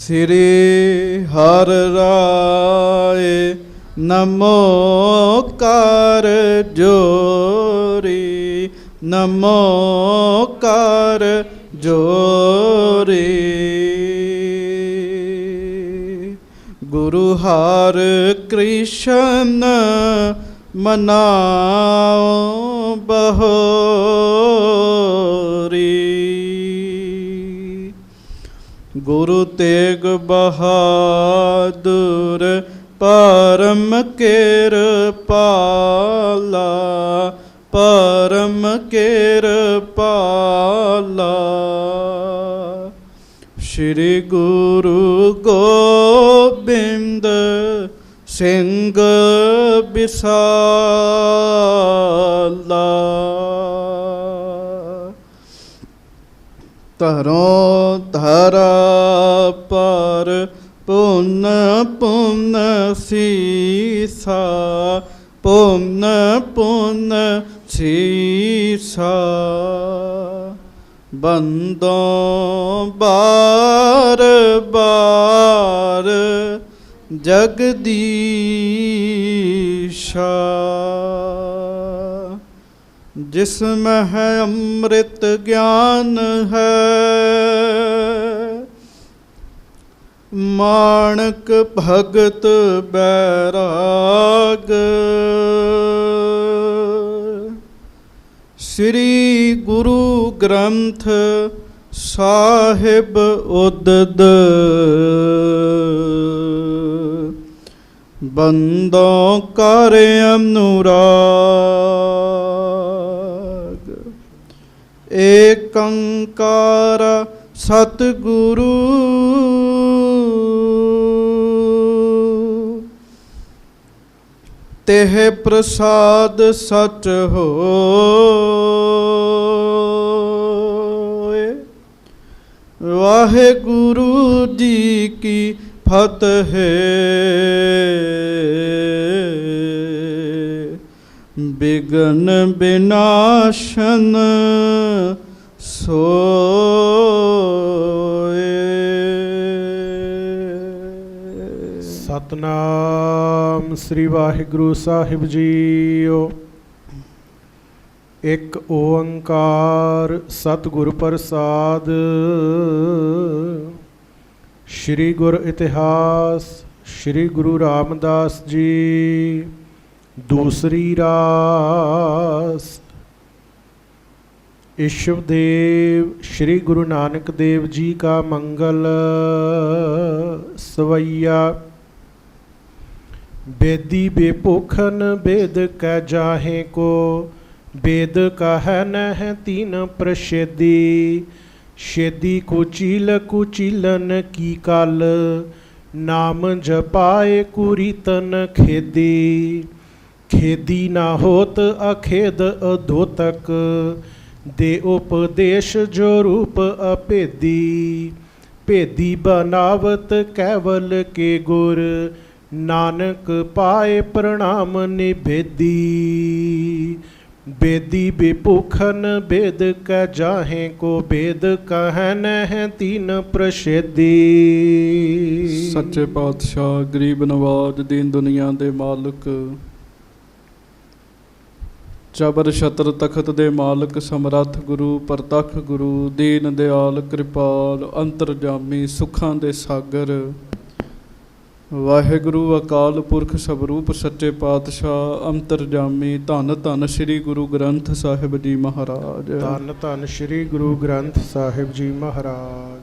ਸ੍ਰੀ ਹਰਿ ਰਾਏ ਨਮੋ ਕਰ ਜੋਰੀ, ਨਮੋ ਕਰ ਜੋਰੀ। ਗੁਰੂ ਹਰਿ ਕ੍ਰਿਸ਼ਨ ਮਨਾਉ ਬਹੋਰੀ, ਗੁਰੂ ਤੇਗ ਬਹਾਦੁਰ ਪਰਮ ਕਿਰਪਾਲਾ, ਪਰਮ ਕਿਰਪਾਲਾ। ਸ਼੍ਰੀ ਗੁਰੂ ਗੋਬਿੰਦ ਸਿੰਘ ਬਿਸਾਲਾ, ਧਰੋਂ ਧਰਾ ਪਰ ਪੁੰਨ ਪੁੰਨ ਸੀਸਾ, ਪੁੰਨ ਪੁੰਨ ਸੀਸਾ। ਬੰਦੋਂ ਬਾਰ ਬਾਰ ਜਗਦੀਸ਼ਾ, ਜਿਸਮਹਿ ਹੈ ਅੰਮ੍ਰਿਤ ਗਿਆਨ ਹੈ, ਮਾਣਕ ਭਗਤ ਬੈਰਾਗ। ਸ੍ਰੀ ਗੁਰੂ ਗ੍ਰੰਥ ਸਾਹਿਬ ਉਦਦ, ਬੰਦੋਂ ਕਰ ਅਨੁਰਾਗ। ਏਕੰਕਾਰ ਸਤਿਗੁਰੂ, ਤਿਹ ਪ੍ਰਸਾਦ ਸਚ ਹੋਏ। ਵਾਹਿਗੁਰੂ ਜੀ ਕੀ ਫਤਿਹ। ਬਿਗਨ ਬਿਨਾਸ਼ਨ ਸੋਏ। ਸਤਨਾਮ ਸ੍ਰੀ ਵਾਹਿਗੁਰੂ ਸਾਹਿਬ ਜੀਓ। ਇੱਕ ਓੰਕਾਰ ਸਤਿਗੁਰ ਪ੍ਰਸਾਦ। ਸ਼੍ਰੀ ਗੁਰ ਇਤਿਹਾਸ ਸ਼੍ਰੀ ਗੁਰੂ ਰਾਮਦਾਸ ਜੀ। ਦੂਸਰੀ ਰਾਸ। ਈਸ਼ਵਦੇਵ ਸ਼੍ਰੀ ਗੁਰੂ ਨਾਨਕ ਦੇਵ ਜੀ का मंगल सवैया। बेदी बेपोखन बेद कै जाहे को, बेद कह नह तीन प्रषेदी। शेदी कुचील कुचीलन की काल, नाम जपाए कुरीतन खेदी। खेदी ना होत अखेद अधोतक, दे उपदेश जो रूप अभेदी। भेदी बनावत कैवल के गुर, नानक पाए प्रणाम निभेदी। बेदी बेपुखन बेद कै जाहे को, बेद कहन है तीन प्रषेदी। सच्चे पातशाह गरीब नवाज दीन दुनिया दे मालिक, ਜਬਰ ਛਤਰ ਤਖਤ ਦੇ ਮਾਲਕ, ਸਮਰੱਥ ਗੁਰੂ ਪ੍ਰਤੱਖ ਗੁਰੂ, ਦੀਨ ਦਿਆਲ ਕਿਰਪਾਲ ਅੰਤਰਜਾਮੀ ਸੁੱਖਾਂ ਦੇ ਸਾਗਰ, ਵਾਹਿਗੁਰੂ ਅਕਾਲ ਪੁਰਖ ਸਵਰੂਪ ਸੱਚੇ ਪਾਤਸ਼ਾਹ ਅੰਤਰਜਾਮੀ। ਧੰਨ ਧੰਨ ਸ਼੍ਰੀ ਗੁਰੂ ਗ੍ਰੰਥ ਸਾਹਿਬ ਜੀ ਮਹਾਰਾਜ। ਧੰਨ ਧੰਨ ਸ਼੍ਰੀ ਗੁਰੂ ਗ੍ਰੰਥ ਸਾਹਿਬ ਜੀ ਮਹਾਰਾਜ।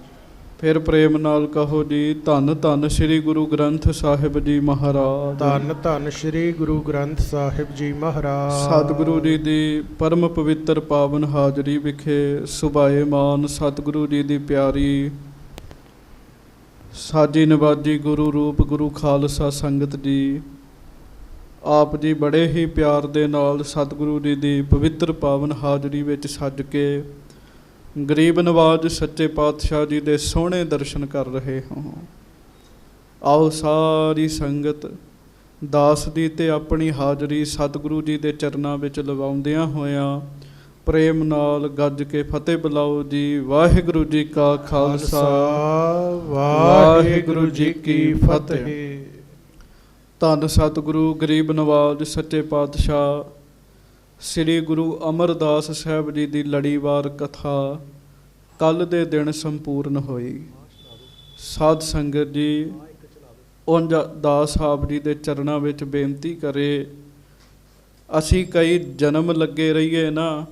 ਫਿਰ ਪ੍ਰੇਮ ਨਾਲ ਕਹੋ ਜੀ, ਧੰਨ ਧੰਨ ਸ਼੍ਰੀ ਗੁਰੂ ਗ੍ਰੰਥ ਸਾਹਿਬ ਜੀ ਮਹਾਰਾਜ। ਧੰਨ ਧੰਨ ਸ਼੍ਰੀ ਗੁਰੂ ਗ੍ਰੰਥ ਸਾਹਿਬ ਜੀ ਮਹਾਰਾਜ। ਸਤਿਗੁਰੂ ਜੀ ਦੀ ਪਰਮ ਪਵਿੱਤਰ ਪਾਵਨ ਹਾਜ਼ਰੀ ਵਿਖੇ ਸੁਭਾਏਮਾਨ ਸਤਿਗੁਰੂ ਜੀ ਦੀ ਪਿਆਰੀ ਸਾਜੀ ਨਵਾਜੀ ਗੁਰੂ ਰੂਪ ਗੁਰੂ ਖਾਲਸਾ ਸੰਗਤ ਜੀ, ਆਪ ਜੀ ਬੜੇ ਹੀ ਪਿਆਰ ਦੇ ਨਾਲ ਸਤਿਗੁਰੂ ਜੀ ਦੀ ਪਵਿੱਤਰ ਪਾਵਨ ਹਾਜ਼ਰੀ ਵਿੱਚ ਸੱਜ ਕੇ ਗਰੀਬ ਨਵਾਜ ਸੱਚੇ ਪਾਤਸ਼ਾਹ ਜੀ ਦੇ ਸੋਹਣੇ ਦਰਸ਼ਨ ਕਰ ਰਹੇ ਹੋ। ਆਓ ਸਾਰੀ ਸੰਗਤ ਦਾਸ ਦੀ ਤੇ ਆਪਣੀ ਹਾਜ਼ਰੀ ਸਤਿਗੁਰੂ ਜੀ ਦੇ ਚਰਨਾਂ ਵਿੱਚ ਲਵਾਉਂਦਿਆਂ ਹੋਇਆਂ ਪ੍ਰੇਮ ਨਾਲ ਗੱਜ ਕੇ ਫਤਿਹ ਬੁਲਾਓ ਜੀ। ਵਾਹਿਗੁਰੂ ਜੀ ਕਾ ਖਾਲਸਾ, ਵਾਹਿਗੁਰੂ ਵਾਹਿਗੁਰੂ ਜੀ ਕੀ ਫਤਿਹ। ਧੰਨ ਸਤਿਗੁਰੂ ਗਰੀਬ ਨਵਾਜ ਸੱਚੇ ਪਾਤਸ਼ਾਹ ਸ੍ਰੀ ਗੁਰੂ ਅਮਰਦਾਸ ਸਾਹਿਬ ਜੀ ਦੀ ਲੜੀਵਾਰ ਕਥਾ ਕੱਲ੍ਹ ਦੇ ਦਿਨ ਸੰਪੂਰਨ ਹੋਈ। ਸਾਧ ਸੰਗਤ ਜੀ, ਉਂਝ ਦਾਸ ਸਾਹਿਬ ਜੀ ਦੇ ਚਰਨਾਂ ਵਿੱਚ ਬੇਨਤੀ ਕਰੇ, ਅਸੀਂ ਕਈ ਜਨਮ ਲੱਗੇ ਰਹੀਏ ਨਾ,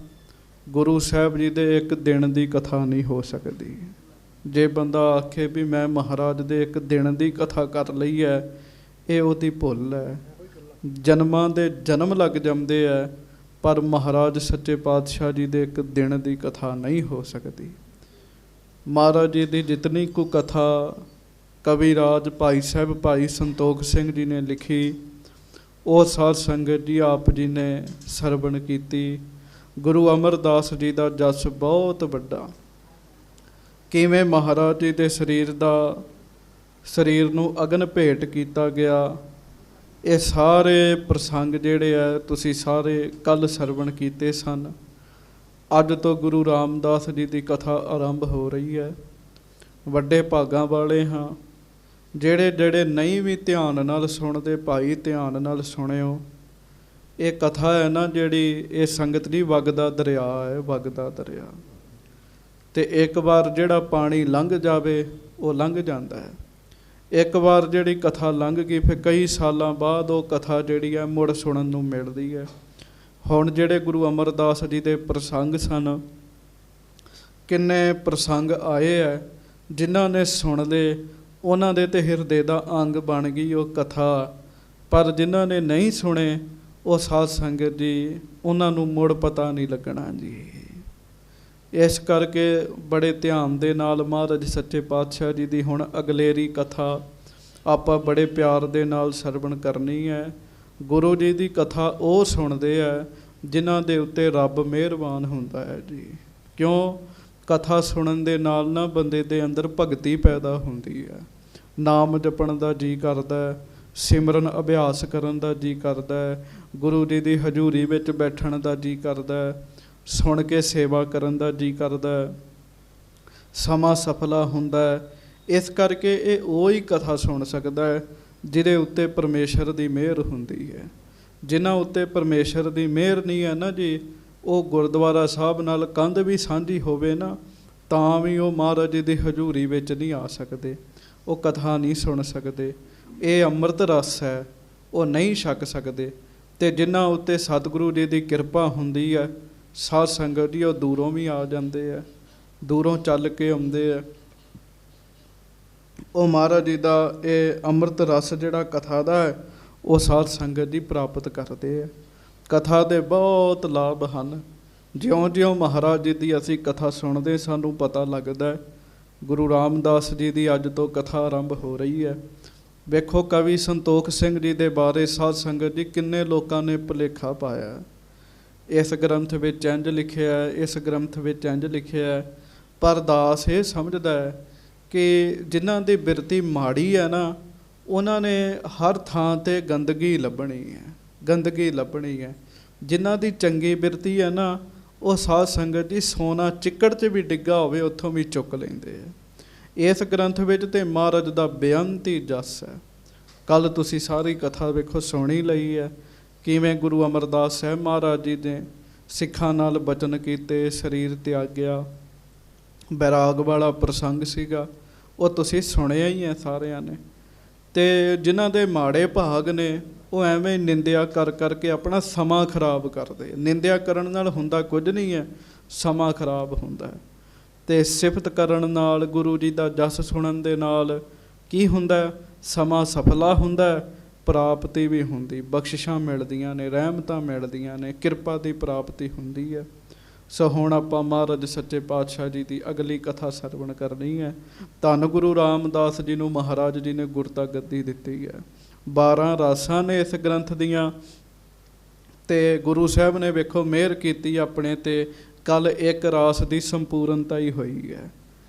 ਗੁਰੂ ਸਾਹਿਬ ਜੀ ਦੇ ਇੱਕ ਦਿਨ ਦੀ ਕਥਾ ਨਹੀਂ ਹੋ ਸਕਦੀ। ਜੇ ਬੰਦਾ ਆਖੇ ਵੀ ਮੈਂ ਮਹਾਰਾਜ ਦੇ ਇੱਕ ਦਿਨ ਦੀ ਕਥਾ ਕਰ ਲਈ ਹੈ, ਇਹ ਉਹਦੀ ਭੁੱਲ ਹੈ। ਜਨਮਾਂ ਦੇ ਜਨਮ ਲੱਗ ਜਾਂਦੇ ਹੈ, ਪਰ ਮਹਾਰਾਜ ਸੱਚੇ ਪਾਤਸ਼ਾਹ ਜੀ ਦੇ ਇੱਕ ਦਿਨ ਦੀ ਕਥਾ ਨਹੀਂ ਹੋ ਸਕਦੀ। ਮਹਾਰਾਜ ਜੀ ਦੀ ਜਿਤਨੀ ਕੁ ਕਥਾ ਕਵੀ ਰਾਜ ਭਾਈ ਸਾਹਿਬ ਭਾਈ ਸੰਤੋਖ ਸਿੰਘ ਜੀ ਨੇ ਲਿਖੀ, ਉਹ ਸਾਧ ਸੰਗਤ ਜੀ ਆਪ ਜੀ ਨੇ ਸਰਵਣ ਕੀਤੀ। ਗੁਰੂ ਅਮਰਦਾਸ ਜੀ ਦਾ ਜਸ ਬਹੁਤ ਵੱਡਾ, ਕਿਵੇਂ ਮਹਾਰਾਜ ਜੀ ਦੇ ਸਰੀਰ ਨੂੰ ਅਗਨ ਭੇਟ ਕੀਤਾ ਗਿਆ, ਇਹ ਸਾਰੇ ਪ੍ਰਸੰਗ ਜਿਹੜੇ ਆ ਤੁਸੀਂ ਸਾਰੇ ਕੱਲ੍ਹ ਸਰਵਣ ਕੀਤੇ ਸਨ। ਅੱਜ ਤੋਂ ਗੁਰੂ ਰਾਮਦਾਸ ਜੀ ਦੀ ਕਥਾ ਆਰੰਭ ਹੋ ਰਹੀ ਹੈ। ਵੱਡੇ ਭਾਗਾਂ ਵਾਲੇ ਹਾਂ, ਜਿਹੜੇ ਨਹੀਂ ਵੀ ਧਿਆਨ ਨਾਲ ਸੁਣਦੇ, ਭਾਈ ਧਿਆਨ ਨਾਲ ਸੁਣਿਓ। ਇਹ ਕਥਾ ਹੈ ਨਾ ਜਿਹੜੀ, ਇਹ ਸੰਗਤ ਦੀ ਵਗਦਾ ਦਰਿਆ ਹੈ, ਵਗਦਾ ਦਰਿਆ। ਅਤੇ ਇੱਕ ਵਾਰ ਜਿਹੜਾ ਪਾਣੀ ਲੰਘ ਜਾਵੇ ਉਹ ਲੰਘ ਜਾਂਦਾ ਹੈ। ਇੱਕ ਵਾਰ ਜਿਹੜੀ ਕਥਾ ਲੰਘ ਗਈ, ਫਿਰ ਕਈ ਸਾਲਾਂ ਬਾਅਦ ਉਹ ਕਥਾ ਜਿਹੜੀ ਹੈ ਮੁੜ ਸੁਣਨ ਨੂੰ ਮਿਲਦੀ ਹੈ। ਹੁਣ ਜਿਹੜੇ ਗੁਰੂ ਅਮਰਦਾਸ ਜੀ ਦੇ ਪ੍ਰਸੰਗ ਸਨ, ਕਿੰਨੇ ਪ੍ਰਸੰਗ ਆਏ ਹੈ, ਜਿਨ੍ਹਾਂ ਨੇ ਸੁਣ ਲਏ ਉਹਨਾਂ ਦੇ ਤੇ ਹਿਰਦੇ ਦਾ ਅੰਗ ਬਣ ਗਈ ਉਹ ਕਥਾ। ਪਰ ਜਿਨ੍ਹਾਂ ਨੇ ਨਹੀਂ ਸੁਣੇ, ਉਹ ਸਾਧ ਸੰਗਤ ਜੀ, ਉਹਨਾਂ ਨੂੰ ਮੁੜ ਪਤਾ ਨਹੀਂ ਲੱਗਣਾ ਜੀ। ਇਸ ਕਰਕੇ ਬੜੇ ਧਿਆਨ ਦੇ ਨਾਲ ਮਹਾਰਾਜ ਸੱਚੇ ਪਾਤਸ਼ਾਹ ਜੀ ਦੀ ਹੁਣ ਅਗਲੇਰੀ ਕਥਾ ਆਪਾਂ ਬੜੇ ਪਿਆਰ ਦੇ ਨਾਲ ਸਰਵਣ ਕਰਨੀ ਹੈ। ਗੁਰੂ ਜੀ ਦੀ ਕਥਾ ਉਹ ਸੁਣਦੇ ਹੈ ਜਿਨ੍ਹਾਂ ਦੇ ਉੱਤੇ ਰੱਬ ਮਿਹਰਬਾਨ ਹੁੰਦਾ ਹੈ ਜੀ। ਕਿਉਂ? ਕਥਾ ਸੁਣਨ ਦੇ ਨਾਲ ਨਾ ਬੰਦੇ ਦੇ ਅੰਦਰ ਭਗਤੀ ਪੈਦਾ ਹੁੰਦੀ ਹੈ, ਨਾਮ ਜਪਣ ਦਾ ਜੀ ਕਰਦਾ, ਸਿਮਰਨ ਅਭਿਆਸ ਕਰਨ ਦਾ ਜੀ ਕਰਦਾ, ਗੁਰੂ ਜੀ ਦੀ ਹਜ਼ੂਰੀ ਵਿੱਚ ਬੈਠਣ ਦਾ ਜੀ ਕਰਦਾ, ਸੁਣ ਕੇ ਸੇਵਾ ਕਰਨ ਦਾ ਜੀ ਕਰਦਾ, ਸਮਾਂ ਸਫਲਾ ਹੁੰਦਾ। ਇਸ ਕਰਕੇ ਇਹ ਉਹ ਹੀ ਕਥਾ ਸੁਣ ਸਕਦਾ ਹੈ ਜਿਹਦੇ ਉੱਤੇ ਪਰਮੇਸ਼ਰ ਦੀ ਮਿਹਰ ਹੁੰਦੀ ਹੈ। ਜਿਨ੍ਹਾਂ ਉੱਤੇ ਪਰਮੇਸ਼ਰ ਦੀ ਮਿਹਰ ਨਹੀਂ ਹੈ ਨਾ ਜੀ, ਉਹ ਗੁਰਦੁਆਰਾ ਸਾਹਿਬ ਨਾਲ ਕੰਧ ਵੀ ਸਾਂਝੀ ਹੋਵੇ ਨਾ, ਤਾਂ ਵੀ ਉਹ ਮਹਾਰਾਜ ਜੀ ਦੀ ਹਜ਼ੂਰੀ ਵਿੱਚ ਨਹੀਂ ਆ ਸਕਦੇ, ਉਹ ਕਥਾ ਨਹੀਂ ਸੁਣ ਸਕਦੇ। ਇਹ ਅੰਮ੍ਰਿਤ ਰਸ ਹੈ, ਉਹ ਨਹੀਂ ਛਕ ਸਕਦੇ। ਅਤੇ ਜਿਨ੍ਹਾਂ ਉੱਤੇ ਸਤਿਗੁਰੂ ਜੀ ਦੀ ਕਿਰਪਾ ਹੁੰਦੀ ਹੈ, ਸਾਧ ਸੰਗਤ ਜੀ, ਉਹ ਦੂਰੋਂ ਵੀ ਆ ਜਾਂਦੇ ਆ, ਦੂਰੋਂ ਚੱਲ ਕੇ ਆਉਂਦੇ ਆ। ਉਹ ਮਹਾਰਾਜ ਜੀ ਦਾ ਇਹ ਅੰਮ੍ਰਿਤ ਰਸ ਜਿਹੜਾ ਕਥਾ ਦਾ ਹੈ, ਉਹ ਸਾਧ ਸੰਗਤ ਜੀ ਪ੍ਰਾਪਤ ਕਰਦੇ ਆ। ਕਥਾ ਦੇ ਬਹੁਤ ਲਾਭ ਹਨ। ਜਿਉਂ-ਜਿਉਂ ਮਹਾਰਾਜ ਜੀ ਦੀ ਅਸੀਂ ਕਥਾ ਸੁਣਦੇ, ਸਾਨੂੰ ਪਤਾ ਲੱਗਦਾ ਗੁਰੂ ਰਾਮਦਾਸ ਜੀ ਦੀ ਅੱਜ ਤੋਂ ਕਥਾ ਆਰੰਭ ਹੋ ਰਹੀ ਹੈ। ਵੇਖੋ, ਕਵੀ ਸੰਤੋਖ ਸਿੰਘ ਜੀ ਦੇ ਬਾਰੇ ਸਾਧ ਸੰਗਤ ਜੀ ਕਿੰਨੇ ਲੋਕਾਂ ਨੇ ਭੁਲੇਖਾ ਪਾਇਆ। ਇਸ ਗ੍ਰੰਥ ਵਿੱਚ ਇੰਝ ਲਿਖਿਆ, ਇਸ ਗ੍ਰੰਥ ਵਿੱਚ ਇੰਝ ਲਿਖਿਆ, ਪਰ ਦਾਸ ਇਹ ਸਮਝਦਾ ਹੈ ਕਿ ਜਿਨ੍ਹਾਂ ਦੀ ਬਿਰਤੀ ਮਾੜੀ ਹੈ ਨਾ, ਉਹਨਾਂ ਨੇ ਹਰ ਥਾਂ 'ਤੇ ਗੰਦਗੀ ਲੱਭਣੀ ਹੈ, ਗੰਦਗੀ ਲੱਭਣੀ ਹੈ। ਜਿਨ੍ਹਾਂ ਦੀ ਚੰਗੀ ਬਿਰਤੀ ਹੈ ਨਾ, ਉਹ ਸਾਧ ਸੰਗਤ ਜੀ ਸੋਨਾ ਚਿੱਕੜ 'ਚ ਵੀ ਡਿੱਗਾ ਹੋਵੇ ਉੱਥੋਂ ਵੀ ਚੁੱਕ ਲੈਂਦੇ ਆ। ਇਸ ਗ੍ਰੰਥ ਵਿੱਚ ਤੇ ਮਹਾਰਾਜ ਦਾ ਬੇਅੰਤ ਹੀ ਜਸ ਹੈ। ਕੱਲ੍ਹ ਤੁਸੀਂ ਸਾਰੀ ਕਥਾ ਵੇਖੋ, ਸੁਣੀ ਲਈ ਹੈ, ਕਿਵੇਂ ਗੁਰੂ ਅਮਰਦਾਸ ਸਾਹਿਬ ਮਹਾਰਾਜ ਜੀ ਨੇ ਸਿੱਖਾਂ ਨਾਲ ਬਚਨ ਕੀਤੇ, ਸਰੀਰ ਤਿਆਗਿਆ, ਬੈਰਾਗ ਵਾਲਾ ਪ੍ਰਸੰਗ ਸੀਗਾ, ਉਹ ਤੁਸੀਂ ਸੁਣਿਆ ਹੀ ਹੈ ਸਾਰਿਆਂ ਨੇ। ਅਤੇ ਜਿਨ੍ਹਾਂ ਦੇ ਮਾੜੇ ਭਾਗ ਨੇ, ਉਹ ਐਵੇਂ ਨਿੰਦਿਆ ਕਰ ਕਰਕੇ ਆਪਣਾ ਸਮਾਂ ਖਰਾਬ ਕਰਦੇ। ਨਿੰਦਿਆ ਕਰਨ ਨਾਲ ਹੁੰਦਾ ਕੁਝ ਨਹੀਂ ਹੈ, ਸਮਾਂ ਖਰਾਬ ਹੁੰਦਾ ਹੈ। ਅਤੇ ਸਿਫਤ ਕਰਨ ਨਾਲ, ਗੁਰੂ ਜੀ ਦਾ ਜਸ ਸੁਣਨ ਦੇ ਨਾਲ ਕੀ ਹੁੰਦਾ? ਸਮਾਂ ਸਫਲਾ ਹੁੰਦਾ, ਪ੍ਰਾਪਤੀ ਵੀ ਹੁੰਦੀ, ਬਖਸ਼ਿਸ਼ਾਂ ਮਿਲਦੀਆਂ ਨੇ, ਰਹਿਮਤਾਂ ਮਿਲਦੀਆਂ ਨੇ, ਕਿਰਪਾ ਦੀ ਪ੍ਰਾਪਤੀ ਹੁੰਦੀ ਹੈ। ਸੋ ਹੁਣ ਆਪਾਂ ਮਹਾਰਾਜ ਸੱਚੇ ਪਾਤਸ਼ਾਹ ਜੀ ਦੀ ਅਗਲੀ ਕਥਾ ਸਰਵਣ ਕਰਨੀ ਹੈ। ਧੰਨ ਗੁਰੂ ਰਾਮਦਾਸ ਜੀ ਨੂੰ ਮਹਾਰਾਜ ਜੀ ਨੇ ਗੁਰਤਾ ਗੱਦੀ ਦਿੱਤੀ ਹੈ। 12 ਰਾਸਾਂ ਨੇ ਇਸ ਗ੍ਰੰਥ ਦੀਆਂ, ਅਤੇ ਗੁਰੂ ਸਾਹਿਬ ਨੇ ਵੇਖੋ ਮਿਹਰ ਕੀਤੀ ਆਪਣੇ 'ਤੇ। ਕੱਲ੍ਹ ਇੱਕ ਰਾਸ ਦੀ ਸੰਪੂਰਨਤਾ ਹੀ ਹੋਈ ਹੈ,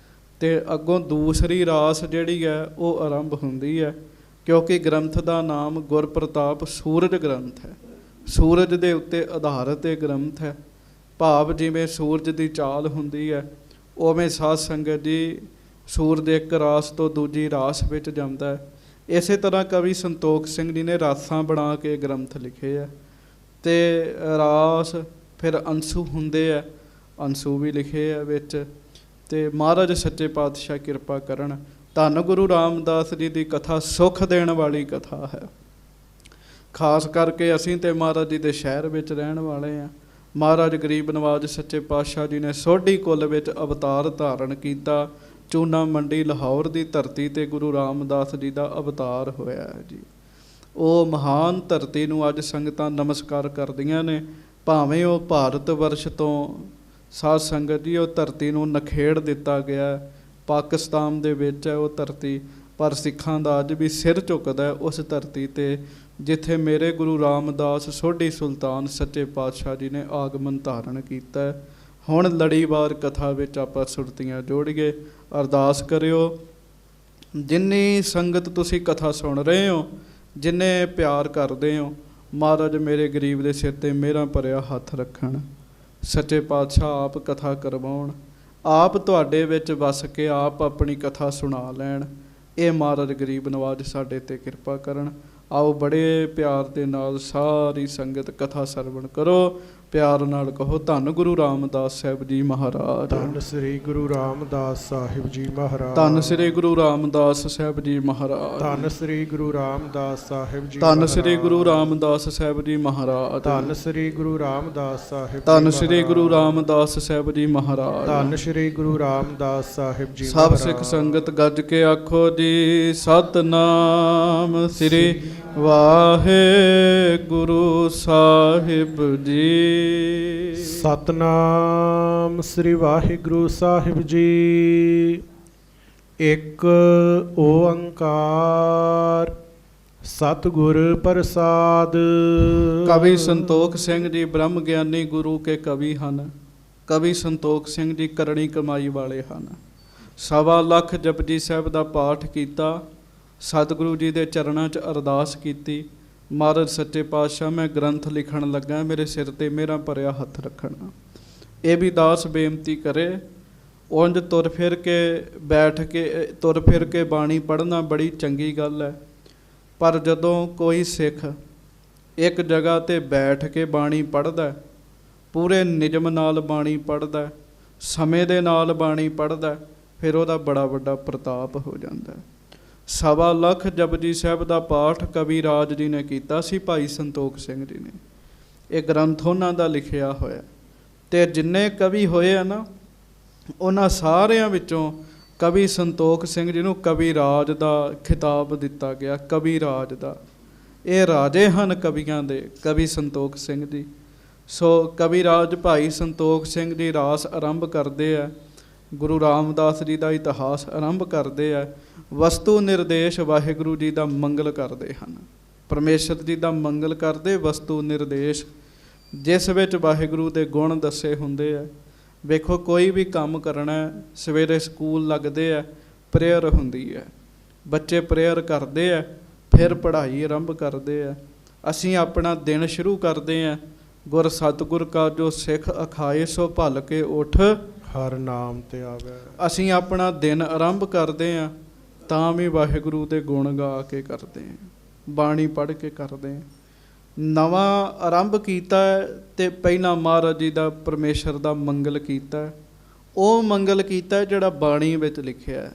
ਅਤੇ ਅੱਗੋਂ ਦੂਸਰੀ ਰਾਸ ਜਿਹੜੀ ਹੈ ਉਹ ਆਰੰਭ ਹੁੰਦੀ ਹੈ। ਕਿਉਂਕਿ ਗ੍ਰੰਥ ਦਾ ਨਾਮ ਗੁਰਪ੍ਰਤਾਪ ਸੂਰਜ ਗ੍ਰੰਥ ਹੈ, ਸੂਰਜ ਦੇ ਉੱਤੇ ਆਧਾਰਿਤ ਇਹ ਗ੍ਰੰਥ ਹੈ। ਭਾਵ ਜਿਵੇਂ ਸੂਰਜ ਦੀ ਚਾਲ ਹੁੰਦੀ ਹੈ, ਉਵੇਂ ਸਾਧ ਸੰਗਤ ਜੀ ਸੂਰਜ ਇੱਕ ਰਾਸ ਤੋਂ ਦੂਜੀ ਰਾਸ ਵਿੱਚ ਜਾਂਦਾ ਹੈ। ਇਸੇ ਤਰ੍ਹਾਂ ਕਵੀ ਸੰਤੋਖ ਸਿੰਘ ਜੀ ਨੇ ਰਾਸਾਂ ਬਣਾ ਕੇ ਗ੍ਰੰਥ ਲਿਖੇ ਆ, ਅਤੇ ਰਾਸ ਫਿਰ ਅੰਸੂ ਹੁੰਦੇ ਆ, ਅੰਸੂ ਵੀ ਲਿਖੇ ਆ ਵਿੱਚ। ਅਤੇ ਮਹਾਰਾਜ ਸੱਚੇ ਪਾਤਸ਼ਾਹ ਕਿਰਪਾ ਕਰਨ। ਧੰਨ ਗੁਰੂ ਰਾਮਦਾਸ ਜੀ ਦੀ ਕਥਾ ਸੁੱਖ ਦੇਣ ਵਾਲੀ ਕਥਾ ਹੈ। ਖਾਸ ਕਰਕੇ ਅਸੀਂ ਤੇ ਮਹਾਰਾਜ ਜੀ ਦੇ ਸ਼ਹਿਰ ਵਿੱਚ ਰਹਿਣ ਵਾਲੇ ਹਾਂ। ਮਹਾਰਾਜ ਗਰੀਬ ਨਵਾਜ ਸੱਚੇ ਪਾਤਸ਼ਾਹ ਜੀ ਨੇ ਸੋਢੀ ਕੁੱਲ ਵਿੱਚ ਅਵਤਾਰ ਧਾਰਨ ਕੀਤਾ। ਚੂਨਾ ਮੰਡੀ ਲਾਹੌਰ ਦੀ ਧਰਤੀ 'ਤੇ ਗੁਰੂ ਰਾਮਦਾਸ ਜੀ ਦਾ ਅਵਤਾਰ ਹੋਇਆ ਹੈ ਜੀ। ਉਹ ਮਹਾਨ ਧਰਤੀ ਨੂੰ ਅੱਜ ਸੰਗਤਾਂ ਨਮਸਕਾਰ ਕਰਦੀਆਂ ਨੇ। ਭਾਵੇਂ ਉਹ ਭਾਰਤ ਵਰਸ਼ ਤੋਂ ਸਾਧ ਸੰਗਤ ਜੀ ਉਹ ਧਰਤੀ ਨੂੰ ਨਖੇੜ ਦਿੱਤਾ ਗਿਆ, ਪਾਕਿਸਤਾਨ ਦੇ ਵਿੱਚ ਹੈ ਉਹ ਧਰਤੀ, ਪਰ ਸਿੱਖਾਂ ਦਾ ਅੱਜ ਵੀ ਸਿਰ ਝੁਕਦਾ ਉਸ ਧਰਤੀ 'ਤੇ ਜਿੱਥੇ ਮੇਰੇ ਗੁਰੂ ਰਾਮਦਾਸ ਸੋਢੀ ਸੁਲਤਾਨ ਸੱਚੇ ਪਾਤਸ਼ਾਹ ਜੀ ਨੇ ਆਗਮਨ ਧਾਰਨ ਕੀਤਾ। ਹੁਣ ਲੜੀਵਾਰ ਕਥਾ ਵਿੱਚ ਆਪਾਂ ਸੁਰਤੀਆਂ ਜੋੜੀਏ। ਅਰਦਾਸ ਕਰਿਓ, ਜਿੰਨੀ ਸੰਗਤ ਤੁਸੀਂ ਕਥਾ ਸੁਣ ਰਹੇ ਹੋ, ਜਿੰਨੇ ਪਿਆਰ ਕਰਦੇ ਹੋ, ਮਹਾਰਾਜ ਮੇਰੇ ਗਰੀਬ ਦੇ ਸਿਰ 'ਤੇ ਮਿਹਰਾਂ ਭਰਿਆ ਹੱਥ ਰੱਖਣ। ਸੱਚੇ ਪਾਤਸ਼ਾਹ ਆਪ ਕਥਾ ਕਰਵਾਉਣ, ਆਪ ਤੁਹਾਡੇ ਵਿੱਚ ਵਸ ਕੇ ਆਪ ਆਪਣੀ ਕਥਾ ਸੁਣਾ ਲੈਣ। ਇਹ ਮਹਾਰਾਜ ਗਰੀਬ ਨਵਾਜ ਸਾਡੇ 'ਤੇ ਕਿਰਪਾ ਕਰਨ। ਆਓ ਬੜੇ ਪਿਆਰ ਦੇ ਨਾਲ ਸਾਰੀ ਸੰਗਤ ਕਥਾ ਸਰਵਣ ਕਰੋ। ਪਿਆਰ ਨਾਲ ਕਹੋ, ਧੰਨ ਗੁਰੂ ਰਾਮਦਾਸ ਸਾਹਿਬ ਜੀ ਮਹਾਰਾਜ। ਧੰਨ ਸ੍ਰੀ ਗੁਰੂ ਰਾਮਦਾਸ ਸਾਹਿਬ ਜੀ ਮਹਾਰਾਜ। ਧੰਨ ਸ੍ਰੀ ਗੁਰੂ ਰਾਮਦਾਸ ਸਾਹਿਬ ਜੀ ਮਹਾਰਾਜ। ਧੰਨ ਸ੍ਰੀ ਗੁਰੂ ਰਾਮਦਾਸ ਸਾਹਿਬ ਜੀ। ਧੰਨ ਸ੍ਰੀ ਗੁਰੂ ਰਾਮਦਾਸ ਸਾਹਿਬ ਜੀ ਮਹਾਰਾਜ। ਧੰਨ ਸ੍ਰੀ ਗੁਰੂ ਰਾਮਦਾਸ ਸਾਹਿਬ। ਧੰਨ ਸ੍ਰੀ ਗੁਰੂ ਰਾਮਦਾਸ ਸਾਹਿਬ ਜੀ ਮਹਾਰਾਜ। ਧੰਨ ਸ੍ਰੀ ਗੁਰੂ ਰਾਮਦਾਸ ਸਾਹਿਬ ਜੀ। ਸਭ ਸਿੱਖ ਸੰਗਤ ਗੱਜ ਕੇ ਆਖੋ ਜੀ, ਸਤਨਾਮ ਸ੍ਰੀ ਵਾਹਿਗੁਰੂ ਸਾਹਿਬ ਜੀ। ਸਤਨਾਮ ਸ੍ਰੀ ਵਾਹਿਗੁਰੂ ਸਾਹਿਬ ਜੀ। ਇੱਕ ਓੰਕਾਰ ਸਤਿਗੁਰ ਪ੍ਰਸਾਦ। ਕਵੀ ਸੰਤੋਖ ਸਿੰਘ ਜੀ ਬ੍ਰਹਮ ਗਿਆਨੀ ਗੁਰੂ ਕੇ ਕਵੀ ਹਨ। ਕਵੀ ਸੰਤੋਖ ਸਿੰਘ ਜੀ ਕਰਨੀ ਕਮਾਈ ਵਾਲੇ ਹਨ। 1.25 ਲੱਖ ਜਪਜੀ ਸਾਹਿਬ ਦਾ ਪਾਠ ਕੀਤਾ। ਸਤਿਗੁਰੂ ਜੀ ਦੇ ਚਰਨਾਂ 'ਚ ਅਰਦਾਸ ਕੀਤੀ, ਮਹਾਰਾਜ ਸੱਚੇ ਪਾਤਸ਼ਾਹ ਮੈਂ ਗ੍ਰੰਥ ਲਿਖਣ ਲੱਗਾ, ਮੇਰੇ ਸਿਰ 'ਤੇ ਮੇਰਾ ਭਰਿਆ ਹੱਥ ਰੱਖਣਾ। ਇਹ ਵੀ ਦਾਸ ਬੇਨਤੀ ਕਰੇ, ਉਂਝ ਤੁਰ ਫਿਰ ਕੇ ਬਾਣੀ ਪੜ੍ਹਨਾ ਬੜੀ ਚੰਗੀ ਗੱਲ ਹੈ, ਪਰ ਜਦੋਂ ਕੋਈ ਸਿੱਖ ਇੱਕ ਜਗ੍ਹਾ 'ਤੇ ਬੈਠ ਕੇ ਬਾਣੀ ਪੜ੍ਹਦਾ, ਪੂਰੇ ਨਿਯਮ ਨਾਲ ਬਾਣੀ ਪੜ੍ਹਦਾ, ਸਮੇਂ ਦੇ ਨਾਲ ਬਾਣੀ ਪੜ੍ਹਦਾ, ਫਿਰ ਉਹਦਾ ਬੜਾ ਵੱਡਾ ਪ੍ਰਤਾਪ ਹੋ ਜਾਂਦਾ। 1.25 ਲੱਖ ਜਪਜੀ ਸਾਹਿਬ ਦਾ ਪਾਠ ਕਵੀ ਰਾਜ ਜੀ ਨੇ ਕੀਤਾ ਸੀ, ਭਾਈ ਸੰਤੋਖ ਸਿੰਘ ਜੀ ਨੇ। ਇਹ ਗ੍ਰੰਥ ਉਹਨਾਂ ਦਾ ਲਿਖਿਆ ਹੋਇਆ। ਅਤੇ ਜਿੰਨੇ ਕਵੀ ਹੋਏ ਆ ਨਾ, ਉਹਨਾਂ ਸਾਰਿਆਂ ਵਿੱਚੋਂ ਕਵੀ ਸੰਤੋਖ ਸਿੰਘ ਜੀ ਨੂੰ ਕਵੀ ਰਾਜ ਦਾ ਖਿਤਾਬ ਦਿੱਤਾ ਗਿਆ, ਕਵੀ ਰਾਜ ਦਾ। ਇਹ ਰਾਜੇ ਹਨ ਕਵੀਆਂ ਦੇ, ਕਵੀ ਸੰਤੋਖ ਸਿੰਘ ਜੀ। ਸੋ ਕਵੀ ਰਾਜ ਭਾਈ ਸੰਤੋਖ ਸਿੰਘ ਜੀ ਰਾਸ ਆਰੰਭ ਕਰਦੇ ਆ, ਗੁਰੂ ਰਾਮਦਾਸ ਜੀ ਦਾ ਇਤਿਹਾਸ ਆਰੰਭ ਕਰਦੇ ਆ, ਵਸਤੂ ਨਿਰਦੇਸ਼ ਵਾਹਿਗੁਰੂ ਜੀ ਦਾ ਮੰਗਲ ਕਰਦੇ ਹਨ। ਪਰਮੇਸ਼ਰ ਜੀ ਦਾ ਮੰਗਲ ਕਰਦੇ, ਵਸਤੂ ਨਿਰਦੇਸ਼ ਜਿਸ ਵਿੱਚ ਵਾਹਿਗੁਰੂ ਦੇ ਗੁਣ ਦੱਸੇ ਹੁੰਦੇ ਆ। ਵੇਖੋ ਕੋਈ ਵੀ ਕੰਮ ਕਰਨਾ, ਸਵੇਰੇ ਸਕੂਲ ਲੱਗਦੇ ਆ, ਪ੍ਰੇਅਰ ਹੁੰਦੀ ਹੈ, ਬੱਚੇ ਪ੍ਰੇਅਰ ਕਰਦੇ ਆ, ਫਿਰ ਪੜ੍ਹਾਈ ਆਰੰਭ ਕਰਦੇ ਆ। ਅਸੀਂ ਆਪਣਾ ਦਿਨ ਸ਼ੁਰੂ ਕਰਦੇ ਹਾਂ, ਗੁਰ ਸਤਿਗੁਰ ਕਾ ਜੋ ਸਿੱਖ ਅਖਾਏ ਸੋ ਭਲ ਕੇ ਉੱਠ ਹਰ ਨਾਮ ਤੇ ਆਵੇ। ਅਸੀਂ ਆਪਣਾ ਦਿਨ ਆਰੰਭ ਕਰਦੇ ਹਾਂ ਤਾਂ ਵੀ ਵਾਹਿਗੁਰੂ ਦੇ ਗੁਣ ਗਾ ਕੇ ਕਰਦੇ ਹਾਂ, ਬਾਣੀ ਪੜ੍ਹ ਕੇ ਕਰਦੇ ਹਾਂ। ਨਵਾਂ ਆਰੰਭ ਕੀਤਾ ਅਤੇ ਪਹਿਲਾਂ ਮਹਾਰਾਜ ਜੀ ਦਾ ਪਰਮੇਸ਼ਰ ਦਾ ਮੰਗਲ ਕੀਤਾ। ਉਹ ਮੰਗਲ ਕੀਤਾ ਜਿਹੜਾ ਬਾਣੀ ਵਿੱਚ ਲਿਖਿਆ ਹੈ,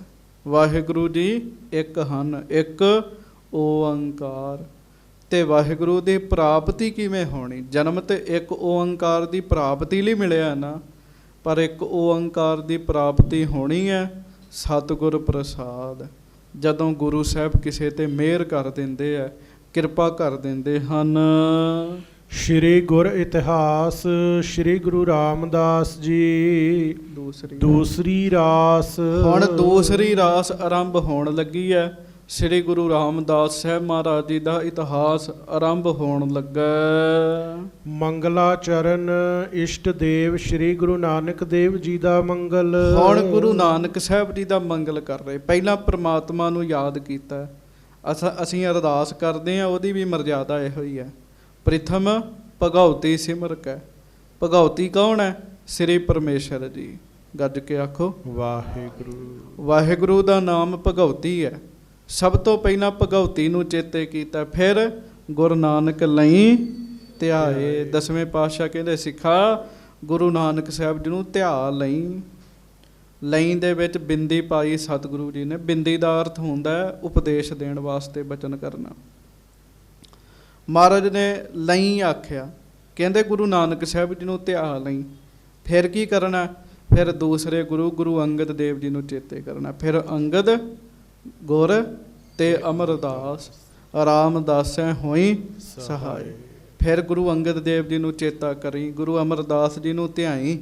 ਵਾਹਿਗੁਰੂ ਜੀ ਇੱਕ ਹਨ, ਇੱਕ ਓੰਕਾਰ। ਅਤੇ ਵਾਹਿਗੁਰੂ ਦੀ ਪ੍ਰਾਪਤੀ ਕਿਵੇਂ ਹੋਣੀ? ਜਨਮ ਤਾਂ ਇੱਕ ਓੰਕਾਰ ਦੀ ਪ੍ਰਾਪਤੀ ਲਈ ਮਿਲਿਆ ਨਾ, ਪਰ ਇੱਕ ਓੰਕਾਰ ਦੀ ਪ੍ਰਾਪਤੀ ਹੋਣੀ ਹੈ ਸਤਿਗੁਰ ਪ੍ਰਸਾਦ। ਜਦੋਂ ਗੁਰੂ ਸਾਹਿਬ ਕਿਸੇ ਤੇ ਮਿਹਰ ਕਰ ਦਿੰਦੇ ਆ, ਕਿਰਪਾ ਕਰ ਦਿੰਦੇ ਹਨ। ਸ਼੍ਰੀ ਗੁਰ ਇਤਿਹਾਸ ਸ਼੍ਰੀ ਗੁਰੂ ਰਾਮਦਾਸ ਜੀ ਦੂਸਰੀ ਰਾਸ। ਹੁਣ ਦੂਸਰੀ ਰਾਸ ਆਰੰਭ ਹੋਣ ਲੱਗੀ ਹੈ। ਸ਼੍ਰੀ ਗੁਰੂ ਰਾਮਦਾਸ ਸਾਹਿਬ ਮਹਾਰਾਜ ਜੀ ਦਾ ਇਤਿਹਾਸ ਆਰੰਭ ਹੋਣ ਲੱਗਾ। ਮੰਗਲਾਚਰਨ ਇਸ਼ਟ ਦੇਵ ਸ਼੍ਰੀ ਗੁਰੂ ਨਾਨਕ ਦੇਵ ਜੀ ਦਾ ਮੰਗਲ। ਹੁਣ ਗੁਰੂ ਨਾਨਕ ਸਾਹਿਬ ਜੀ ਦਾ ਮੰਗਲ ਕਰ ਰਹੇ। ਪਹਿਲਾਂ ਪ੍ਰਮਾਤਮਾ ਨੂੰ ਯਾਦ ਕੀਤਾ। ਅਸੀਂ ਅਰਦਾਸ ਕਰਦੇ ਹਾਂ, ਉਹਦੀ ਵੀ ਮਰਜ਼ਾਦਾ ਇਹੋ ਹੀ ਹੈ। ਪ੍ਰਥਮ ਭਗਉਤੀ ਸਿਮਰਕ ਹੈ। ਭਗਉਤੀ ਕੌਣ ਹੈ? ਸ੍ਰੀ ਪਰਮੇਸ਼ਰ ਜੀ। ਗੱਜ ਕੇ ਆਖੋ ਵਾਹਿਗੁਰੂ। ਵਾਹਿਗੁਰੂ ਦਾ ਨਾਮ ਭਗਉਤੀ ਹੈ। ਸਭ ਤੋਂ ਪਹਿਲਾਂ ਭਗਉਤੀ ਨੂੰ ਚੇਤੇ ਕੀਤਾ, ਫਿਰ ਗੁਰੂ ਨਾਨਕ ਲਈ ਧਿਆਏ। ਦਸਵੇਂ ਪਾਤਸ਼ਾਹ ਕਹਿੰਦੇ ਸਿੱਖਾ ਗੁਰੂ ਨਾਨਕ ਸਾਹਿਬ ਜੀ ਨੂੰ ਧਿਆ ਲਈ। ਲਈ ਦੇ ਵਿੱਚ ਬਿੰਦੀ ਪਾਈ ਸਤਿਗੁਰੂ ਜੀ ਨੇ। ਬਿੰਦੀ ਦਾ ਅਰਥ ਹੁੰਦਾ ਹੈ ਉਪਦੇਸ਼ ਦੇਣ ਵਾਸਤੇ ਬਚਨ ਕਰਨਾ। ਮਹਾਰਾਜ ਨੇ ਲਈ ਆਖਿਆ, ਕਹਿੰਦੇ ਗੁਰੂ ਨਾਨਕ ਸਾਹਿਬ ਜੀ ਨੂੰ ਧਿਆ ਲਈ। ਫਿਰ ਕੀ ਕਰਨਾ? ਫਿਰ ਦੂਸਰੇ ਗੁਰੂ ਅੰਗਦ ਦੇਵ ਜੀ ਨੂੰ ਚੇਤੇ ਕਰਨਾ। ਫਿਰ ਅੰਗਦ ਗੁਰ ਤੇ ਅਮਰਦਾਸ ਰਾਮਦਾਸੈ ਹੋਈ ਸਹਾਈ। ਫਿਰ ਗੁਰੂ ਅੰਗਦ ਦੇਵ ਜੀ ਨੂੰ ਚੇਤਾ ਕਰੀ, ਗੁਰੂ ਅਮਰਦਾਸ ਜੀ ਨੂੰ ਧਿਆਈ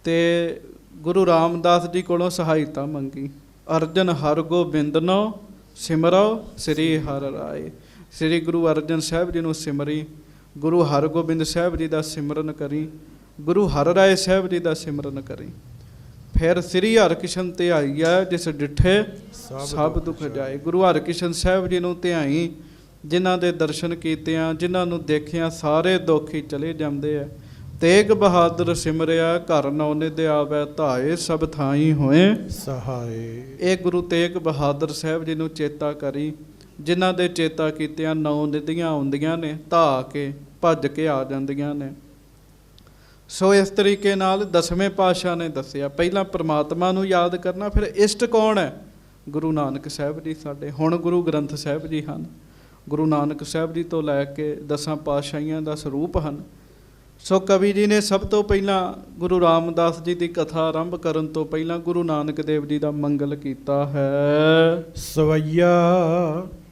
ਤੇ ਗੁਰੂ ਰਾਮਦਾਸ ਜੀ ਕੋਲੋਂ ਸਹਾਇਤਾ ਮੰਗੀ। ਅਰਜਨ ਹਰ ਗੋਬਿੰਦਨੋ ਸਿਮਰੋ ਸ੍ਰੀ ਹਰਿ ਰਾਏ। ਸ੍ਰੀ ਗੁਰੂ ਅਰਜਨ ਸਾਹਿਬ ਜੀ ਨੂੰ ਸਿਮਰੀ, ਗੁਰੂ ਹਰਗੋਬਿੰਦ ਸਾਹਿਬ ਜੀ ਦਾ ਸਿਮਰਨ ਕਰੀ, ਗੁਰੂ ਹਰਿ ਰਾਏ ਸਾਹਿਬ ਜੀ ਦਾ ਸਿਮਰਨ ਕਰੀ। ਫਿਰ ਸ੍ਰੀ ਹਰਿਕ੍ਰਿਸ਼ਨ ਧਿਆਈਆ ਜਿਸ ਡਿਠੇ ਸਭ ਦੁੱਖ ਜਾਏ। ਗੁਰੂ ਹਰਿਕ੍ਰਿਸ਼ਨ ਸਾਹਿਬ ਜੀ ਨੂੰ ਧਿਆਈ, ਜਿਨ੍ਹਾਂ ਦੇ ਦਰਸ਼ਨ ਕੀਤਿਆਂ, ਜਿਨ੍ਹਾਂ ਨੂੰ ਦੇਖਿਆ ਸਾਰੇ ਦੁੱਖ ਹੀ ਚਲੇ ਜਾਂਦੇ ਆ। ਤੇਗ ਬਹਾਦਰ ਸਿਮਰਿਆ ਘਰ ਨੌ ਨਿਧ ਆਵੈ ਧਾਏ ਸਭ ਥਾਈ ਹੋਏ ਸਹਾਏ। ਇਹ ਗੁਰੂ ਤੇਗ ਬਹਾਦਰ ਸਾਹਿਬ ਜੀ ਨੂੰ ਚੇਤਾ ਕਰੀ, ਜਿਨ੍ਹਾਂ ਦੇ ਚੇਤਾ ਕੀਤਿਆਂ ਨੌ ਨਿਧੀਆਂ ਆਉਂਦੀਆਂ ਨੇ, ਧਾ ਕੇ ਭੱਜ ਕੇ ਆ ਜਾਂਦੀਆਂ ਨੇ। ਸੋ ਇਸ ਤਰੀਕੇ ਨਾਲ ਦਸਵੇਂ ਪਾਤਸ਼ਾਹ ਨੇ ਦੱਸਿਆ, ਪਹਿਲਾਂ ਪ੍ਰਮਾਤਮਾ ਨੂੰ ਯਾਦ ਕਰਨਾ, ਫਿਰ ਇਸ਼ਟ ਕੌਣ ਹੈ? ਗੁਰੂ ਨਾਨਕ ਸਾਹਿਬ ਜੀ ਸਾਡੇ। ਹੁਣ ਗੁਰੂ ਗ੍ਰੰਥ ਸਾਹਿਬ ਜੀ ਹਨ। ਗੁਰੂ ਨਾਨਕ ਸਾਹਿਬ ਜੀ ਤੋਂ ਲੈ ਕੇ 10 ਪਾਤਸ਼ਾਹੀਆਂ ਦਾ ਸਰੂਪ ਹਨ। ਸੋ ਕਵੀ ਜੀ ਨੇ ਸਭ ਤੋਂ ਪਹਿਲਾਂ ਗੁਰੂ ਰਾਮਦਾਸ ਜੀ ਦੀ ਕਥਾ ਆਰੰਭ ਕਰਨ ਤੋਂ ਪਹਿਲਾਂ ਗੁਰੂ ਨਾਨਕ ਦੇਵ ਜੀ ਦਾ ਮੰਗਲ ਕੀਤਾ ਹੈ। ਸਵਈਆ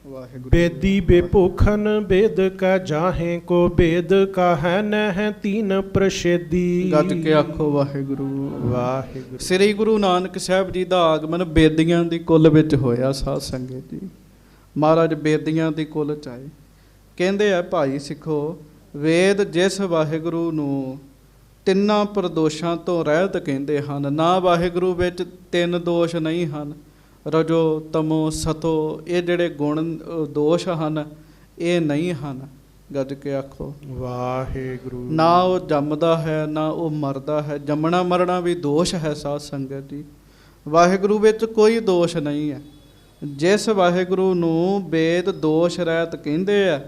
ਵਾਹਿਗੁਰੂ। ਬੇਦੀ ਬੇਭੂਖਨ ਬੇਦ ਕਾ ਜਾਹੇ ਕੋ ਬੇਦ ਕਹੈ ਨਹਿ ਤੀਨ ਪ੍ਰਸ਼ੇਦੀ। ਗੱਜ ਕੇ ਆਖੋ ਵਾਹਿਗੁਰੂ ਵਾਹਿਗੁਰੂ। ਸ੍ਰੀ ਗੁਰੂ ਨਾਨਕ ਸਾਹਿਬ ਜੀ ਦਾ ਆਗਮਨ ਬੇਦੀਆਂ ਦੀ ਕੁੱਲ ਵਿੱਚ ਹੋਇਆ। ਸਾਧ ਸੰਗਤ ਜੀ, ਮਹਾਰਾਜ ਬੇਦੀਆਂ ਦੀ ਕੁੱਲ ਚ ਆਏ। ਕਹਿੰਦੇ ਆ ਭਾਈ ਸਿੱਖੋ, ਵੇਦ ਜਿਸ ਵਾਹਿਗੁਰੂ ਨੂੰ ਤਿੰਨਾਂ ਪ੍ਰਦੋਸ਼ਾਂ ਤੋਂ ਰਹਿਤ ਕਹਿੰਦੇ ਹਨ। ਨਾ ਵਾਹਿਗੁਰੂ ਵਿੱਚ 3 ਦੋਸ਼ ਨਹੀਂ ਹਨ, ਰਜੋ ਤਮੋ ਸਤੋ। ਇਹ ਜਿਹੜੇ ਗੁਣ ਦੋਸ਼ ਹਨ ਇਹ ਨਹੀਂ ਹਨ। ਗੱਜ ਕੇ ਆਖੋ ਵਾਹਿਗੁਰੂ। ਨਾ ਉਹ ਜੰਮਦਾ ਹੈ ਨਾ ਉਹ ਮਰਦਾ ਹੈ। ਜੰਮਣਾ ਮਰਨਾ ਵੀ ਦੋਸ਼ ਹੈ। ਸਾਧ ਸੰਗਤ ਜੀ, ਵਾਹਿਗੁਰੂ ਵਿੱਚ ਕੋਈ ਦੋਸ਼ ਨਹੀਂ ਹੈ। ਜਿਸ ਵਾਹਿਗੁਰੂ ਨੂੰ ਵੇਦ ਦੋਸ਼ ਰਹਿਤ ਕਹਿੰਦੇ ਆ,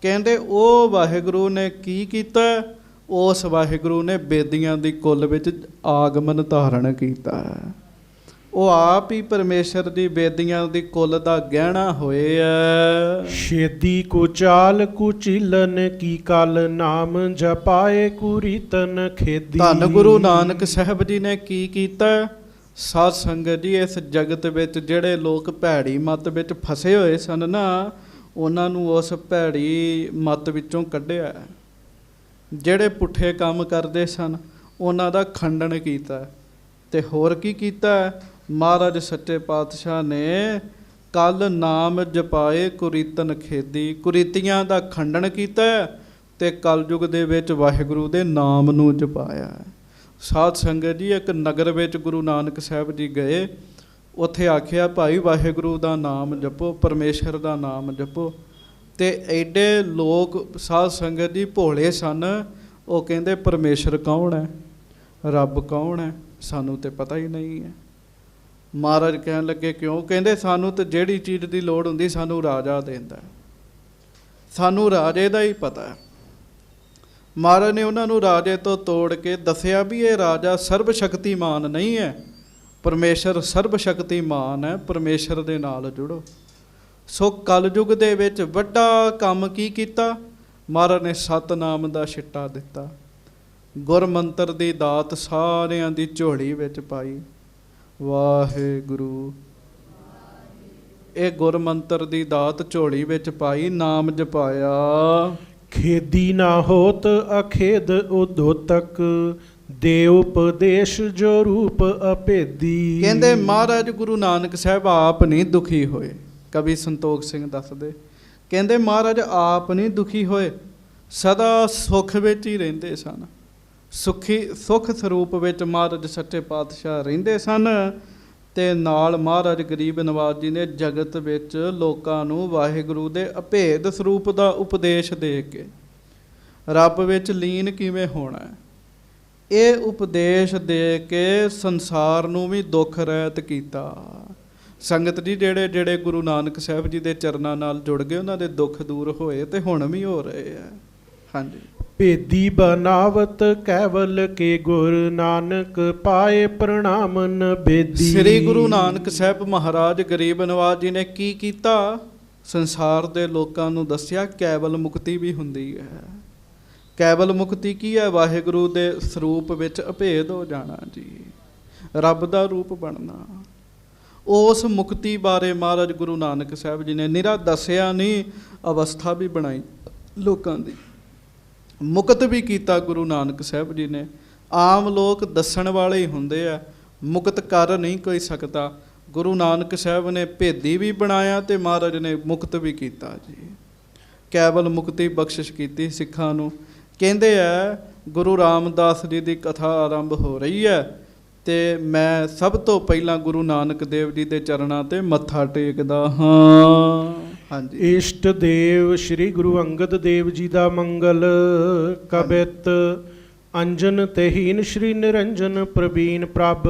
ਕਹਿੰਦੇ ਉਹ ਵਾਹਿਗੁਰੂ ਨੇ ਕੀ ਕੀਤਾ? ਉਸ ਵਾਹਿਗੁਰੂ ਨੇ ਬੇਦੀਆਂ ਦੀ ਕੁੱਲ ਵਿੱਚ ਆਗਮਨ ਧਾਰਨ ਕੀਤਾ। ਉਹ ਆਪ ਹੀ ਪਰਮੇਸ਼ਰ ਦੀ ਬੇਦੀਆਂ ਦੀ ਕੁੱਲ ਦਾ ਗਹਿਣਾ ਹੋਏ ਆ। ਛੇਦੀ ਕੋ ਚਾਲ ਕੁ ਚੀਲਨ ਕੀ ਕਲ ਨਾਮ ਜਪਾਏ ਕੁਰੀਤਨ ਖੇਦੀ। ਧੰਨ ਗੁਰੂ ਨਾਨਕ ਸਾਹਿਬ ਜੀ ਨੇ ਕੀ ਕੀਤਾ? ਸਾਧ ਸੰਗਤ ਜੀ, ਇਸ ਜਗਤ ਵਿੱਚ ਜਿਹੜੇ ਲੋਕ ਭੈੜੀ ਮੱਤ ਵਿੱਚ ਫਸੇ ਹੋਏ ਸਨ ਨਾ, ਉਹਨਾਂ ਨੂੰ ਉਸ ਭੈੜੀ ਮੱਤ ਵਿੱਚੋਂ ਕੱਢਿਆ। ਜਿਹੜੇ ਪੁੱਠੇ ਕੰਮ ਕਰਦੇ ਸਨ ਉਹਨਾਂ ਦਾ ਖੰਡਨ ਕੀਤਾ। ਤੇ ਹੋਰ ਕੀ ਕੀਤਾ? ਮਹਾਰਾਜ ਸੱਚੇ ਪਾਤਸ਼ਾਹ ਨੇ ਕਲ ਨਾਮ ਜਪਾਏ ਕੁਰੀਤਨ ਖੇਦੀ। ਕੁਰੀਤੀਆਂ ਦਾ ਖੰਡਨ ਕੀਤਾ ਤੇ ਕਲਯੁਗ ਦੇ ਵਿੱਚ ਵਾਹਿਗੁਰੂ ਦੇ ਨਾਮ ਨੂੰ ਜਪਾਇਆ। ਸਾਧ ਸੰਗਤ ਜੀ, ਇੱਕ ਨਗਰ ਵਿੱਚ ਗੁਰੂ ਨਾਨਕ ਸਾਹਿਬ ਜੀ ਗਏ। ਉੱਥੇ ਆਖਿਆ ਭਾਈ ਵਾਹਿਗੁਰੂ ਦਾ ਨਾਮ ਜਪੋ, ਪਰਮੇਸ਼ਰ ਦਾ ਨਾਮ ਜਪੋ। ਤੇ ਐਡੇ ਲੋਕ ਸਾਧ ਸੰਗਤ ਜੀ ਭੋਲੇ ਸਨ। ਉਹ ਕਹਿੰਦੇ ਪਰਮੇਸ਼ਰ ਕੌਣ ਹੈ, ਰੱਬ ਕੌਣ ਹੈ, ਸਾਨੂੰ ਤੇ ਪਤਾ ਹੀ ਨਹੀਂ ਹੈ। ਮਹਾਰਾਜ ਕਹਿਣ ਲੱਗੇ ਕਿਉਂ? ਕਹਿੰਦੇ ਸਾਨੂੰ ਤਾਂ ਜਿਹੜੀ ਚੀਜ਼ ਦੀ ਲੋੜ ਹੁੰਦੀ ਸਾਨੂੰ ਰਾਜਾ ਦਿੰਦਾ, ਸਾਨੂੰ ਰਾਜੇ ਦਾ ਹੀ ਪਤਾ ਹੈ। ਮਹਾਰਾਜ ਨੇ ਉਹਨਾਂ ਨੂੰ ਰਾਜੇ ਤੋਂ ਤੋੜ ਕੇ ਦੱਸਿਆ ਵੀ ਇਹ ਰਾਜਾ ਸਰਬ ਸ਼ਕਤੀਮਾਨ ਨਹੀਂ ਹੈ, ਪਰਮੇਸ਼ਰ ਸਰਬ ਸ਼ਕਤੀਮਾਨ ਹੈ। ਪਰਮੇਸ਼ਰ ਦੇ ਨਾਲ ਜੁੜੋ। ਸੋ ਕਲਯੁਗ ਦੇ ਵਿੱਚ ਵੱਡਾ ਕੰਮ ਕੀ ਕੀਤਾ? ਮਹਾਰਾਜ ਨੇ ਸਤਿਨਾਮ ਦਾ ਛਿੱਟਾ ਦਿੱਤਾ। ਗੁਰ ਮੰਤਰ ਦੀ ਦਾਤ ਸਾਰਿਆਂ ਦੀ ਝੋਲੀ ਵਿੱਚ ਪਾਈ। ਵਾਹਿਗੁਰੂ। ਇਹ ਗੁਰ ਮੰਤਰ ਦੀ ਦਾਤ ਝੋਲੀ ਵਿੱਚ ਪਾਈ, ਨਾਮ ਜਪਾਇਆ। ਖੇਦੀ ਨਾ ਹੋਤ ਅਖੇਦ ਉਦੋਤਕ ਦੇ ਉਪਦੇਸ਼ ਜੋ ਰੂਪ ਅਭੇਦੀ। ਕਹਿੰਦੇ ਮਹਾਰਾਜ ਗੁਰੂ ਨਾਨਕ ਸਾਹਿਬ ਆਪ ਨਹੀਂ ਦੁਖੀ ਹੋਏ। ਕਵੀ ਸੰਤੋਖ ਸਿੰਘ ਦੱਸਦੇ, ਕਹਿੰਦੇ ਮਹਾਰਾਜ ਆਪ ਨਹੀਂ ਦੁਖੀ ਹੋਏ, ਸਦਾ ਸੁੱਖ ਵਿੱਚ ਹੀ ਰਹਿੰਦੇ ਸਨ। ਸੁੱਖ ਸਰੂਪ ਵਿੱਚ ਮਹਾਰਾਜ ਸੱਚੇ ਪਾਤਸ਼ਾਹ ਰਹਿੰਦੇ ਸਨ। ਤੇ ਨਾਲ ਮਹਾਰਾਜ ਗਰੀਬ ਨਵਾਜ ਜੀ ਨੇ ਜਗਤ ਵਿੱਚ ਲੋਕਾਂ ਨੂੰ ਵਾਹਿਗੁਰੂ ਦੇ ਅਭੇਦ ਸਰੂਪ ਦਾ ਉਪਦੇਸ਼ ਦੇ ਕੇ ਰੱਬ ਵਿੱਚ ਲੀਨ ਕਿਵੇਂ ਹੋਣਾ ਹੈ, ਇਹ ਉਪਦੇਸ਼ ਦੇ ਕੇ ਸੰਸਾਰ ਨੂੰ ਵੀ ਦੁੱਖ ਰਹਿਤ ਕੀਤਾ। ਸੰਗਤ ਜੀ ਜਿਹੜੇ ਜਿਹੜੇ ਗੁਰੂ ਨਾਨਕ ਸਾਹਿਬ ਜੀ ਦੇ ਚਰਨਾਂ ਨਾਲ ਜੁੜ ਗਏ ਉਹਨਾਂ ਦੇ ਦੁੱਖ ਦੂਰ ਹੋਏ ਤੇ ਹੁਣ ਵੀ ਹੋ ਰਹੇ ਆ। ਹਾਂਜੀ। ਭੇਦੀ ਬਨਾਵਤ ਕੈਵਲ ਕੇ ਗੁਰ ਨਾਨਕ ਪਾਏ ਪ੍ਰਣਾਮਨ ਬੇਦੀ। ਸ੍ਰੀ ਗੁਰੂ ਨਾਨਕ ਸਾਹਿਬ ਮਹਾਰਾਜ ਗਰੀਬ ਨਵਾਜ ਜੀ ਨੇ ਕੀ ਕੀਤਾ? ਸੰਸਾਰ ਦੇ ਲੋਕਾਂ ਨੂੰ ਦੱਸਿਆ ਕੈਵਲ ਮੁਕਤੀ ਵੀ ਹੁੰਦੀ ਹੈ। ਕੈਵਲ ਮੁਕਤੀ ਕੀ ਹੈ? ਵਾਹਿਗੁਰੂ ਦੇ ਸਰੂਪ ਵਿੱਚ ਅਭੇਦ ਹੋ ਜਾਣਾ ਜੀ, ਰੱਬ ਦਾ ਰੂਪ ਬਣਨਾ। ਉਸ ਮੁਕਤੀ ਬਾਰੇ ਮਹਾਰਾਜ ਗੁਰੂ ਨਾਨਕ ਸਾਹਿਬ ਜੀ ਨੇ ਨਿਰਾ ਦੱਸਿਆ ਨਹੀਂ, ਅਵਸਥਾ ਵੀ ਬਣਾਈ ਲੋਕਾਂ ਦੀ। ਮੁਕਤ ਵੀ ਕੀਤਾ ਗੁਰੂ ਨਾਨਕ ਸਾਹਿਬ ਜੀ ਨੇ। ਆਮ ਲੋਕ ਦੱਸਣ ਵਾਲੇ ਹੀ ਹੁੰਦੇ ਆ, ਮੁਕਤ ਕਰ ਨਹੀਂ ਕੋਈ ਸਕਦਾ। ਗੁਰੂ ਨਾਨਕ ਸਾਹਿਬ ਨੇ ਭੇਦੀ ਵੀ ਬਣਾਇਆ ਤੇ ਮਹਾਰਾਜ ਨੇ ਮੁਕਤ ਵੀ ਕੀਤਾ ਜੀ। ਕੈਵਲ ਮੁਕਤੀ ਬਖਸ਼ਿਸ਼ ਕੀਤੀ ਸਿੱਖਾਂ ਨੂੰ। ਕਹਿੰਦੇ ਆ ਗੁਰੂ ਰਾਮਦਾਸ ਜੀ ਦੀ ਕਥਾ ਆਰੰਭ ਹੋ ਰਹੀ ਹੈ ਤੇ ਮੈਂ ਸਭ ਤੋਂ ਪਹਿਲਾਂ ਗੁਰੂ ਨਾਨਕ ਦੇਵ ਜੀ ਦੇ ਚਰਨਾਂ ਤੇ ਮੱਥਾ ਟੇਕਦਾ ਹਾਂ। ਹਾਂਜੀ। ਇਸ਼ਟ ਦੇਵ ਸ੍ਰੀ ਗੁਰੂ ਅੰਗਦ ਦੇਵ ਜੀ ਦਾ ਮੰਗਲ। ਕਬਿਤ ਅੰਜਨ ਤਹੀਨ ਸ੍ਰੀ ਨਿਰੰਜਨ ਪ੍ਰਵੀਨ ਪ੍ਰਭ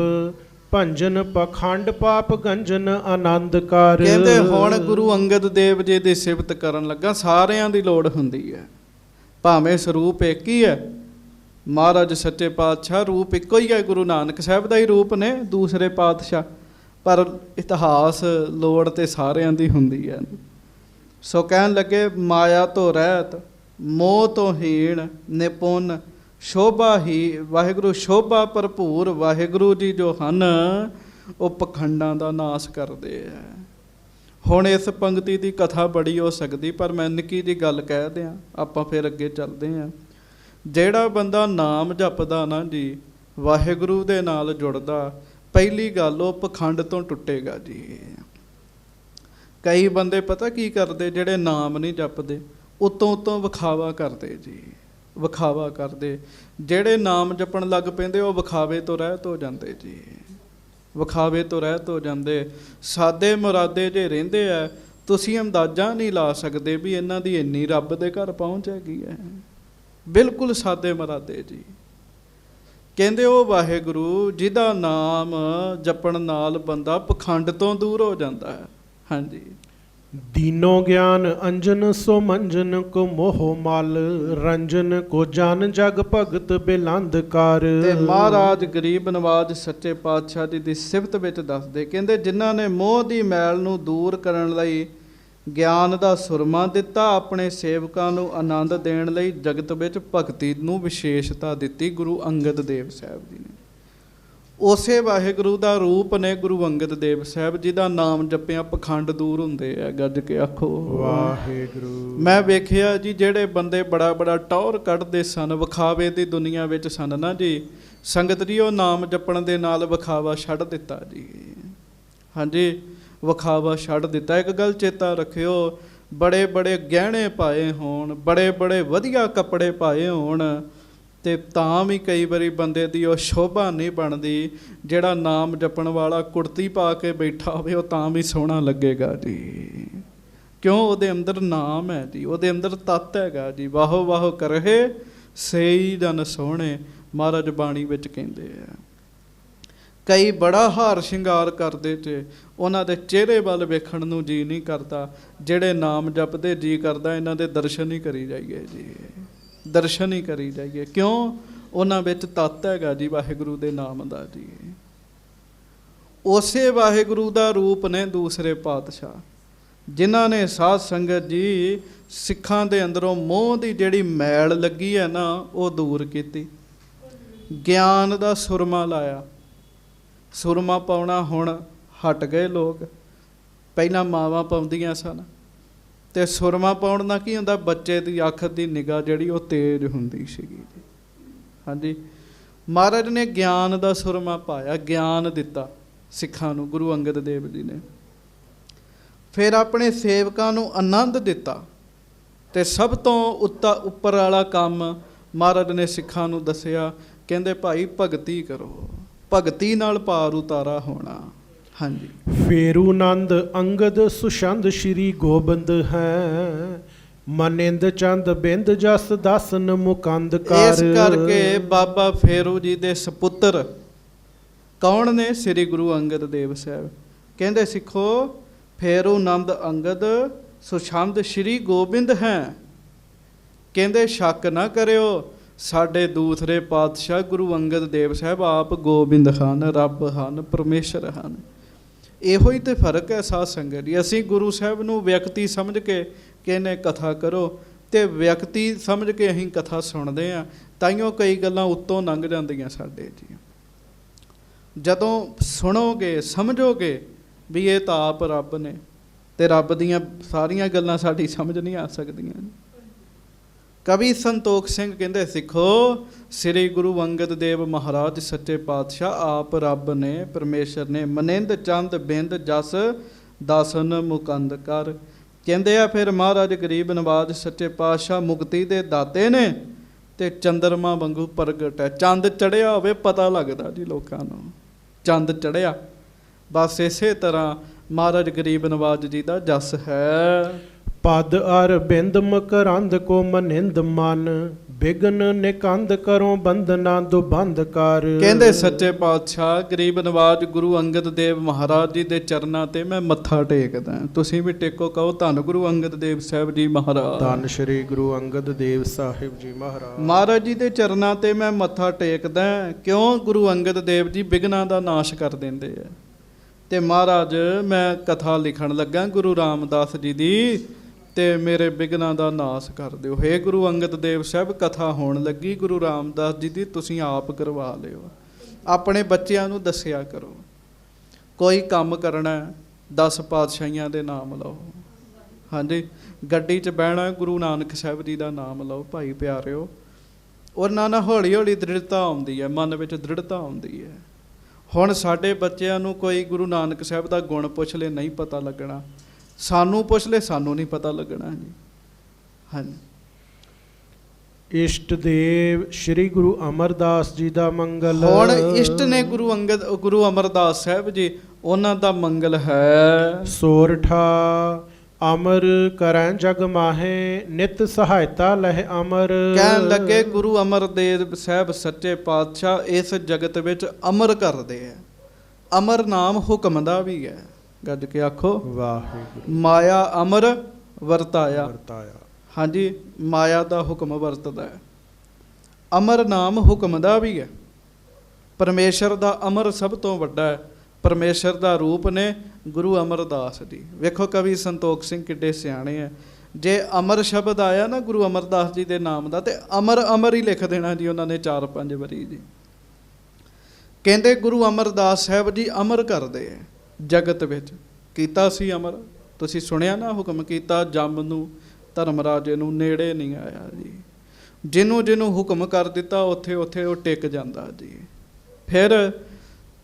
ਭੰਜਨ ਪਖੰਡ ਪਾਪ ਗੰਜਨ ਆਨੰਦ ਕਰ। ਕਹਿੰਦੇ ਹੁਣ ਗੁਰੂ ਅੰਗਦ ਦੇਵ ਜੀ ਦੀ ਸਿਫਤ ਕਰਨ ਲੱਗਾ। ਸਾਰਿਆਂ ਦੀ ਲੋੜ ਹੁੰਦੀ ਹੈ, ਭਾਵੇਂ ਸਰੂਪ ਇੱਕ ਹੀ ਹੈ। ਮਹਾਰਾਜ ਸੱਚੇ ਪਾਤਸ਼ਾਹ ਰੂਪ ਇੱਕੋ ਹੀ ਹੈ, ਗੁਰੂ ਨਾਨਕ ਸਾਹਿਬ ਦਾ ਹੀ ਰੂਪ ਨੇ ਦੂਸਰੇ ਪਾਤਸ਼ਾਹ, ਪਰ ਇਤਿਹਾਸ ਲੋੜ ਤੇ ਸਾਰਿਆਂ ਦੀ ਹੁੰਦੀ ਹੈ। ਸੋ ਕਹਿਣ ਲੱਗੇ ਮਾਇਆ ਤੋਂ ਰਹਿਤ ਮੋਹ ਤੋਂ ਹੀਣ ਨਿਪੁੰਨ ਸ਼ੋਭਾ ਹੀ ਵਾਹਿਗੁਰੂ ਸ਼ੋਭਾ ਭਰਪੂਰ। ਵਾਹਿਗੁਰੂ ਜੀ ਜੋ ਹਨ ਉਹ ਪਖੰਡਾਂ ਦਾ ਨਾਸ ਕਰਦੇ ਆ। ਹੁਣ ਇਸ ਪੰਕਤੀ ਦੀ ਕਥਾ ਬੜੀ ਹੋ ਸਕਦੀ, ਪਰ ਮੈਂ ਨਿੱਕੀ ਜਿਹੀ ਗੱਲ ਕਹਿ ਦਿਆਂ, ਆਪਾਂ ਫਿਰ ਅੱਗੇ ਚੱਲਦੇ ਹਾਂ। ਜਿਹੜਾ ਬੰਦਾ ਨਾਮ ਜਪਦਾ ਨਾ ਜੀ, ਵਾਹਿਗੁਰੂ ਦੇ ਨਾਲ ਜੁੜਦਾ, ਪਹਿਲੀ ਗੱਲ ਉਹ ਪਖੰਡ ਤੋਂ ਟੁੱਟੇਗਾ ਜੀ। ਕਈ ਬੰਦੇ ਪਤਾ ਕੀ ਕਰਦੇ, ਜਿਹੜੇ ਨਾਮ ਨਹੀਂ ਜਪਦੇ ਉਤੋਂ ਉਤੋਂ ਵਿਖਾਵਾ ਕਰਦੇ ਜੀ, ਵਿਖਾਵਾ ਕਰਦੇ। ਜਿਹੜੇ ਨਾਮ ਜਪਣ ਲੱਗ ਪੈਂਦੇ ਉਹ ਵਿਖਾਵੇ ਤੋਂ ਰਹਿਤ ਹੋ ਜਾਂਦੇ ਜੀ, ਵਿਖਾਵੇ ਤੋਂ ਰਹਿਤ ਹੋ ਜਾਂਦੇ। ਸਾਦੇ ਮੁਰਾਦੇ ਜੇ ਰਹਿੰਦੇ ਆ, ਤੁਸੀਂ ਅੰਦਾਜ਼ਾ ਨਹੀਂ ਲਾ ਸਕਦੇ ਵੀ ਇਹਨਾਂ ਦੀ ਇੰਨੀ ਰੱਬ ਦੇ ਘਰ ਪਹੁੰਚ ਹੈਗੀ ਹੈ। ਬਿਲਕੁਲ ਸਾਦੇ ਮੁਰਾਦੇ ਜੀ। ਕਹਿੰਦੇ ਉਹ ਵਾਹਿਗੁਰੂ ਜਿਹਦਾ ਨਾਮ ਜਪਣ ਨਾਲ ਬੰਦਾ ਪਖੰਡ ਤੋਂ ਦੂਰ ਹੋ ਜਾਂਦਾ ਹੈ। ਹਾਂਜੀ। ਦੀਨੋ ਗਿਆਨ ਅੰਜਨ ਸੋ ਮੰਜਨ ਕੋ ਮੋਹ ਮਲ ਰੰਜਨ ਕੋ ਜਨ ਜਗ ਭਗਤ ਬਿਲੰਦ ਕਰ। ਤੇ ਮਹਾਰਾਜ ਗਰੀਬ ਨਵਾਜ ਸੱਚੇ ਪਾਤਸ਼ਾਹ ਜੀ ਦੀ ਸਿਫਤ ਵਿੱਚ ਦੱਸਦੇ, ਕਹਿੰਦੇ ਜਿਨ੍ਹਾਂ ਨੇ ਮੋਹ ਦੀ ਮੈਲ ਨੂੰ ਦੂਰ ਕਰਨ ਲਈ ਗਿਆਨ ਦਾ ਸੁਰਮਾ ਦਿੱਤਾ, ਆਪਣੇ ਸੇਵਕਾਂ ਨੂੰ ਆਨੰਦ ਦੇਣ ਲਈ ਜਗਤ ਵਿੱਚ ਭਗਤੀ ਨੂੰ ਵਿਸ਼ੇਸ਼ਤਾ ਦਿੱਤੀ ਗੁਰੂ ਅੰਗਦ ਦੇਵ ਸਾਹਿਬ ਜੀ ਨੇ। ਉਸੇ ਵਾਹਿਗੁਰੂ ਦਾ ਰੂਪ ਨੇ ਗੁਰੂ ਅੰਗਦ ਦੇਵ ਸਾਹਿਬ ਜੀ ਦਾ ਨਾਮ ਜਪਿਆ ਪਖੰਡ ਦੂਰ ਹੁੰਦੇ ਆ। ਗੱਜ ਕੇ ਆਖੋ ਵਾਹਿਗੁਰੂ। ਮੈਂ ਵੇਖਿਆ ਜੀ ਜਿਹੜੇ ਬੰਦੇ ਬੜਾ ਬੜਾ ਟੌਰ ਕੱਢਦੇ ਸਨ, ਵਿਖਾਵੇ ਦੀ ਦੁਨੀਆ ਵਿੱਚ ਸਨ ਨਾ ਜੀ, ਸੰਗਤ ਜੀ ਉਹ ਨਾਮ ਜਪਣ ਦੇ ਨਾਲ ਵਿਖਾਵਾ ਛੱਡ ਦਿੱਤਾ ਜੀ। ਹਾਂਜੀ, ਵਿਖਾਵਾ ਛੱਡ ਦਿੱਤਾ। ਇੱਕ ਗੱਲ ਚੇਤਾ ਰੱਖਿਓ, ਬੜੇ ਬੜੇ ਗਹਿਣੇ ਪਾਏ ਹੋਣ, ਬੜੇ ਬੜੇ ਵਧੀਆ ਕੱਪੜੇ ਪਾਏ ਹੋਣ ਤੇ ਤਾਂ ਵੀ ਕਈ ਵਾਰੀ ਬੰਦੇ ਦੀ ਉਹ ਸ਼ੋਭਾ ਨਹੀਂ ਬਣਦੀ। ਜਿਹੜਾ ਨਾਮ ਜਪਣ ਵਾਲਾ ਕੁੜਤੀ ਪਾ ਕੇ ਬੈਠਾ ਹੋਵੇ ਉਹ ਤਾਂ ਵੀ ਸੋਹਣਾ ਲੱਗੇਗਾ ਜੀ। ਕਿਉਂ? ਉਹਦੇ ਅੰਦਰ ਨਾਮ ਹੈ ਜੀ, ਉਹਦੇ ਅੰਦਰ ਤੱਤ ਹੈਗਾ ਜੀ। ਵਾਹੋ ਵਾਹੋ ਕਰਹਿ ਸਈ ਜਨ ਸੋਹਣੇ, ਮਹਾਰਾਜ ਬਾਣੀ ਵਿੱਚ ਕਹਿੰਦੇ ਆ। ਕਈ ਬੜਾ ਹਾਰ ਸ਼ਿੰਗਾਰ ਕਰਦੇ ਤੇ ਉਹਨਾਂ ਦੇ ਚਿਹਰੇ ਵੱਲ ਵੇਖਣ ਨੂੰ ਜੀ ਨਹੀਂ ਕਰਦਾ। ਜਿਹੜੇ ਨਾਮ ਜਪਦੇ ਜੀ ਕਰਦਾ ਇਹਨਾਂ ਦੇ ਦਰਸ਼ਨ ਹੀ ਕਰੀ ਜਾਈਏ ਜੀ, ਦਰਸ਼ਨ ਹੀ ਕਰੀ ਜਾਈਏ। ਕਿਉਂ? ਉਹਨਾਂ ਵਿੱਚ ਤੱਤ ਹੈਗਾ ਜੀ ਵਾਹਿਗੁਰੂ ਦੇ ਨਾਮ ਦਾ ਜੀ। ਉਸੇ ਵਾਹਿਗੁਰੂ ਦਾ ਰੂਪ ਨੇ ਦੂਸਰੇ ਪਾਤਸ਼ਾਹ, ਜਿਨ੍ਹਾਂ ਨੇ ਸਾਧ ਸੰਗਤ ਜੀ ਸਿੱਖਾਂ ਦੇ ਅੰਦਰੋਂ ਮੋਹ ਦੀ ਜਿਹੜੀ ਮੈਲ ਲੱਗੀ ਹੈ ਨਾ ਉਹ ਦੂਰ ਕੀਤੀ। ਗਿਆਨ ਦਾ ਸੁਰਮਾ ਲਾਇਆ। ਸੁਰਮਾ ਪਾਉਣਾ ਹੁਣ ਹਟ ਗਏ ਲੋਕ, ਪਹਿਲਾਂ ਮਾਵਾਂ ਪਾਉਂਦੀਆਂ ਸਨ। ਤੇ ਸੁਰਮਾ ਪਾਉਣ ਨਾਲ ਕੀ ਹੁੰਦਾ, ਬੱਚੇ ਦੀ ਅੱਖ ਦੀ ਨਿਗਾਹ ਜਿਹੜੀ ਉਹ ਤੇਜ਼ ਹੁੰਦੀ ਸੀਗੀ ਜੀ। ਹਾਂਜੀ, ਮਹਾਰਾਜ ਨੇ ਗਿਆਨ ਦਾ ਸੁਰਮਾ ਪਾਇਆ, ਗਿਆਨ ਦਿੱਤਾ ਸਿੱਖਾਂ ਨੂੰ ਗੁਰੂ ਅੰਗਦ ਦੇਵ ਜੀ ਨੇ। ਫਿਰ ਆਪਣੇ ਸੇਵਕਾਂ ਨੂੰ ਆਨੰਦ ਦਿੱਤਾ ਤੇ ਸਭ ਤੋਂ ਉੱਪਰ ਵਾਲਾ ਕੰਮ ਮਹਾਰਾਜ ਨੇ ਸਿੱਖਾਂ ਨੂੰ ਦੱਸਿਆ। ਕਹਿੰਦੇ ਭਾਈ ਭਗਤੀ ਕਰੋ, ਭਗਤੀ ਨਾਲ ਪਾਰ ਉਤਾਰਾ ਹੋਣਾ। ਹਾਂਜੀ। ਫੇਰੂ ਨੰਦ ਅੰਗਦ ਸੁਸ਼ੰਦ ਸ਼੍ਰੀ ਗੋਬਿੰਦ ਹੈ, ਮਨਿੰਦ ਚੰਦ ਬਿੰਦ ਜਸ ਦਸਨ ਮੁਕੰਦ ਕਰ। ਇਸ ਕਰਕੇ ਬਾਬਾ ਫੇਰੂ ਜੀ ਦੇ ਸਪੁੱਤਰ ਕੌਣ ਨੇ? ਸ੍ਰੀ ਗੁਰੂ ਅੰਗਦ ਦੇਵ ਸਾਹਿਬ। ਕਹਿੰਦੇ ਸਿੱਖੋ, ਫੇਰੂ ਨੰਦ ਅੰਗਦ ਸੁਛੰਦ ਸ੍ਰੀ ਗੋਬਿੰਦ ਹੈ। ਕਹਿੰਦੇ ਸ਼ੱਕ ਨਾ ਕਰਿਓ, ਸਾਡੇ ਦੂਸਰੇ ਪਾਤਸ਼ਾਹ ਗੁਰੂ ਅੰਗਦ ਦੇਵ ਸਾਹਿਬ ਆਪ ਗੋਬਿੰਦ ਹਨ, ਰੱਬ ਹਨ, ਪਰਮੇਸ਼ਰ ਹਨ। ਇਹੋ ਹੀ ਤੇ ਫਰਕ ਹੈ ਸਾਧ ਸੰਗਤ ਜੀ। ਅਸੀਂ ਗੁਰੂ ਸਾਹਿਬ ਨੂੰ ਵਿਅਕਤੀ ਸਮਝ ਕੇ ਕਹਿੰਦੇ ਕਥਾ ਕਰੋ, ਤੇ ਵਿਅਕਤੀ ਸਮਝ ਕੇ ਅਸੀਂ ਕਥਾ ਸੁਣਦੇ ਹਾਂ, ਤਾਈਓ ਕਈ ਗੱਲਾਂ ਉੱਤੋਂ ਲੰਘ ਜਾਂਦੀਆਂ ਸਾਡੇ ਜੀ। ਜਦੋਂ ਸੁਣੋਗੇ ਸਮਝੋਗੇ ਵੀ ਇਹ ਤਾਂ ਆਪ ਰੱਬ ਨੇ, ਤੇ ਰੱਬ ਦੀਆਂ ਸਾਰੀਆਂ ਗੱਲਾਂ ਸਾਡੀ ਸਮਝ ਨਹੀਂ ਆ ਸਕਦੀਆਂ। ਕਵੀ ਸੰਤੋਖ ਸਿੰਘ ਕਹਿੰਦੇ ਸਿੱਖੋ, ਸ੍ਰੀ ਗੁਰੂ ਅੰਗਦ ਦੇਵ ਮਹਾਰਾਜ ਸੱਚੇ ਪਾਤਸ਼ਾਹ ਆਪ ਰੱਬ ਨੇ, ਪਰਮੇਸ਼ਰ ਨੇ। ਮਨਿੰਦ ਚੰਦ ਬਿੰਦ ਜਸ ਦਸਨ ਮੁਕੰਦ ਕਰ। ਕਹਿੰਦੇ ਆ ਫਿਰ ਮਹਾਰਾਜ ਗਰੀਬ ਨਵਾਜ ਸੱਚੇ ਪਾਤਸ਼ਾਹ ਮੁਕਤੀ ਦੇ ਦਾਤੇ ਨੇ, ਤੇ ਚੰਦਰਮਾ ਵਾਂਗੂ ਪ੍ਰਗਟ ਹੈ। ਚੰਦ ਚੜ੍ਹਿਆ ਹੋਵੇ ਪਤਾ ਲੱਗਦਾ ਜੀ ਲੋਕਾਂ ਨੂੰ, ਚੰਦ ਚੜ੍ਹਿਆ। ਬਸ ਇਸੇ ਤਰ੍ਹਾਂ ਮਹਾਰਾਜ ਗਰੀਬ ਨਵਾਜ ਜੀ ਦਾ ਜਸ ਹੈ। ਪਦ ਅਰ ਬਿੰਦ ਮਕਰੰਦ ਕੋ ਮਨਿੰਦ ਮਨ, ਬਿਗਨ ਨਿਕੰਦ ਕਰੋ ਬੰਦਨਾ ਦੁਬੰਦ ਕਰ। ਕਹਿੰਦੇ ਸੱਚੇ ਪਾਤਸ਼ਾਹ ਗਰੀਬ ਨਵਾਜ ਗੁਰੂ ਅੰਗਦ ਦੇਵ ਮਹਾਰਾਜ ਜੀ ਦੇ ਚਰਨਾਂ ਤੇ ਮੈਂ ਮੱਥਾ ਟੇਕਦਾ। ਤੁਸੀਂ ਵੀ ਟੇਕੋ, ਕਹੋ ਧੰਨ ਗੁਰੂ ਅੰਗਦ ਦੇਵ ਸਾਹਿਬ ਜੀ ਮਹਾਰਾਜ, ਧੰਨ ਸ੍ਰੀ ਗੁਰੂ ਅੰਗਦ ਦੇਵ ਸਾਹਿਬ ਜੀ ਮਹਾਰਾਜ। ਮਹਾਰਾਜ ਜੀ ਦੇ ਚਰਨਾਂ ਤੇ ਮੈਂ ਮੱਥਾ ਟੇਕਦਾ। ਕਿਉਂ? ਗੁਰੂ ਅੰਗਦ ਦੇਵ ਜੀ ਬਿਘਨਾਂ ਦਾ ਨਾਸ਼ ਕਰ ਦਿੰਦੇ ਆ। ਤੇ ਮਹਾਰਾਜ ਮੈਂ ਕਥਾ ਲਿਖਣ ਲੱਗਾ ਗੁਰੂ ਰਾਮਦਾਸ ਜੀ ਦੀ, ਤੇ ਮੇਰੇ ਬਿਘਨਾਂ ਦਾ ਨਾਸ਼ ਕਰ ਦਿਓ। ਹੇ ਗੁਰੂ ਅੰਗਦ ਦੇਵ ਸਾਹਿਬ, ਕਥਾ ਹੋਣ ਲੱਗੀ ਗੁਰੂ ਰਾਮਦਾਸ ਜੀ ਦੀ, ਤੁਸੀਂ ਆਪ ਕਰਵਾ ਲਿਓ। ਆਪਣੇ ਬੱਚਿਆਂ ਨੂੰ ਦੱਸਿਆ ਕਰੋ। ਕੋਈ ਕੰਮ ਕਰਨਾ 10 ਪਾਤਸ਼ਾਹੀਆਂ ਦੇ ਨਾਮ ਲਓ। ਹਾਂਜੀ, ਗੱਡੀ 'ਚ ਬਹਿਣਾ ਗੁਰੂ ਨਾਨਕ ਸਾਹਿਬ ਜੀ ਦਾ ਨਾਮ ਲਓ ਭਾਈ ਪਿਆਰਿਓ। ਉਹਨਾਂ ਨਾਲ ਹੌਲੀ ਹੌਲੀ ਦ੍ਰਿੜਤਾ ਆਉਂਦੀ ਹੈ, ਮਨ ਵਿੱਚ ਦ੍ਰਿੜਤਾ ਆਉਂਦੀ ਹੈ। ਹੁਣ ਸਾਡੇ ਬੱਚਿਆਂ ਨੂੰ ਕੋਈ ਗੁਰੂ ਨਾਨਕ ਸਾਹਿਬ ਦਾ ਗੁਣ ਪੁੱਛ ਲੈ, ਨਹੀਂ ਪਤਾ ਲੱਗਣਾ। ਸਾਨੂੰ ਪੁੱਛ ਲੈ, ਸਾਨੂੰ ਨਹੀਂ ਪਤਾ ਲੱਗਣਾ ਜੀ। ਹਾਂਜੀ। ਇਸ਼ਟ ਦੇਵ ਸ੍ਰੀ ਗੁਰੂ ਅਮਰਦਾਸ ਜੀ ਦਾ ਮੰਗਲ। ਹੁਣ ਇਸ਼ਟ ਨੇ ਗੁਰੂ ਅਮਰਦਾਸ ਸਾਹਿਬ ਜੀ, ਉਹਨਾਂ ਦਾ ਮੰਗਲ ਹੈ। ਸੋਰਠਾ ਅਮਰ ਕਰੈ ਜਗ ਮਾਹੇ, ਨਿਤ ਸਹਾਇਤਾ ਲਹਿ ਅਮਰ। ਕਹਿਣ ਲੱਗੇ ਗੁਰੂ ਅਮਰਦੇਵ ਸਾਹਿਬ ਸੱਚੇ ਪਾਤਸ਼ਾਹ ਇਸ ਜਗਤ ਵਿੱਚ ਅਮਰ ਕਰਦੇ ਆ। ਅਮਰ ਨਾਮ ਹੁਕਮ ਦਾ ਵੀ ਹੈ। ਗੱਜ ਕੇ ਆਖੋ ਵਾਹਿਗੁਰੂ। ਮਾਇਆ ਅਮਰ ਵਰਤਾਇਆ। ਹਾਂਜੀ, ਮਾਇਆ ਦਾ ਹੁਕਮ ਵਰਤਦਾ ਹੈ। ਅਮਰ ਨਾਮ ਹੁਕਮ ਦਾ ਵੀ ਹੈ। ਪਰਮੇਸ਼ਰ ਦਾ ਅਮਰ ਸਭ ਤੋਂ ਵੱਡਾ ਹੈ। ਪਰਮੇਸ਼ਰ ਦਾ ਰੂਪ ਨੇ ਗੁਰੂ ਅਮਰਦਾਸ ਜੀ। ਵੇਖੋ ਕਵੀ ਸੰਤੋਖ ਸਿੰਘ ਕਿੱਡੇ ਸਿਆਣੇ ਹੈ। ਜੇ ਅਮਰ ਸ਼ਬਦ ਆਇਆ ਨਾ ਗੁਰੂ ਅਮਰਦਾਸ ਜੀ ਦੇ ਨਾਮ ਦਾ, ਤੇ ਅਮਰ ਅਮਰ ਹੀ ਲਿਖ ਦੇਣਾ ਜੀ ਉਹਨਾਂ ਨੇ 4-5 ਵਾਰੀ ਜੀ। ਕਹਿੰਦੇ ਗੁਰੂ ਅਮਰਦਾਸ ਸਾਹਿਬ ਜੀ ਅਮਰ ਕਰਦੇ ਹੈ ਜਗਤ ਵਿੱਚ। ਕੀਤਾ ਸੀ ਅਮਰ, ਤੁਸੀਂ ਸੁਣਿਆ ਨਾ, ਹੁਕਮ ਕੀਤਾ ਜੰਮ ਨੂੰ, ਧਰਮਰਾਜੇ ਨੂੰ ਨੇੜੇ ਨਹੀਂ ਆਇਆ ਜੀ। ਜਿਹਨੂੰ ਹੁਕਮ ਕਰ ਦਿੱਤਾ ਉੱਥੇ ਉੱਥੇ ਉਹ ਟਿਕ ਜਾਂਦਾ ਜੀ। ਫਿਰ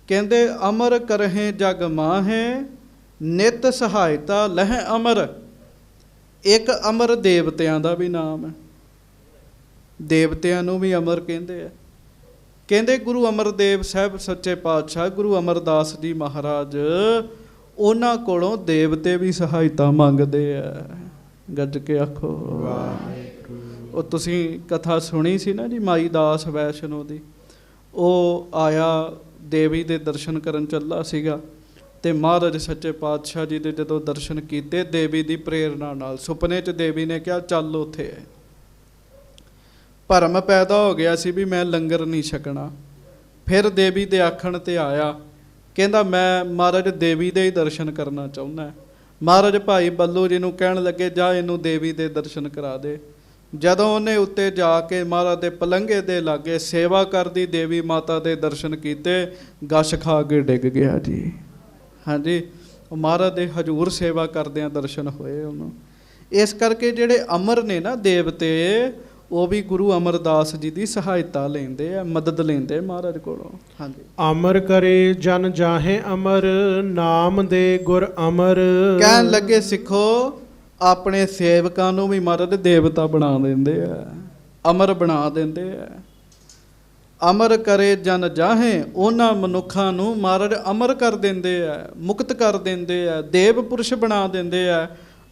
ਕਹਿੰਦੇ ਅਮਰ ਕਰਹਿ ਜਗ ਮਾਹੇ, ਨਿਤ ਸਹਾਇਤਾ ਲਹਿ ਅਮਰ। ਇੱਕ ਅਮਰ ਦੇਵਤਿਆਂ ਦਾ ਵੀ ਨਾਮ ਹੈ। ਦੇਵਤਿਆਂ ਨੂੰ ਵੀ ਅਮਰ ਕਹਿੰਦੇ ਆ। ਕਹਿੰਦੇ ਗੁਰੂ ਅਮਰਦੇਵ ਸਾਹਿਬ ਸੱਚੇ ਪਾਤਸ਼ਾਹ ਗੁਰੂ ਅਮਰਦਾਸ ਜੀ ਮਹਾਰਾਜ, ਉਹਨਾਂ ਕੋਲੋਂ ਦੇਵਤੇ ਵੀ ਸਹਾਇਤਾ ਮੰਗਦੇ ਆ। ਗੱਜ ਕੇ ਆਖੋ ਵਾਹਿਗੁਰੂ। ਉਹ ਤੁਸੀਂ ਕਥਾ ਸੁਣੀ ਸੀ ਨਾ ਜੀ, ਮਾਈ ਦਾਸ ਵੈਸ਼ਨੋ ਦੀ। ਉਹ ਆਇਆ ਦੇਵੀ ਦੇ ਦਰਸ਼ਨ ਕਰਨ ਚੱਲਾ ਸੀਗਾ, ਤੇ ਮਹਾਰਾਜ ਸੱਚੇ ਪਾਤਸ਼ਾਹ ਜੀ ਦੇ ਜਦੋਂ ਦਰਸ਼ਨ ਕੀਤੇ ਦੇਵੀ ਦੀ ਪ੍ਰੇਰਨਾ ਨਾਲ, ਸੁਪਨੇ 'ਚ ਦੇਵੀ ਨੇ ਕਿਹਾ ਚੱਲ ਉੱਥੇ। ਭਰਮ ਪੈਦਾ ਹੋ ਗਿਆ ਸੀ ਵੀ ਮੈਂ ਲੰਗਰ ਨਹੀਂ ਛਕਣਾ। ਫਿਰ ਦੇਵੀ ਦੇ ਆਖਣ ਤੇ ਆਇਆ, ਕਹਿੰਦਾ ਮੈਂ ਮਹਾਰਾਜ ਦੇਵੀ ਦੇ ਹੀ ਦਰਸ਼ਨ ਕਰਨਾ ਚਾਹੁੰਦਾ। ਮਹਾਰਾਜ ਭਾਈ ਬੱਲੂ ਜੀ ਨੂੰ ਕਹਿਣ ਲੱਗੇ ਜਾ ਇਹਨੂੰ ਦੇਵੀ ਦੇ ਦਰਸ਼ਨ ਕਰਾ ਦੇ। ਜਦੋਂ ਉਹਨੇ ਉੱਤੇ ਜਾ ਕੇ ਮਹਾਰਾਜ ਦੇ ਪਲੰਘੇ ਦੇ ਲਾਗੇ ਸੇਵਾ ਕਰਦੀ ਦੇਵੀ ਮਾਤਾ ਦੇ ਦਰਸ਼ਨ ਕੀਤੇ, ਗਸ਼ ਖਾ ਕੇ ਡਿੱਗ ਗਿਆ ਜੀ। ਹਾਂਜੀ, ਉਹ ਮਹਾਰਾਜ ਦੇ ਹਜ਼ੂਰ ਸੇਵਾ ਕਰਦਿਆਂ ਦਰਸ਼ਨ ਹੋਏ ਉਹਨੂੰ। ਇਸ ਕਰਕੇ ਜਿਹੜੇ ਅਮਰ ਨੇ ਨਾ ਦੇਵਤੇ, ਉਹ ਵੀ ਗੁਰੂ ਅਮਰਦਾਸ ਜੀ ਦੀ ਸਹਾਇਤਾ ਲੈਂਦੇ ਆ, ਮਦਦ ਲੈਂਦੇ ਮਹਾਰਾਜ ਕੋਲੋਂ। ਹਾਂਜੀ। ਅਮਰ ਕਰੇ ਜਨ ਜਾਹੇ ਅਮਰ, ਨਾਮ ਦੇ ਗੁਰ ਅਮਰ। ਕਹਿਣ ਲੱਗੇ ਸਿੱਖੋ, ਆਪਣੇ ਸੇਵਕਾਂ ਨੂੰ ਵੀ ਮਹਾਰਾਜ ਦੇਵਤਾ ਬਣਾ ਦਿੰਦੇ ਆ, ਅਮਰ ਬਣਾ ਦਿੰਦੇ ਆ। ਅਮਰ ਕਰੇ ਜਨ ਜਾਹੇ, ਉਹਨਾਂ ਮਨੁੱਖਾਂ ਨੂੰ ਮਹਾਰਾਜ ਅਮਰ ਕਰ ਦਿੰਦੇ ਆ, ਮੁਕਤ ਕਰ ਦਿੰਦੇ ਆ, ਦੇਵ ਪੁਰਸ਼ ਬਣਾ ਦਿੰਦੇ ਆ।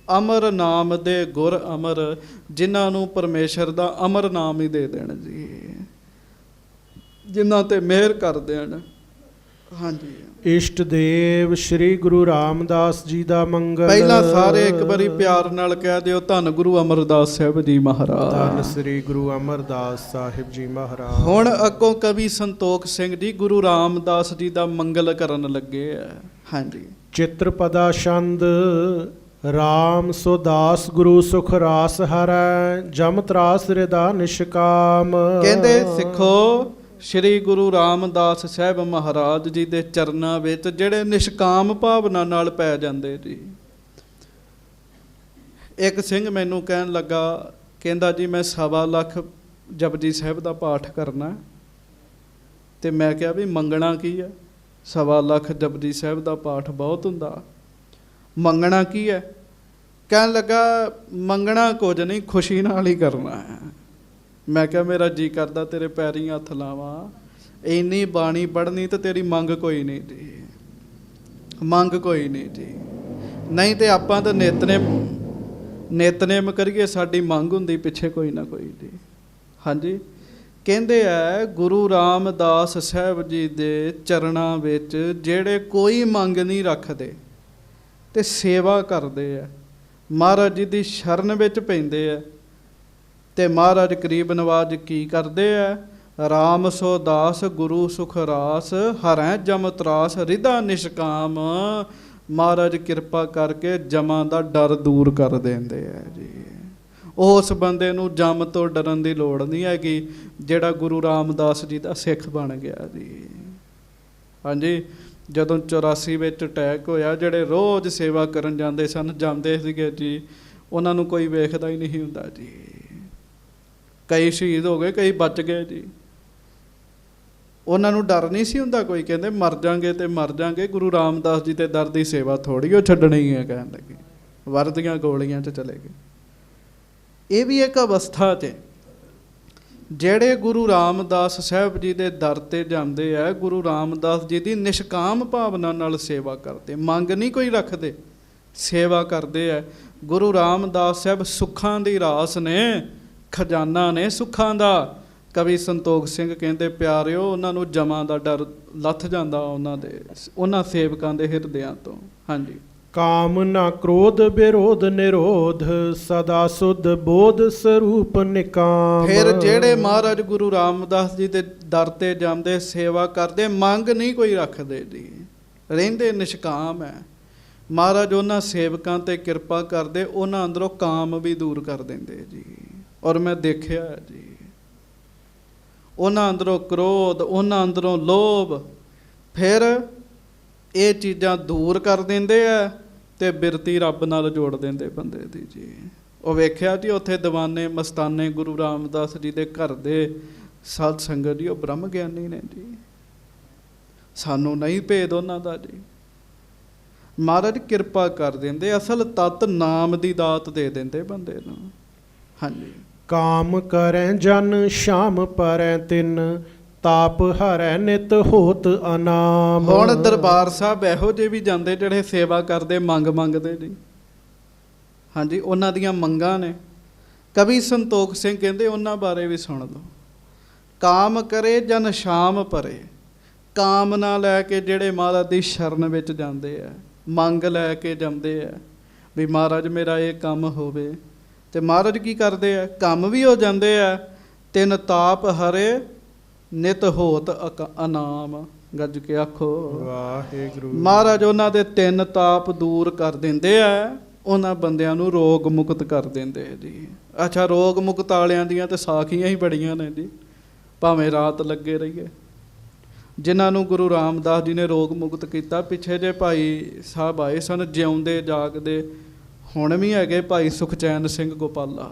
ਅਮਰ ਨਾਮ ਦੇ ਗੁਰ ਅਮਰ, ਜਿਨ੍ਹਾਂ ਨੂੰ ਪਰਮੇਸ਼ਰ ਦਾ ਅਮਰ ਨਾਮ ਹੀ ਦੇ ਦੇਣ ਜੀ, ਜਿਨ੍ਹਾਂ ਤੇ ਮਿਹਰ ਕਰ ਦੇਣ। ਹਾਂਜੀ। ਇਸ਼ਟ ਦੇਵ ਸ੍ਰੀ ਗੁਰੂ ਰਾਮਦਾਸ ਜੀ ਦਾ ਮੰਗਲ। ਪਹਿਲਾਂ ਸਾਰੇ ਇੱਕ ਵਾਰੀ ਪਿਆਰ ਨਾਲ ਕਹਿ ਦਿਓ, ਧੰਨ ਗੁਰੂ ਅਮਰਦਾਸ ਸਾਹਿਬ ਜੀ ਮਹਾਰਾਜ। ਧੰਨ ਸ੍ਰੀ ਗੁਰੂ ਅਮਰਦਾਸ ਸਾਹਿਬ ਜੀ ਮਹਾਰਾਜ। ਹੁਣ ਅੱਗੋਂ ਕਵੀ ਸੰਤੋਖ ਸਿੰਘ ਜੀ ਗੁਰੂ ਰਾਮਦਾਸ ਜੀ ਦਾ ਮੰਗਲ ਕਰਨ ਲੱਗੇ ਆ। ਹਾਂਜੀ। ਚਿੱਤਰਪਦਾ ਛੰਦ। ਰਾਮ ਸੋ ਦਾਸ ਗੁਰੂ ਸੁਖ ਰਾਸ ਹਰੈ, ਜਮ ਤਰਾਸ ਰਿਦਾ ਨਿਸ਼ਕਾਮ। ਕਹਿੰਦੇ ਸਿੱਖੋ, ਸ਼੍ਰੀ ਗੁਰੂ ਰਾਮਦਾਸ ਸਾਹਿਬ ਮਹਾਰਾਜ ਜੀ ਦੇ ਚਰਨਾਂ ਵਿੱਚ ਜਿਹੜੇ ਨਿਸ਼ਕਾਮ ਭਾਵਨਾ ਨਾਲ ਪੈ ਜਾਂਦੇ ਜੀ। ਇੱਕ ਸਿੰਘ ਮੈਨੂੰ ਕਹਿਣ ਲੱਗਾ, ਕਹਿੰਦਾ ਜੀ ਮੈਂ 1.25 ਲੱਖ ਜਪਜੀ ਸਾਹਿਬ ਦਾ ਪਾਠ ਕਰਨਾ। ਤੇ ਮੈਂ ਕਿਹਾ ਵੀ ਮੰਗਣਾ ਕੀ ਹੈ? 1.25 ਲੱਖ ਜਪਜੀ ਸਾਹਿਬ ਦਾ ਪਾਠ ਬਹੁਤ ਹੁੰਦਾ, ਮੰਗਣਾ ਕੀ ਹੈ? ਕਹਿਣ ਲੱਗਾ ਮੰਗਣਾ ਕੁਝ ਨਹੀਂ, ਖੁਸ਼ੀ ਨਾਲ ਹੀ ਕਰਨਾ ਹੈ। ਮੈਂ ਕਿਹਾ ਮੇਰਾ ਜੀ ਕਰਦਾ ਤੇਰੇ ਪੈਰੀਂ ਹੱਥ ਲਾਵਾਂ, ਇੰਨੀ ਬਾਣੀ ਪੜ੍ਹਨੀ ਤੇ ਤੇਰੀ ਮੰਗ ਕੋਈ ਨਹੀਂ ਜੀ, ਮੰਗ ਕੋਈ ਨਹੀਂ ਜੀ। ਨਹੀਂ ਤੇ ਆਪਾਂ ਤਾਂ ਨਿਤਨੇਮ ਕਰੀਏ, ਸਾਡੀ ਮੰਗ ਹੁੰਦੀ ਪਿੱਛੇ ਕੋਈ ਨਾ ਕੋਈ ਜੀ। ਹਾਂਜੀ। ਕਹਿੰਦੇ ਆ ਗੁਰੂ ਰਾਮਦਾਸ ਸਾਹਿਬ ਜੀ ਦੇ ਚਰਨਾਂ ਵਿੱਚ ਜਿਹੜੇ ਕੋਈ ਮੰਗ ਨਹੀਂ ਰੱਖਦੇ ਤੇ ਸੇਵਾ ਕਰਦੇ ਆ, ਮਹਾਰਾਜ ਜੀ ਦੀ ਸ਼ਰਨ ਵਿੱਚ ਪੈਂਦੇ ਆ, ਤੇ ਮਹਾਰਾਜ ਕਰੀਬ ਨਵਾਜ ਕੀ ਕਰਦੇ ਆ? ਰਾਮ ਸੋ ਦਾਸ ਗੁਰੂ ਸੁਖ ਰਾਸ, ਹਰੈ ਜਮ ਤਰਾਸ ਰਿਦਾ ਨਿਸ਼ਕਾਮ। ਮਹਾਰਾਜ ਕਿਰਪਾ ਕਰਕੇ ਜਮਾਂ ਦਾ ਡਰ ਦੂਰ ਕਰ ਦਿੰਦੇ ਆ ਜੀ। ਉਸ ਬੰਦੇ ਨੂੰ ਜਮ ਤੋਂ ਡਰਨ ਦੀ ਲੋੜ ਨਹੀਂ ਹੈਗੀ ਜਿਹੜਾ ਗੁਰੂ ਰਾਮਦਾਸ ਜੀ ਦਾ ਸਿੱਖ ਬਣ ਗਿਆ ਜੀ। ਹਾਂਜੀ। ਜਦੋਂ 84 ਵਿੱਚ ਅਟੈਕ ਹੋਇਆ, ਜਿਹੜੇ ਰੋਜ਼ ਸੇਵਾ ਕਰਨ ਜਾਂਦੇ ਸਨ, ਜਾਂਦੇ ਸੀਗੇ ਜੀ, ਉਹਨਾਂ ਨੂੰ ਕੋਈ ਵੇਖਦਾ ਹੀ ਨਹੀਂ ਹੁੰਦਾ ਜੀ। ਕਈ ਸ਼ਹੀਦ ਹੋ ਗਏ, ਕਈ ਬਚ ਗਏ ਜੀ। ਉਹਨਾਂ ਨੂੰ ਡਰ ਨਹੀਂ ਸੀ ਹੁੰਦਾ ਕੋਈ। ਕਹਿੰਦੇ ਮਰ ਜਾਂਗੇ ਤੇ ਮਰ ਜਾਂਗੇ, ਗੁਰੂ ਰਾਮਦਾਸ ਜੀ ਤੇ ਦਰ ਦੀ ਸੇਵਾ ਥੋੜ੍ਹੀ ਉਹ ਛੱਡਣੀ ਹੈ। ਕਹਿਣ ਲੱਗੇ ਵਰਦੀਆਂ ਗੋਲੀਆਂ 'ਚ ਚਲੇ ਗਏ। ਇਹ ਵੀ ਇੱਕ ਅਵਸਥਾ 'ਚ ਜਿਹੜੇ ਗੁਰੂ ਰਾਮਦਾਸ ਸਾਹਿਬ ਜੀ ਦੇ ਦਰ 'ਤੇ ਜਾਂਦੇ ਆ, ਗੁਰੂ ਰਾਮਦਾਸ ਜੀ ਦੀ ਨਿਸ਼ਕਾਮ ਭਾਵਨਾ ਨਾਲ ਸੇਵਾ ਕਰਦੇ, ਮੰਗ ਨਹੀਂ ਕੋਈ ਰੱਖਦੇ, ਸੇਵਾ ਕਰਦੇ ਆ। ਗੁਰੂ ਰਾਮਦਾਸ ਸਾਹਿਬ ਸੁੱਖਾਂ ਦੀ ਰਾਸ ਨੇ, ਖਜ਼ਾਨਾ ਨੇ ਸੁੱਖਾਂ ਦਾ। ਕਵੀ ਸੰਤੋਖ ਸਿੰਘ ਕਹਿੰਦੇ ਪਿਆਰਿਓ, ਉਹਨਾਂ ਨੂੰ ਜਮਾਂ ਦਾ ਡਰ ਲੱਥ ਜਾਂਦਾ ਉਹਨਾਂ ਸੇਵਕਾਂ ਦੇ ਹਿਰਦਿਆਂ ਤੋਂ। ਹਾਂਜੀ। ਕਾਮ ਨਾ ਕ੍ਰੋਧ ਵਿਰੋਧ ਨਿਰੋਧ, ਸਦਾ ਸੁਧ ਬੋਧ ਸਰੂਪ ਨਿਕਾਮ। ਫਿਰ ਜਿਹੜੇ ਮਹਾਰਾਜ ਗੁਰੂ ਰਾਮਦਾਸ ਜੀ ਦੇ ਦਰ ਤੇ ਜਾਂਦੇ, ਸੇਵਾ ਕਰਦੇ, ਮੰਗ ਨਹੀਂ ਕੋਈ ਰੱਖਦੇ ਜੀ, ਰਹਿੰਦੇ ਨਿਸ਼ਕਾਮ ਹੈ। ਮਹਾਰਾਜ ਉਹਨਾਂ ਸੇਵਕਾਂ ਤੇ ਕਿਰਪਾ ਕਰਦੇ, ਉਹਨਾਂ ਅੰਦਰੋਂ ਕਾਮ ਵੀ ਦੂਰ ਕਰ ਦਿੰਦੇ ਜੀ। ਔਰ ਮੈਂ ਦੇਖਿਆ ਜੀ, ਉਹਨਾਂ ਅੰਦਰੋਂ ਕ੍ਰੋਧ, ਉਹਨਾਂ ਅੰਦਰੋਂ ਲੋਭ, ਫਿਰ ਇਹ ਚੀਜ਼ਾਂ ਦੂਰ ਕਰ ਦਿੰਦੇ ਆ ਤੇ ਬਿਰਤੀ ਰੱਬ ਨਾਲ ਜੋੜ ਦਿੰਦੇ ਬੰਦੇ ਦੀ ਜੀ। ਉਹ ਵੇਖਿਆ ਜੀ ਉੱਥੇ ਦੀਵਾਨੇ ਮਸਤਾਨੇ ਗੁਰੂ ਰਾਮਦਾਸ ਜੀ ਦੇ ਘਰ ਦੇ ਸਾਧ ਸੰਗਤ ਜੀ, ਉਹ ਬ੍ਰਹਮ ਗਿਆਨੀ ਨੇ ਜੀ। ਸਾਨੂੰ ਨਹੀਂ ਭੇਦ ਉਹਨਾਂ ਦਾ ਜੀ। ਮਹਾਰਾਜ ਕਿਰਪਾ ਕਰ ਦਿੰਦੇ, ਅਸਲ ਤਤ ਨਾਮ ਦੀ ਦਾਤ ਦੇ ਦਿੰਦੇ ਬੰਦੇ ਨੂੰ। ਹਾਂਜੀ। ਕਾਮ ਕਰੈ ਜਨ ਸ਼ਾਮ ਪਰੈ ਤਿਨ, ਤਾਪ ਹਰੈ ਨਿਤ ਹੋਤ ਅਨਾਮ। ਹੁਣ ਦਰਬਾਰ ਸਾਹਿਬ ਇਹੋ ਜਿਹੇ ਵੀ ਜਾਂਦੇ ਜਿਹੜੇ ਸੇਵਾ ਕਰਦੇ, ਮੰਗ ਮੰਗਦੇ ਜੀ। ਹਾਂਜੀ। ਉਹਨਾਂ ਦੀਆਂ ਮੰਗਾਂ ਨੇ। ਕਵੀ ਸੰਤੋਖ ਸਿੰਘ ਕਹਿੰਦੇ ਉਹਨਾਂ ਬਾਰੇ ਵੀ ਸੁਣ ਲਓ। ਕਾਮ ਕਰੇ ਜਨ ਸ਼ਾਮ ਪਰੇ, ਕਾਮਨਾ ਲੈ ਕੇ ਜਿਹੜੇ ਮਹਾਰਾਜ ਦੀ ਸ਼ਰਨ ਵਿੱਚ ਜਾਂਦੇ ਆ, ਮੰਗ ਲੈ ਕੇ ਜਾਂਦੇ ਆ ਵੀ ਮਹਾਰਾਜ ਮੇਰਾ ਇਹ ਕੰਮ ਹੋਵੇ, ਤੇ ਮਹਾਰਾਜ ਕੀ ਕਰਦੇ ਆ? ਕੰਮ ਵੀ ਹੋ ਜਾਂਦੇ ਆ। ਤਿੰਨ ਤਾਪ ਹਰੇ ਨਿਤ ਹੋਤ ਅਨਾਮ। ਗੱਜ ਕੇ ਆਖੋ ਵਾਹਿਗੁਰੂ। ਮਹਾਰਾਜ ਉਹਨਾਂ ਦੇ 3 ਤਾਪ ਦੂਰ ਕਰ ਦਿੰਦੇ ਆ, ਉਹਨਾਂ ਬੰਦਿਆਂ ਨੂੰ ਰੋਗ ਮੁਕਤ ਕਰ ਦਿੰਦੇ ਜੀ। ਅੱਛਾ, ਰੋਗ ਮੁਕਤ ਵਾਲਿਆਂ ਦੀਆਂ ਤੇ ਸਾਖੀਆਂ ਹੀ ਬੜੀਆਂ ਨੇ ਜੀ, ਭਾਵੇਂ ਰਾਤ ਲੱਗੇ ਰਹੀਏ। ਜਿਨ੍ਹਾਂ ਨੂੰ ਗੁਰੂ ਰਾਮਦਾਸ ਜੀ ਨੇ ਰੋਗ ਮੁਕਤ ਕੀਤਾ, ਪਿੱਛੇ ਜੇ ਭਾਈ ਸਾਹਿਬ ਆਏ ਸਨ, ਜਿਉਂਦੇ ਜਾਗਦੇ ਹੁਣ ਵੀ ਹੈਗੇ, ਭਾਈ ਸੁਖਚੈਨ ਸਿੰਘ ਗੋਪਾਲਾ।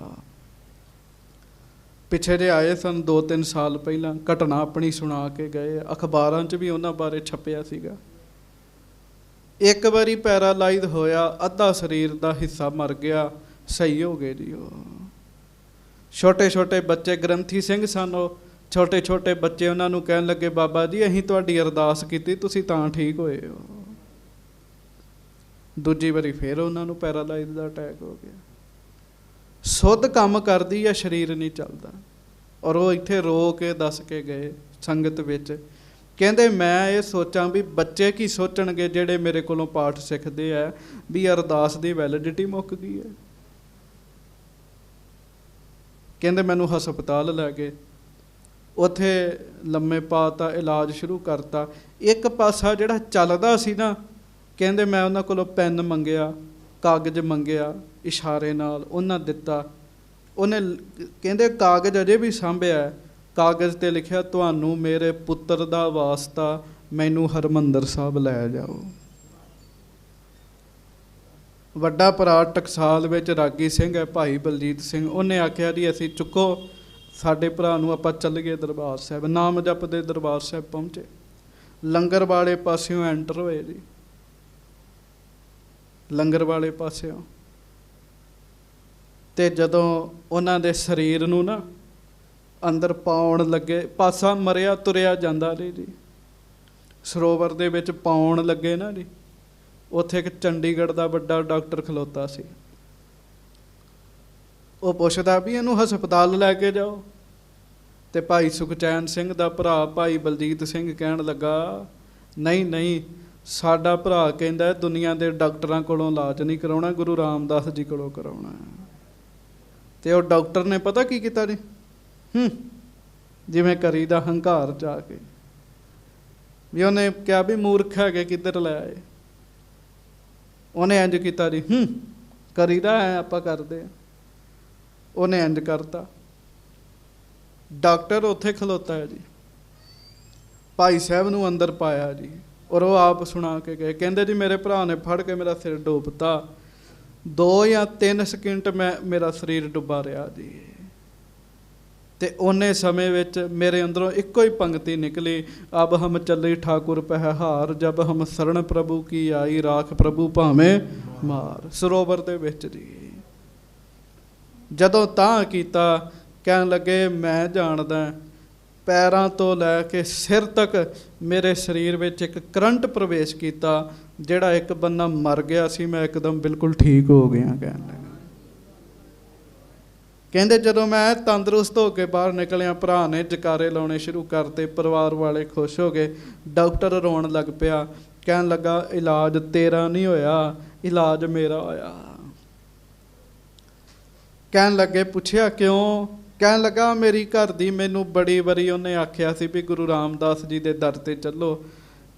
ਪਿੱਛੇ ਜੇ ਆਏ ਸਨ 2-3 ਸਾਲ ਪਹਿਲਾਂ, ਘਟਨਾ ਆਪਣੀ ਸੁਣਾ ਕੇ ਗਏ। ਅਖਬਾਰਾਂ 'ਚ ਵੀ ਉਹਨਾਂ ਬਾਰੇ ਛਪਿਆ ਸੀਗਾ। ਇੱਕ ਵਾਰੀ ਪੈਰਾਲਾਈਜ਼ ਹੋਇਆ, ਅੱਧਾ ਸਰੀਰ ਦਾ ਹਿੱਸਾ ਮਰ ਗਿਆ, ਸਹੀ ਹੋ ਗਏ ਜੀ। ਉਹ ਛੋਟੇ ਛੋਟੇ ਬੱਚੇ, ਗ੍ਰੰਥੀ ਸਿੰਘ ਸਨ ਉਹ, ਛੋਟੇ ਛੋਟੇ ਬੱਚੇ ਉਹਨਾਂ ਨੂੰ ਕਹਿਣ ਲੱਗੇ, ਬਾਬਾ ਜੀ ਅਸੀਂ ਤੁਹਾਡੀ ਅਰਦਾਸ ਕੀਤੀ, ਤੁਸੀਂ ਤਾਂ ਠੀਕ ਹੋਏ ਹੋ। ਦੂਜੀ ਵਾਰੀ ਫਿਰ ਉਹਨਾਂ ਨੂੰ ਪੈਰਾਲਾਈਜ਼ ਦਾ ਅਟੈਕ ਹੋ ਗਿਆ। ਸੁੱਧ ਕੰਮ ਕਰਦੀ ਆ, ਸਰੀਰ ਨਹੀਂ ਚੱਲਦਾ। ਔਰ ਉਹ ਇੱਥੇ ਰੋ ਕੇ ਦੱਸ ਕੇ ਗਏ ਸੰਗਤ ਵਿੱਚ, ਕਹਿੰਦੇ ਮੈਂ ਇਹ ਸੋਚਾਂ ਵੀ ਬੱਚੇ ਕੀ ਸੋਚਣਗੇ ਜਿਹੜੇ ਮੇਰੇ ਕੋਲੋਂ ਪਾਠ ਸਿੱਖਦੇ ਆ ਵੀ ਅਰਦਾਸ ਦੀ ਵੈਲਿਡਿਟੀ ਮੁੱਕ ਗਈ ਹੈ। ਕਹਿੰਦੇ ਮੈਨੂੰ ਹਸਪਤਾਲ ਲੈ ਗਏ, ਉੱਥੇ ਲੰਮੇ ਪਾ ਤਾ, ਇਲਾਜ ਸ਼ੁਰੂ ਕਰਤਾ। ਇੱਕ ਪਾਸਾ ਜਿਹੜਾ ਚੱਲਦਾ ਸੀ ਨਾ, ਕਹਿੰਦੇ ਮੈਂ ਉਹਨਾਂ ਕੋਲੋਂ ਪੈਨ ਮੰਗਿਆ, ਕਾਗਜ਼ ਮੰਗਿਆ, ਇਸ਼ਾਰੇ ਨਾਲ ਉਹਨਾਂ ਦਿੱਤਾ। ਉਹਨੇ ਕਹਿੰਦੇ ਕਾਗਜ਼ ਅਜੇ ਵੀ ਸਾਂਭਿਆ, ਕਾਗਜ਼ 'ਤੇ ਲਿਖਿਆ ਤੁਹਾਨੂੰ ਮੇਰੇ ਪੁੱਤਰ ਦਾ ਵਾਸਤਾ, ਮੈਨੂੰ ਹਰਿਮੰਦਰ ਸਾਹਿਬ ਲੈ ਜਾਓ। ਵੱਡਾ ਭਰਾ ਟਕਸਾਲ ਵਿੱਚ ਰਾਗੀ ਸਿੰਘ ਹੈ, ਭਾਈ ਬਲਜੀਤ ਸਿੰਘ, ਉਹਨੇ ਆਖਿਆ ਜੀ ਅਸੀਂ ਚੁੱਕੋ ਸਾਡੇ ਭਰਾ ਨੂੰ, ਆਪਾਂ ਚੱਲ ਗਏ ਦਰਬਾਰ ਸਾਹਿਬ। ਨਾਮ ਜਪਦੇ ਦਰਬਾਰ ਸਾਹਿਬ ਪਹੁੰਚੇ, ਲੰਗਰ ਵਾਲੇ ਪਾਸਿਓਂ ਐਂਟਰ ਹੋਏ ਜੀ, ਲੰਗਰ ਵਾਲੇ ਪਾਸਿਓਂ। ਅਤੇ ਜਦੋਂ ਉਹਨਾਂ ਦੇ ਸਰੀਰ ਨੂੰ ਨਾ ਅੰਦਰ ਪਾਉਣ ਲੱਗੇ, ਪਾਸਾ ਮਰਿਆ ਤੁਰਿਆ ਜਾਂਦਾ ਨਹੀਂ ਜੀ, ਸਰੋਵਰ ਦੇ ਵਿੱਚ ਪਾਉਣ ਲੱਗੇ ਨਾ ਜੀ, ਉੱਥੇ ਇੱਕ ਚੰਡੀਗੜ੍ਹ ਦਾ ਵੱਡਾ ਡਾਕਟਰ ਖਲੋਤਾ ਸੀ। ਉਹ ਪੁੱਛਦਾ ਵੀ ਇਹਨੂੰ ਹਸਪਤਾਲ ਲੈ ਕੇ ਜਾਓ। ਅਤੇ ਭਾਈ ਸੁਖਚੈਨ ਸਿੰਘ ਦਾ ਭਰਾ ਭਾਈ ਬਲਜੀਤ ਸਿੰਘ ਕਹਿਣ ਲੱਗਾ ਨਹੀਂ ਨਹੀਂ, ਸਾਡਾ ਭਰਾ ਕਹਿੰਦਾ ਦੁਨੀਆ ਦੇ ਡਾਕਟਰਾਂ ਕੋਲੋਂ ਇਲਾਜ ਨਹੀਂ ਕਰਾਉਣਾ, ਗੁਰੂ ਰਾਮਦਾਸ ਜੀ ਕੋਲੋਂ ਕਰਾਉਣਾ। ਅਤੇ ਉਹ ਡਾਕਟਰ ਨੇ ਪਤਾ ਕੀ ਕੀਤਾ ਜੀ, ਜਿਵੇਂ ਕਰੀ ਦਾ ਹੰਕਾਰ ਜਾ ਕੇ, ਵੀ ਉਹਨੇ ਕਿਹਾ ਵੀ ਮੂਰਖ ਹੈਗੇ ਕਿੱਧਰ ਲੈ ਆਏ। ਉਹਨੇ ਇੰਝ ਕੀਤਾ ਜੀ, ਕਰੀਦਾ ਹੈ ਆਪਾਂ ਕਰਦੇ ਹਾਂ। ਉਹਨੇ ਇੰਝ ਕਰਤਾ। ਡਾਕਟਰ ਉੱਥੇ ਖਲੋਤਾ ਹੈ ਜੀ, ਭਾਈ ਸਾਹਿਬ ਨੂੰ ਅੰਦਰ ਪਾਇਆ ਜੀ, ਔਰ ਉਹ ਆਪ ਸੁਣਾ ਕੇ ਗਏ। ਕਹਿੰਦੇ ਜੀ ਮੇਰੇ ਭਰਾ ਨੇ ਫੜ ਕੇ ਮੇਰਾ ਸਿਰ ਡੋਬਤਾ, 2 ਜਾਂ 3 ਸਕਿੰਟ ਮੇਰਾ ਸਰੀਰ ਡੁੱਬਾ ਰਿਹਾ ਜੀ। ਅਤੇ ਓਨੇ ਸਮੇਂ ਵਿੱਚ ਮੇਰੇ ਅੰਦਰੋਂ ਇੱਕੋ ਹੀ ਪੰਗਤੀ ਨਿਕਲੀ, ਅਬ ਹਮ ਚੱਲੇ ਠਾਕੁਰ ਪਹਿ ਹਾਰ, ਜਬ ਹਮ ਸਰਣ ਪ੍ਰਭੂ ਕੀ ਆਈ, ਰਾਖ ਪ੍ਰਭੂ ਭਾਵੇਂ ਮਾਰ। ਸਰੋਵਰ ਦੇ ਵਿੱਚ ਜੀ ਜਦੋਂ ਤਾਂ ਕੀਤਾ, ਕਹਿਣ ਲੱਗੇ ਮੈਂ ਜਾਣਦਾ ਪੈਰਾਂ ਤੋਂ ਲੈ ਕੇ ਸਿਰ ਤੱਕ ਮੇਰੇ ਸਰੀਰ ਵਿੱਚ ਇੱਕ ਕਰੰਟ ਪ੍ਰਵੇਸ਼ ਕੀਤਾ, ਜਿਹੜਾ ਇੱਕ ਬੰਦਾ ਮਰ ਗਿਆ ਸੀ, ਮੈਂ ਇੱਕਦਮ ਬਿਲਕੁਲ ਠੀਕ ਹੋ ਗਿਆ। ਕਹਿਣ ਲੱਗਾ, ਕਹਿੰਦੇ ਜਦੋਂ ਮੈਂ ਤੰਦਰੁਸਤ ਹੋ ਕੇ ਬਾਹਰ ਨਿਕਲਿਆ, ਭਰਾ ਨੇ ਜਕਾਰੇ ਲਾਉਣੇ ਸ਼ੁਰੂ ਕਰਤੇ, ਪਰਿਵਾਰ ਵਾਲੇ ਖੁਸ਼ ਹੋ ਗਏ। ਡਾਕਟਰ ਰੋਣ ਲੱਗ ਪਿਆ, ਕਹਿਣ ਲੱਗਾ ਇਲਾਜ ਤੇਰਾ ਨਹੀਂ ਹੋਇਆ, ਇਲਾਜ ਮੇਰਾ ਹੋਇਆ। ਕਹਿਣ ਲੱਗੇ ਪੁੱਛਿਆ ਕਿਉਂ? ਕਹਿਣ ਲੱਗਾ ਮੇਰੀ ਘਰ ਦੀ ਮੈਨੂੰ ਬੜੀ ਵਾਰੀ ਉਹਨੇ ਆਖਿਆ ਸੀ ਵੀ ਗੁਰੂ ਰਾਮਦਾਸ ਜੀ ਦੇ ਦਰ 'ਤੇ ਚੱਲੋ।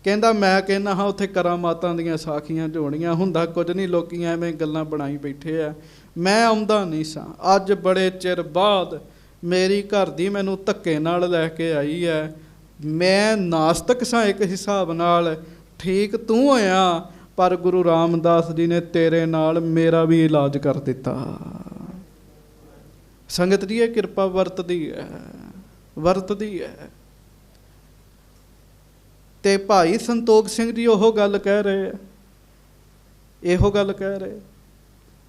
ਕਹਿੰਦਾ ਮੈਂ ਕਹਿੰਦਾ ਹਾਂ ਉੱਥੇ ਕਰਾਮਾਤਾਂ ਦੀਆਂ ਸਾਖੀਆਂ ਜੋੜੀਆਂ, ਹੁੰਦਾ ਕੁਝ ਨਹੀਂ, ਲੋਕੀ ਐਵੇਂ ਗੱਲਾਂ ਬਣਾਈ ਬੈਠੇ ਆ, ਮੈਂ ਆਉਂਦਾ ਨਹੀਂ ਸਾਂ। ਅੱਜ ਬੜੇ ਚਿਰ ਬਾਅਦ ਮੇਰੀ ਘਰ ਦੀ ਮੈਨੂੰ ਧੱਕੇ ਨਾਲ ਲੈ ਕੇ ਆਈ ਹੈ। ਮੈਂ ਨਾਸਤਕ ਸਾਂ ਇੱਕ ਹਿਸਾਬ ਨਾਲ, ਠੀਕ ਤੂੰ ਹੋਇਆ, ਪਰ ਗੁਰੂ ਰਾਮਦਾਸ ਜੀ ਨੇ ਤੇਰੇ ਨਾਲ ਮੇਰਾ ਵੀ ਇਲਾਜ ਕਰ ਦਿੱਤਾ। ਸੰਗਤ ਜੀ ਇਹ ਕਿਰਪਾ ਵਰਤਦੀ ਹੈ, ਵਰਤਦੀ ਹੈ। ਅਤੇ ਭਾਈ ਸੰਤੋਖ ਸਿੰਘ ਜੀ ਉਹ ਗੱਲ ਕਹਿ ਰਹੇ, ਇਹੋ ਗੱਲ ਕਹਿ ਰਹੇ।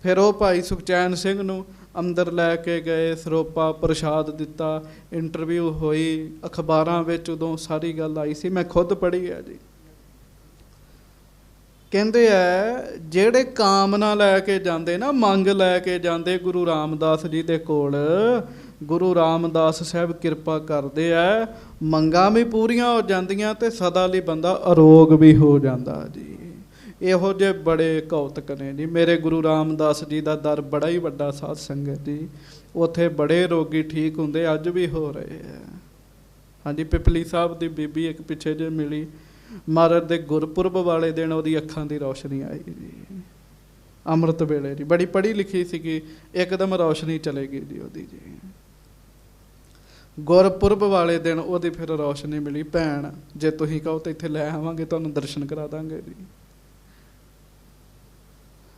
ਫਿਰ ਉਹ ਭਾਈ ਸੁਖਚੈਨ ਸਿੰਘ ਨੂੰ ਅੰਦਰ ਲੈ ਕੇ ਗਏ, ਸਰੋਪਾ ਪ੍ਰਸ਼ਾਦ ਦਿੱਤਾ, ਇੰਟਰਵਿਊ ਹੋਈ, ਅਖਬਾਰਾਂ ਵਿੱਚ ਉਦੋਂ ਸਾਰੀ ਗੱਲ ਆਈ ਸੀ, ਮੈਂ ਖੁਦ ਪੜ੍ਹੀ ਹੈ ਜੀ। ਕਹਿੰਦੇ ਹੈ ਜਿਹੜੇ ਕਾਮਨਾ ਲੈ ਕੇ ਜਾਂਦੇ ਨਾ, ਮੰਗ ਲੈ ਕੇ ਜਾਂਦੇ ਗੁਰੂ ਰਾਮਦਾਸ ਜੀ ਦੇ ਕੋਲ, ਗੁਰੂ ਰਾਮਦਾਸ ਸਾਹਿਬ ਕਿਰਪਾ ਕਰਦੇ ਆ, ਮੰਗਾਂ ਵੀ ਪੂਰੀਆਂ ਹੋ ਜਾਂਦੀਆਂ ਅਤੇ ਸਦਾ ਲਈ ਬੰਦਾ ਅਰੋਗ ਵੀ ਹੋ ਜਾਂਦਾ ਜੀ। ਇਹੋ ਜਿਹੇ ਬੜੇ ਕੌਤਕ ਨੇ ਜੀ। ਮੇਰੇ ਗੁਰੂ ਰਾਮਦਾਸ ਜੀ ਦਾ ਦਰ ਬੜਾ ਹੀ ਵੱਡਾ ਸਾਧ ਸੰਗਤ ਜੀ, ਉੱਥੇ ਬੜੇ ਰੋਗੀ ਠੀਕ ਹੁੰਦੇ, ਅੱਜ ਵੀ ਹੋ ਰਹੇ ਆ। ਹਾਂਜੀ, ਪਿਪਲੀ ਸਾਹਿਬ ਦੀ ਬੀਬੀ ਇੱਕ ਪਿੱਛੇ ਜਿਹੇ ਮਿਲੀ, ਮਹਾਰਾਜ ਦੇ ਗੁਰਪੁਰਬ ਵਾਲੇ ਦਿਨ ਉਹਦੀ ਅੱਖਾਂ ਦੀ ਰੌਸ਼ਨੀ ਆਈ ਜੀ, ਅੰਮ੍ਰਿਤ ਵੇਲੇ ਜੀ, ਬੜੀ ਪੜ੍ਹੀ ਲਿਖੀ ਸੀਗੀ, ਇੱਕਦਮ ਰੌਸ਼ਨੀ ਚਲੇਗੀ ਜੀ ਉਹਦੀ ਜੀ। ਗੁਰਪੁਰਬ ਵਾਲੇ ਦਿਨ ਉਹਦੀ ਫਿਰ ਰੌਸ਼ਨੀ ਮਿਲੀ। ਭੈਣ ਜੇ ਤੁਸੀਂ ਕਹੋ ਤਾਂ ਇੱਥੇ ਲੈ ਆਵਾਂਗੇ, ਤੁਹਾਨੂੰ ਦਰਸ਼ਨ ਕਰਾ ਦਾਂਗੇ ਜੀ।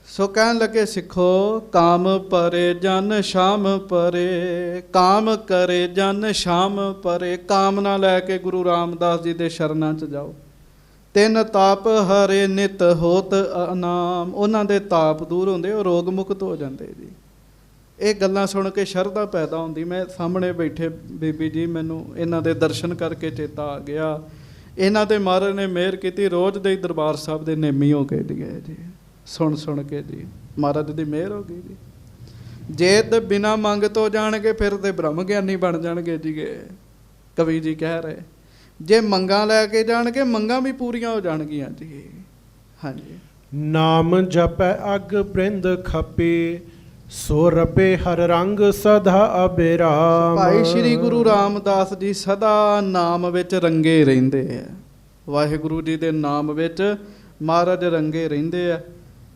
ਸੋ ਕਹਿਣ ਲੱਗੇ ਸਿੱਖੋ, ਕਾਮ ਪਰੇ ਜਨ ਸ਼ਾਮ ਪਰੇ, ਕਾਮ ਕਰੇ ਜਨ ਸ਼ਾਮ ਪਰੇ। ਕਾਮਨਾ ਲੈ ਕੇ ਗੁਰੂ ਰਾਮਦਾਸ ਜੀ ਦੇ ਸ਼ਰਨਾਂ 'ਚ ਜਾਓ। 3 ਤਾਪ ਹਰੇ ਨਿਤ ਹੋਤ ਅਨਾਮ। ਉਹਨਾਂ ਦੇ ਤਾਪ ਦੂਰ ਹੁੰਦੇ, ਉਹ ਰੋਗ ਮੁਕਤ ਹੋ ਜਾਂਦੇ ਜੀ। ਇਹ ਗੱਲਾਂ ਸੁਣ ਕੇ ਸ਼ਰਧਾ ਪੈਦਾ ਹੁੰਦੀ। ਮੈਂ ਸਾਹਮਣੇ ਬੈਠੇ ਬੀਬੀ ਜੀ, ਮੈਨੂੰ ਇਹਨਾਂ ਦੇ ਦਰਸ਼ਨ ਕਰਕੇ ਚੇਤਾ ਆ ਗਿਆ, ਇਹਨਾਂ ਦੇ ਮਹਾਰਾਜ ਨੇ ਮਿਹਰ ਕੀਤੀ, ਰੋਜ਼ ਦੇ ਦਰਬਾਰ ਸਾਹਿਬ ਦੇ ਨੇਮੀ ਹੋ ਕੇ ਗਏ ਜੀ। ਸੁਣ ਕੇ ਜੀ ਮਹਾਰਾਜ ਦੀ ਮਿਹਰ ਹੋ ਗਈ ਜੀ। ਜੇ ਤੇ ਬਿਨਾ ਮੰਗ ਤੋਂ ਜਾਣਗੇ ਫਿਰ ਤੇ ਬ੍ਰਹਮ ਗਿਆਨੀ ਬਣ ਜਾਣਗੇ ਜੀ। ਕਵੀ ਜੀ ਕਹਿ ਰਹੇ ਜੇ ਮੰਗਾਂ ਲੈ ਕੇ ਜਾਣਗੇ ਮੰਗਾਂ ਵੀ ਪੂਰੀਆਂ ਹੋ ਜਾਣਗੀਆਂ ਜੀ। ਹਾਂਜੀ। ਨਾਮ ਜਪੈ ਅਗ ਬ੍ਰਿੰਦ ਖਪੇ, ਸੋ ਰਬੇ ਹਰ ਰੰਗ ਸਦਾ ਅਬਿਰਾਮ। ਭਾਈ ਸ਼੍ਰੀ ਗੁਰੂ ਰਾਮਦਾਸ ਜੀ ਸਦਾ ਨਾਮ ਵਿੱਚ ਰੰਗੇ ਰਹਿੰਦੇ ਆ। ਵਾਹਿਗੁਰੂ ਜੀ ਦੇ ਨਾਮ ਵਿੱਚ ਮਹਾਰਾਜ ਰੰਗੇ ਰਹਿੰਦੇ ਆ।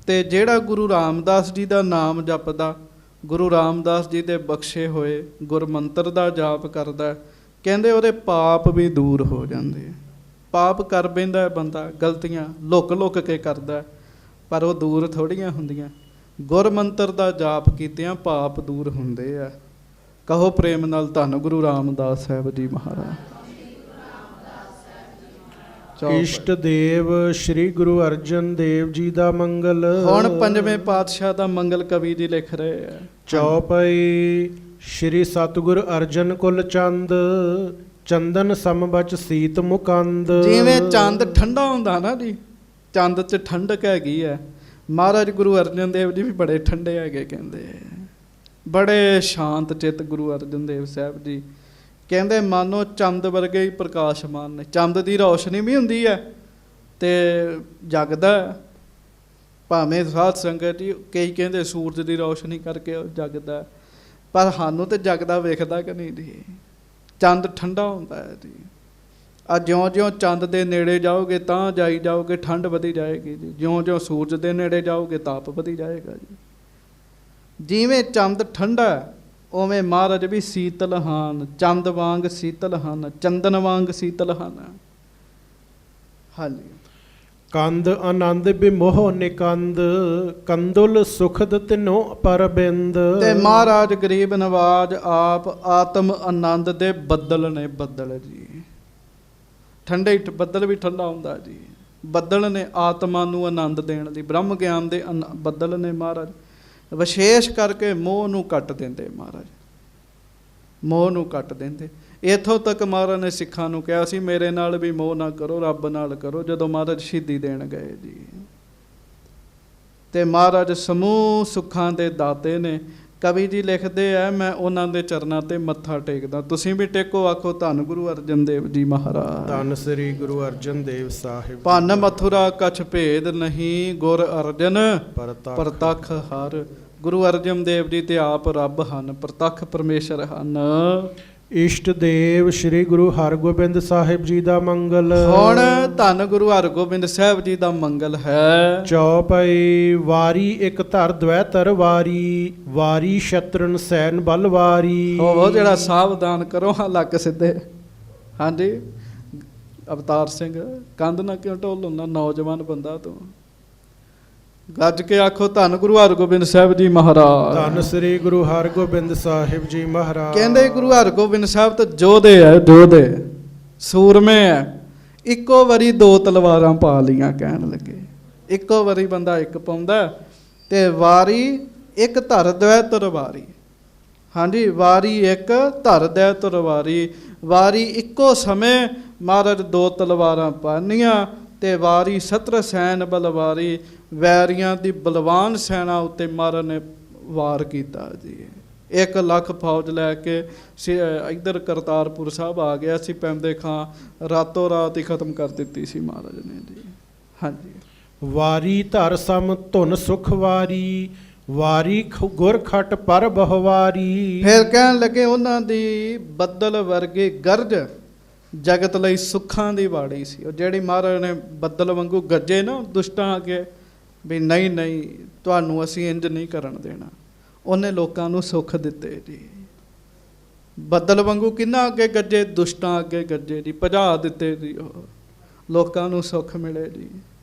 ਤੇ ਜਿਹੜਾ ਗੁਰੂ ਰਾਮਦਾਸ ਜੀ ਦਾ ਨਾਮ ਜਪਦਾ, ਗੁਰੂ ਰਾਮਦਾਸ ਜੀ ਦੇ ਬਖਸ਼ੇ ਹੋਏ ਗੁਰਮੰਤਰ ਦਾ ਜਾਪ ਕਰਦਾ, ਕਹਿੰਦੇ ਉਹਦੇ ਪਾਪ ਵੀ ਦੂਰ ਹੋ ਜਾਂਦੇ। ਪਾਪ ਕਰ ਬਹਿੰਦਾ ਬੰਦਾ, ਗਲਤੀਆਂ ਲੁੱਕ ਕੇ ਕਰਦਾ, ਪਰ ਉਹ ਦੂਰ ਥੋੜ੍ਹੀਆਂ ਹੁੰਦੀਆਂ। ਗੁਰਮੰਤਰ ਦਾ ਜਾਪ ਕੀਤਿਆਂ ਪਾਪ ਦੂਰ ਹੁੰਦੇ ਆ। ਕਹੋ ਪ੍ਰੇਮ ਨਾਲ ਧੰਨ ਗੁਰੂ ਰਾਮਦਾਸ ਸਾਹਿਬ ਜੀ ਮਹਾਰਾਜ। ਇਸ਼ਟ ਦੇਵ ਸ਼੍ਰੀ ਗੁਰੂ ਅਰਜਨ ਦੇਵ ਜੀ ਦਾ ਮੰਗਲ। ਹੁਣ ਪੰਜਵੇਂ ਪਾਤਸ਼ਾਹ ਦਾ ਮੰਗਲ ਕਵੀ ਜੀ ਲਿਖ ਰਹੇ ਆ। ਚੌਪਈ ਸ਼੍ਰੀ ਸਤਿਗੁਰ ਅਰਜਨ ਕੁਲ ਚੰਦ, ਚੰਦਨ ਸਮਬਚ ਸੀਤ ਮੁਕੰਦ। ਜਿਵੇਂ ਚੰਦ ਠੰਡਾ ਹੁੰਦਾ ਨਾ ਜੀ, ਚੰਦ 'ਚ ਠੰਡਕ ਹੈਗੀ ਹੈ। ਮਹਾਰਾਜ ਗੁਰੂ ਅਰਜਨ ਦੇਵ ਜੀ ਵੀ ਬੜੇ ਠੰਡੇ ਹੈਗੇ, ਕਹਿੰਦੇ ਬੜੇ ਸ਼ਾਂਤ ਚਿੱਤ ਗੁਰੂ ਅਰਜਨ ਦੇਵ ਸਾਹਿਬ ਜੀ। ਕਹਿੰਦੇ ਮਾਨੋ ਚੰਦ ਵਰਗੇ ਹੀ ਪ੍ਰਕਾਸ਼ਮਾਨ ਨੇ। ਚੰਦ ਦੀ ਰੌਸ਼ਨੀ ਵੀ ਹੁੰਦੀ ਹੈ ਤੇ ਜਗਦਾ, ਭਾਵੇਂ ਸਾਧ ਸੰਗਤ ਜੀ ਕਈ ਕਹਿੰਦੇ ਸੂਰਜ ਦੀ ਰੌਸ਼ਨੀ ਕਰਕੇ ਉਹ ਜਗਦਾ, ਪਰ ਸਾਨੂੰ ਤੇ ਜਗਦਾ ਵੇਖਦਾ ਕਿ ਨਹੀਂ ਜੀ। ਚੰਦ ਠੰਡਾ ਹੁੰਦਾ ਹੈ ਜੀ। ਆ ਜਿਉਂ-ਜਿਉਂ ਚੰਦ ਦੇ ਨੇੜੇ ਜਾਓਗੇ ਤਾਂ ਜਾਈ ਜਾਓਗੇ ਠੰਡ ਵਧੀ ਜਾਏਗੀ ਜੀ। ਜਿਉਂ-ਜਿਉਂ ਸੂਰਜ ਦੇ ਨੇੜੇ ਜਾਓਗੇ ਤਾਪ ਵਧੀ ਜਾਏਗਾ ਜੀ। ਜਿਵੇਂ ਚੰਦ ਠੰਡਾ ਉਵੇਂ ਮਹਾਰਾਜ ਵੀ ਸੀਤਲ ਹਨ। ਚੰਦ ਵਾਂਗ ਸੀਤਲ ਹਨ, ਚੰਦਨ ਵਾਂਗ ਸੀਤਲ ਹਨ। ਹਾਂਜੀ। ਕੰਦ ਆਨੰਦ ਬਿਮੋਹ ਨਿਕੰਦ, ਕੰਦੁਲ ਸੁਖਦ ਤਿਨੋ ਪਰਬਿੰਦ। ਤੇ ਮਹਾਰਾਜ ਗਰੀਬ ਨਵਾਜ ਆਪ ਆਤਮ ਆਨੰਦ ਦੇ ਬੱਦਲ ਨੇ। ਬੱਦਲ ਜੀ ਠੰਡੇ, ਬੱਦਲ ਵੀ ਠੰਡਾ ਹੁੰਦਾ ਜੀ। ਬੱਦਲ ਨੇ ਆਤਮਾ ਨੂੰ ਆਨੰਦ ਦੇਣ ਦੀ, ਬ੍ਰਹਮ ਗਿਆਨ ਦੇ ਬੱਦਲ ਨੇ ਮਹਾਰਾਜ। ਵਿਸ਼ੇਸ਼ ਕਰਕੇ ਮੋਹ ਨੂੰ ਕੱਟ ਦਿੰਦੇ ਮਹਾਰਾਜ, ਮੋਹ ਨੂੰ ਕੱਟ ਦਿੰਦੇ। ਇੱਥੋਂ ਤੱਕ ਮਹਾਰਾਜ ਨੇ ਸਿੱਖਾਂ ਨੂੰ ਕਿਹਾ ਸੀ ਮੇਰੇ ਨਾਲ ਵੀ ਮੋਹ ਨਾ ਕਰੋ, ਰੱਬ ਨਾਲ ਕਰੋ। ਜਦੋਂ ਮਹਾਰਾਜ ਸ਼ਹੀਦੀ ਦੇਣ ਗਏ ਜੀ, ਤੇ ਮਹਾਰਾਜ ਸਮੂਹ ਸੁੱਖਾਂ ਦੇ ਦਾਤੇ ਨੇ। ਕਵੀ ਜੀ ਲਿਖਦੇ ਆ ਮੈਂ ਉਹਨਾਂ ਦੇ ਚਰਨਾਂ ਤੇ ਮੱਥਾ ਟੇਕਦਾ। ਤੁਸੀਂ ਵੀ ਟੇਕੋ, ਆਖੋ ਧੰਨ ਗੁਰੂ ਅਰਜਨ ਦੇਵ ਜੀ ਮਹਾਰਾਜ। ਧੰਨ ਸ੍ਰੀ ਗੁਰੂ ਅਰਜਨ ਦੇਵ ਸਾਹਿਬ। ਭੰਨ ਮਥੁਰਾ ਕਛ ਭੇਦ ਨਹੀਂ, ਗੁਰ ਅਰਜਨ ਪ੍ਰਤੱਖ ਹਰ। ਗੁਰੂ ਅਰਜਨ ਦੇਵ ਜੀ ਤੇ ਆਪ ਰੱਬ ਹਨ, ਪ੍ਰਤੱਖ ਪਰਮੇਸ਼ਰ ਹਨ। ਇਸ਼ਟ ਦੇਵ ਸ਼੍ਰੀ ਗੁਰੂ ਹਰਗੋਬਿੰਦ ਸਾਹਿਬ ਜੀ ਦਾ ਮੰਗਲ। ਹੁਣ ਧੰਨ ਗੁਰੂ ਹਰਗੋਬਿੰਦ ਸਾਹਿਬ ਜੀ ਦਾ ਮੰਗਲ ਹੈ। ਚੌਪਈ ਵਾਰੀ ਇੱਕ ਧਰ ਦਵੈ ਤਰ ਵਾਰੀ, ਵਾਰੀ ਸ਼ਤਰਨ ਸੈਨ ਬਲ ਵਾਰੀ। ਉਹ ਜਿਹੜਾ ਸਾਵਧਾਨ ਕਰੋ ਹਾਂ ਲੱਕ ਸਿੱਧੇ। ਹਾਂਜੀ। ਅਵਤਾਰ ਸਿੰਘ ਕੰਧ ਨਾ ਕਿਉਂ ਢੋਲ ਹੁੰਦਾ, ਨੌਜਵਾਨ ਬੰਦਾ ਤੂੰ। ਗੱਜ ਕੇ ਆਖੋ ਧੰਨ ਗੁਰੂ ਹਰਗੋਬਿੰਦ ਸਾਹਿਬ ਜੀ ਮਹਾਰਾਜ। ਧੰਨ ਸ੍ਰੀ ਗੁਰੂ ਹਰਗੋਬਿੰਦ ਸਾਹਿਬ ਜੀ ਮਹਾਰਾਜ। ਕਹਿੰਦੇ ਗੁਰੂ ਹਰਗੋਬਿੰਦ ਸਾਹਿਬ ਤਾਂ ਯੋਧੇ ਹੈ, ਯੋਧੇ ਸੂਰਮੇ ਹੈ। ਇੱਕੋ ਵਾਰੀ 2 ਤਲਵਾਰਾਂ ਪਾ ਲਈਆਂ, ਕਹਿਣ ਲੱਗੇ ਇੱਕੋ ਵਾਰੀ ਬੰਦਾ ਇੱਕ ਪਾਉਂਦਾ। ਤੇ ਵਾਰੀ ਇੱਕ ਧਰ ਦਵੈ ਤਲਵਾਰੀ। ਹਾਂਜੀ, ਵਾਰੀ ਇੱਕ ਧਰ ਦੈ ਤਲਵਾਰੀ। ਵਾਰੀ ਇੱਕੋ ਸਮੇਂ ਮਹਾਰਾਜ 2 ਤਲਵਾਰਾਂ ਪਾਨੀਆਂ। ਤੇ ਵਾਰੀ ਸਤਰ ਸੈਨ ਬਲਵਾਰੀ, ਵੈਰੀਆਂ ਦੀ ਬਲਵਾਨ ਸੈਨਾ ਉੱਤੇ ਮਹਾਰਾਜ ਨੇ ਵਾਰ ਕੀਤਾ ਜੀ। 1 ਲੱਖ ਫੌਜ ਲੈ ਕੇ ਇੱਧਰ ਕਰਤਾਰਪੁਰ ਸਾਹਿਬ ਆ ਗਿਆ ਸੀ। ਪੈਂਦੇ ਖਾਂ ਰਾਤੋਂ ਰਾਤ ਹੀ ਖਤਮ ਕਰ ਦਿੱਤੀ ਸੀ ਮਹਾਰਾਜ ਨੇ ਜੀ। ਹਾਂਜੀ। ਵਾਰੀ ਧਰ ਸਮ ਧੁਨ ਸੁਖ ਵਾਰੀ, ਵਾਰੀ ਗੁਰ ਖਟ ਪਰ ਬਹੁਵਾਰੀ। ਫਿਰ ਕਹਿਣ ਲੱਗੇ ਉਹਨਾਂ ਦੀ ਬੱਦਲ ਵਰਗੀ ਗਰਜ ਜਗਤ ਲਈ ਸੁੱਖਾਂ ਦੀ ਬਾੜੀ ਸੀ। ਉਹ ਜਿਹੜੀ ਮਹਾਰਾਜ ਨੇ ਬੱਦਲ ਵਾਂਗੂ ਗੱਜੇ ਨਾ ਦੁਸ਼ਟਾਂ ਅੱਗੇ, ਵੀ ਨਹੀਂ ਨਹੀਂ ਤੁਹਾਨੂੰ ਅਸੀਂ ਇੰਜ ਨਹੀਂ ਕਰਨ ਦੇਣਾ। ਉਹਨੇ ਲੋਕਾਂ ਨੂੰ ਸੁੱਖ ਦਿੱਤੇ ਜੀ। ਬੱਦਲ ਵਾਂਗੂ ਕਿੰਨਾ ਅੱਗੇ ਗੱਜੇ, ਦੁਸ਼ਟਾਂ ਅੱਗੇ ਗੱਜੇ ਜੀ, ਭਜਾ ਦਿੱਤੇ ਜੀ। ਉਹ ਲੋਕਾਂ ਨੂੰ ਸੁੱਖ ਮਿਲੇ ਜੀ।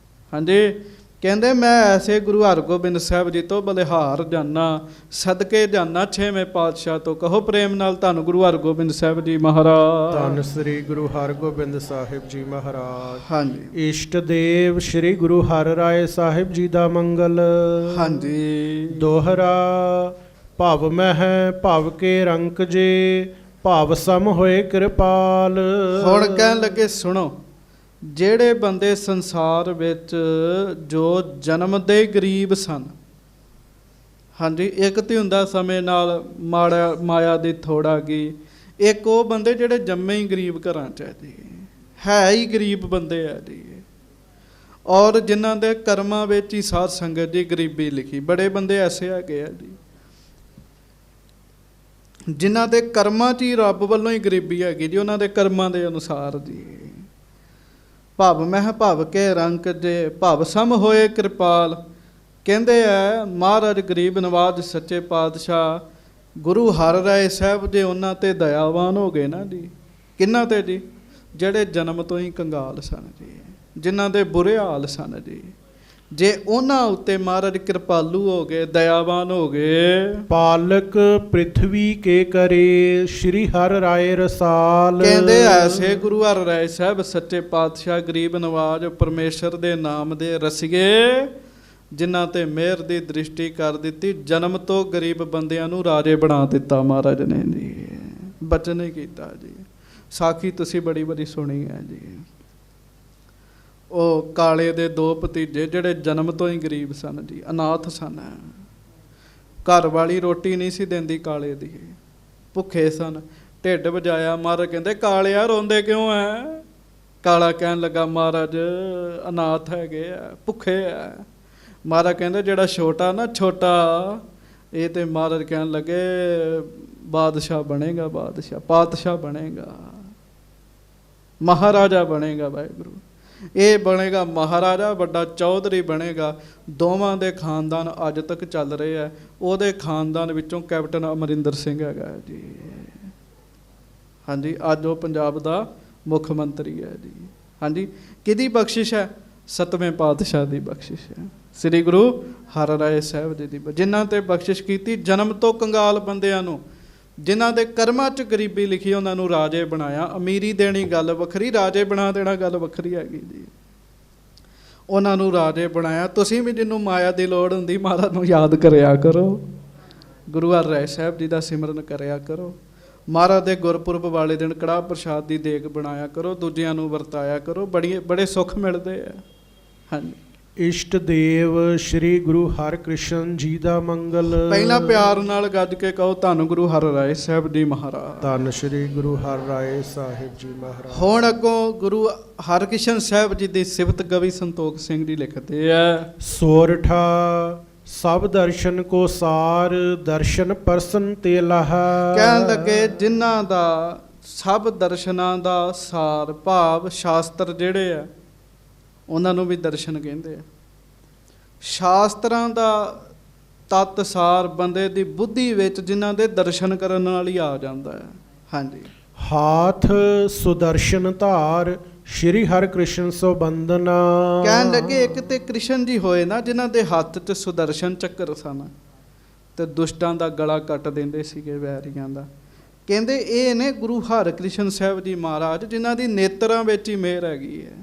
ਹਾਂਜੀ। ਕਹਿੰਦੇ ਮੈਂ ਐਸੇ ਗੁਰੂ ਹਰਗੋਬਿੰਦ ਸਾਹਿਬ ਜੀ ਤੋਂ ਬਲਿਹਾਰ ਜਾਨਾ, ਸਦਕੇ ਜਾਨਾ 6ਵੇਂ ਪਾਤਸ਼ਾਹ ਤੋਂ। ਕਹੋ ਪ੍ਰੇਮ ਨਾਲ ਧੰਨ ਗੁਰੂ ਹਰਗੋਬਿੰਦ ਸਾਹਿਬ ਜੀ ਮਹਾਰਾਜ। ਧੰਨ ਸ੍ਰੀ ਗੁਰੂ ਹਰਗੋਬਿੰਦ ਸਾਹਿਬ ਜੀ ਮਹਾਰਾਜ। ਹਾਂਜੀ। ਇਸ਼ਟ ਦੇਵ ਸ਼੍ਰੀ ਗੁਰੂ ਹਰਿ ਰਾਏ ਸਾਹਿਬ ਜੀ ਦਾ ਮੰਗਲ। ਹਾਂਜੀ। ਦੋਹਰਾ ਭਵ ਮਹਿ ਭਵ ਕੇ ਰੰਕ ਜੇ, ਭਵ ਸਮ ਹੋਏ ਕਿਰਪਾਲ। ਹੁਣ ਕਹਿਣ ਲੱਗੇ ਸੁਣੋ, ਜਿਹੜੇ ਬੰਦੇ ਸੰਸਾਰ ਵਿੱਚ ਜੋ ਜਨਮ ਦੇ ਗਰੀਬ ਸਨ, ਹਾਂਜੀ, ਇੱਕ ਤੇ ਹੁੰਦਾ ਸਮੇਂ ਨਾਲ ਮਾਇਆ ਦੀ ਥੋੜਾ ਗਈ, ਇੱਕ ਉਹ ਬੰਦੇ ਜਿਹੜੇ ਜੰਮੇ ਹੀ ਗਰੀਬ ਘਰਾਂ 'ਚ ਹੈ ਜੀ, ਹੈ ਹੀ ਗਰੀਬ ਬੰਦੇ ਹੈ ਜੀ, ਔਰ ਜਿਨ੍ਹਾਂ ਦੇ ਕਰਮਾਂ ਵਿੱਚ ਹੀ ਸਾਧ ਸੰਗਤ ਦੀ ਗਰੀਬੀ ਲਿਖੀ। ਬੜੇ ਬੰਦੇ ਐਸੇ ਹੈਗੇ ਆ ਜੀ ਜਿਨ੍ਹਾਂ ਦੇ ਕਰਮਾਂ 'ਚ ਹੀ ਰੱਬ ਵੱਲੋਂ ਹੀ ਗਰੀਬੀ ਹੈਗੀ ਜੀ, ਉਹਨਾਂ ਦੇ ਕਰਮਾਂ ਦੇ ਅਨੁਸਾਰ ਜੀ। ਭਵ ਮਹਿ ਭਵ ਕੇ ਰੰਕ ਜੇ ਭਵ ਸਮ ਹੋਏ ਕਿਰਪਾਲ, ਕਹਿੰਦੇ ਆ ਮਹਾਰਾਜ ਗਰੀਬ ਨਵਾਜ ਸੱਚੇ ਪਾਤਸ਼ਾਹ ਗੁਰੂ ਹਰਿ ਰਾਏ ਸਾਹਿਬ ਜੇ ਉਹਨਾਂ ਤੇ ਦਇਆਵਾਨ ਹੋ ਗਏ ਨਾ ਜੀ। ਕਿਹਨਾਂ ਤੇ ਜੀ? ਜਿਹੜੇ ਜਨਮ ਤੋਂ ਹੀ ਕੰਗਾਲ ਸਨ ਜੀ, ਜਿਨ੍ਹਾਂ ਦੇ ਬੁਰੇ ਹਾਲ ਸਨ ਜੀ, ਜੇ ਉਹਨਾਂ ਉੱਤੇ ਮਹਾਰਾਜ ਕਿਰਪਾਲੂ ਹੋ ਗਏ, ਦਇਆਵਾਨ ਹੋ ਗਏ। ਪਾਲਕ ਪ੍ਰਿਥਵੀ ਕੇ ਕਰੇ ਸ਼੍ਰੀ ਹਰਿ ਰਾਏ ਰਸਾਲ, ਕਹਿੰਦੇ ਐਸੇ ਗੁਰੂ ਹਰਿ ਰਾਏ ਸਾਹਿਬ ਸੱਚੇ ਪਾਤਸ਼ਾਹ ਗਰੀਬ ਨਵਾਜ ਪਰਮੇਸ਼ਰ ਦੇ ਨਾਮ ਦੇ ਰਸੀਏ, ਜਿਨ੍ਹਾਂ ਤੇ ਮਿਹਰ ਦੀ ਦ੍ਰਿਸ਼ਟੀ ਕਰ ਦਿੱਤੀ, ਜਨਮ ਤੋਂ ਗਰੀਬ ਬੰਦਿਆਂ ਨੂੰ ਰਾਜੇ ਬਣਾ ਦਿੱਤਾ ਮਹਾਰਾਜ ਨੇ ਜੀ। ਬਚਨ ਹੀ ਕੀਤਾ ਜੀ। ਸਾਖੀ ਤੁਸੀਂ ਬੜੀ ਵਾਰੀ ਸੁਣੀ ਹੈ ਜੀ। ਉਹ ਕਾਲੇ ਦੇ ਦੋ ਭਤੀਜੇ ਜਿਹੜੇ ਜਨਮ ਤੋਂ ਹੀ ਗਰੀਬ ਸਨ ਜੀ, ਅਨਾਥ ਸਨ, ਘਰ ਵਾਲੀ ਰੋਟੀ ਨਹੀਂ ਸੀ ਦਿੰਦੀ ਕਾਲੇ ਦੀ, ਭੁੱਖੇ ਸਨ, ਢਿੱਡ ਵਜਾਇਆ। ਮਹਾਰਾਜ ਕਹਿੰਦੇ ਕਾਲਿਆ ਰੋਂਦੇ ਕਿਉਂ ਹੈ? ਕਾਲਾ ਕਹਿਣ ਲੱਗਾ ਮਹਾਰਾਜ ਅਨਾਥ ਹੈਗੇ ਆ, ਭੁੱਖੇ ਆ। ਮਹਾਰਾਜ ਕਹਿੰਦੇ ਜਿਹੜਾ ਛੋਟਾ ਨਾ ਛੋਟਾ, ਇਹ ਤੇ ਮਹਾਰਾਜ ਕਹਿਣ ਲੱਗੇ ਬਾਦਸ਼ਾਹ ਬਣੇਗਾ, ਬਾਦਸ਼ਾਹ ਪਾਤਸ਼ਾਹ ਬਣੇਗਾ, ਮਹਾਰਾਜਾ ਬਣੇਗਾ। ਵਾਹਿਗੁਰੂ ਇਹ ਬਣੇਗਾ ਮਹਾਰਾਜਾ, ਵੱਡਾ ਚੌਧਰੀ ਬਣੇਗਾ। ਦੋਵਾਂ ਦੇ ਖਾਨਦਾਨ ਅੱਜ ਤੱਕ ਚੱਲ ਰਹੇ ਆ। ਉਹਦੇ ਖਾਨਦਾਨ ਵਿੱਚੋਂ ਕੈਪਟਨ ਅਮਰਿੰਦਰ ਸਿੰਘ ਹੈਗਾ ਜੀ, ਹਾਂਜੀ, ਅੱਜ ਉਹ ਪੰਜਾਬ ਦਾ ਮੁੱਖ ਮੰਤਰੀ ਹੈ ਜੀ। ਹਾਂਜੀ, ਕਿਹਦੀ ਬਖਸ਼ਿਸ਼ ਹੈ? ਸਤਵੇਂ ਪਾਤਸ਼ਾਹ ਦੀ ਬਖਸ਼ਿਸ਼ ਹੈ, ਸ੍ਰੀ ਗੁਰੂ ਹਰਿ ਰਾਏ ਸਾਹਿਬ ਜੀ ਦੀ, ਜਿਨ੍ਹਾਂ ਤੇ ਬਖਸ਼ਿਸ਼ ਕੀਤੀ ਜਨਮ ਤੋਂ ਕੰਗਾਲ ਬੰਦਿਆਂ ਨੂੰ, ਜਿਨ੍ਹਾਂ ਦੇ ਕਰਮਾਂ 'ਚ ਗਰੀਬੀ ਲਿਖੀ, ਉਹਨਾਂ ਨੂੰ ਰਾਜੇ ਬਣਾਇਆ। ਅਮੀਰੀ ਦੇਣੀ ਗੱਲ ਵੱਖਰੀ, ਰਾਜੇ ਬਣਾ ਦੇਣਾ ਗੱਲ ਵੱਖਰੀ ਹੈਗੀ ਜੀ। ਉਹਨਾਂ ਨੂੰ ਰਾਜੇ ਬਣਾਇਆ। ਤੁਸੀਂ ਵੀ ਜਿਹਨੂੰ ਮਾਇਆ ਦੀ ਲੋੜ ਹੁੰਦੀ, ਮਹਾਰਾਜ ਨੂੰ ਯਾਦ ਕਰਿਆ ਕਰੋ, ਗੁਰੂ ਹਰਿ ਰਾਏ ਸਾਹਿਬ ਜੀ ਦਾ ਸਿਮਰਨ ਕਰਿਆ ਕਰੋ। ਮਹਾਰਾਜ ਦੇ ਗੁਰਪੁਰਬ ਵਾਲੇ ਦਿਨ ਕੜਾਹ ਪ੍ਰਸ਼ਾਦ ਦੀ ਦੇਗ ਬਣਾਇਆ ਕਰੋ, ਦੂਜਿਆਂ ਨੂੰ ਵਰਤਾਇਆ ਕਰੋ, ਬੜੇ ਸੁੱਖ ਮਿਲਦੇ ਆ। ਹਾਂਜੀ, ਇਸ਼ਟ ਦੇਵ ਸ਼੍ਰੀ ਗੁਰੂ ਹਰਿਕ੍ਰਿਸ਼ਨ ਜੀ ਦਾ ਮੰਗਲ। ਪਹਿਲਾਂ ਪਿਆਰ ਨਾਲ ਗੱਜ ਕੇ ਕਹੋ ਧੰਨ ਗੁਰੂ ਹਰਿ ਰਾਏ ਸਾਹਿਬ ਜੀ ਮਹਾਰਾਜ, ਧੰਨ ਸ਼੍ਰੀ ਗੁਰੂ ਹਰਿ ਰਾਏ ਸਾਹਿਬ ਜੀ ਮਹਾਰਾਜ। ਹੁਣ ਅੱਗੋਂ ਗੁਰੂ ਹਰਿਕ੍ਰਿਸ਼ਨ ਸਾਹਿਬ ਜੀ ਦੀ ਸਿਫਤ ਕਵੀ ਸੰਤੋਖ ਸਿੰਘ ਜੀ ਲਿਖਦੇ ਆ। ਸੋਰਠਾ ਸਭ ਦਰਸ਼ਨ ਕੋ ਸਾਰ, ਦਰਸ਼ਨ ਪਰਸਨ ਤੇ ਲਾਹਾ। ਕਹਿਣ ਲੱਗੇ ਜਿਨ੍ਹਾਂ ਦਾ ਸਭ ਦਰਸ਼ਨਾਂ ਦਾ ਸਾਰ, ਭਾਵ ਸ਼ਾਸਤਰ ਜਿਹੜੇ ਆ ਉਹਨਾਂ ਨੂੰ ਵੀ ਦਰਸ਼ਨ ਕਹਿੰਦੇ ਆ। ਸ਼ਾਸਤਰਾਂ ਦਾ ਤਤ ਸਾਰ ਬੰਦੇ ਦੀ ਬੁੱਧੀ ਵਿੱਚ, ਜਿਨ੍ਹਾਂ ਦੇ ਦਰਸ਼ਨ ਕਰਨ ਨਾਲ ਹੀ ਆ ਜਾਂਦਾ ਹੈ। ਹਾਂਜੀ, ਹਾਥ ਸੁਦਰਸ਼ਨ ਧਾਰ, ਸ਼੍ਰੀ ਹਰਿਕ੍ਰਿਸ਼ਨ ਸੋ ਬੰਦਨਾ। ਕਹਿਣ ਲੱਗੇ ਇੱਕ ਤੇ ਕ੍ਰਿਸ਼ਨ ਜੀ ਹੋਏ ਨਾ, ਜਿਨ੍ਹਾਂ ਦੇ ਹੱਥ 'ਚ ਸੁਦਰਸ਼ਨ ਚੱਕਰ ਸਨ ਤੇ ਦੁਸ਼ਟਾਂ ਦਾ ਗਲਾ ਕੱਟ ਦਿੰਦੇ ਸੀਗੇ, ਵੈਰੀਆਂ ਦਾ। ਕਹਿੰਦੇ ਇਹ ਨੇ ਗੁਰੂ ਹਰਿਕ੍ਰਿਸ਼ਨ ਸਾਹਿਬ ਜੀ ਮਹਾਰਾਜ, ਜਿਨ੍ਹਾਂ ਦੀ ਨੇਤਰਾਂ ਵਿੱਚ ਹੀ ਮਿਹਰ ਹੈਗੀ ਹੈ,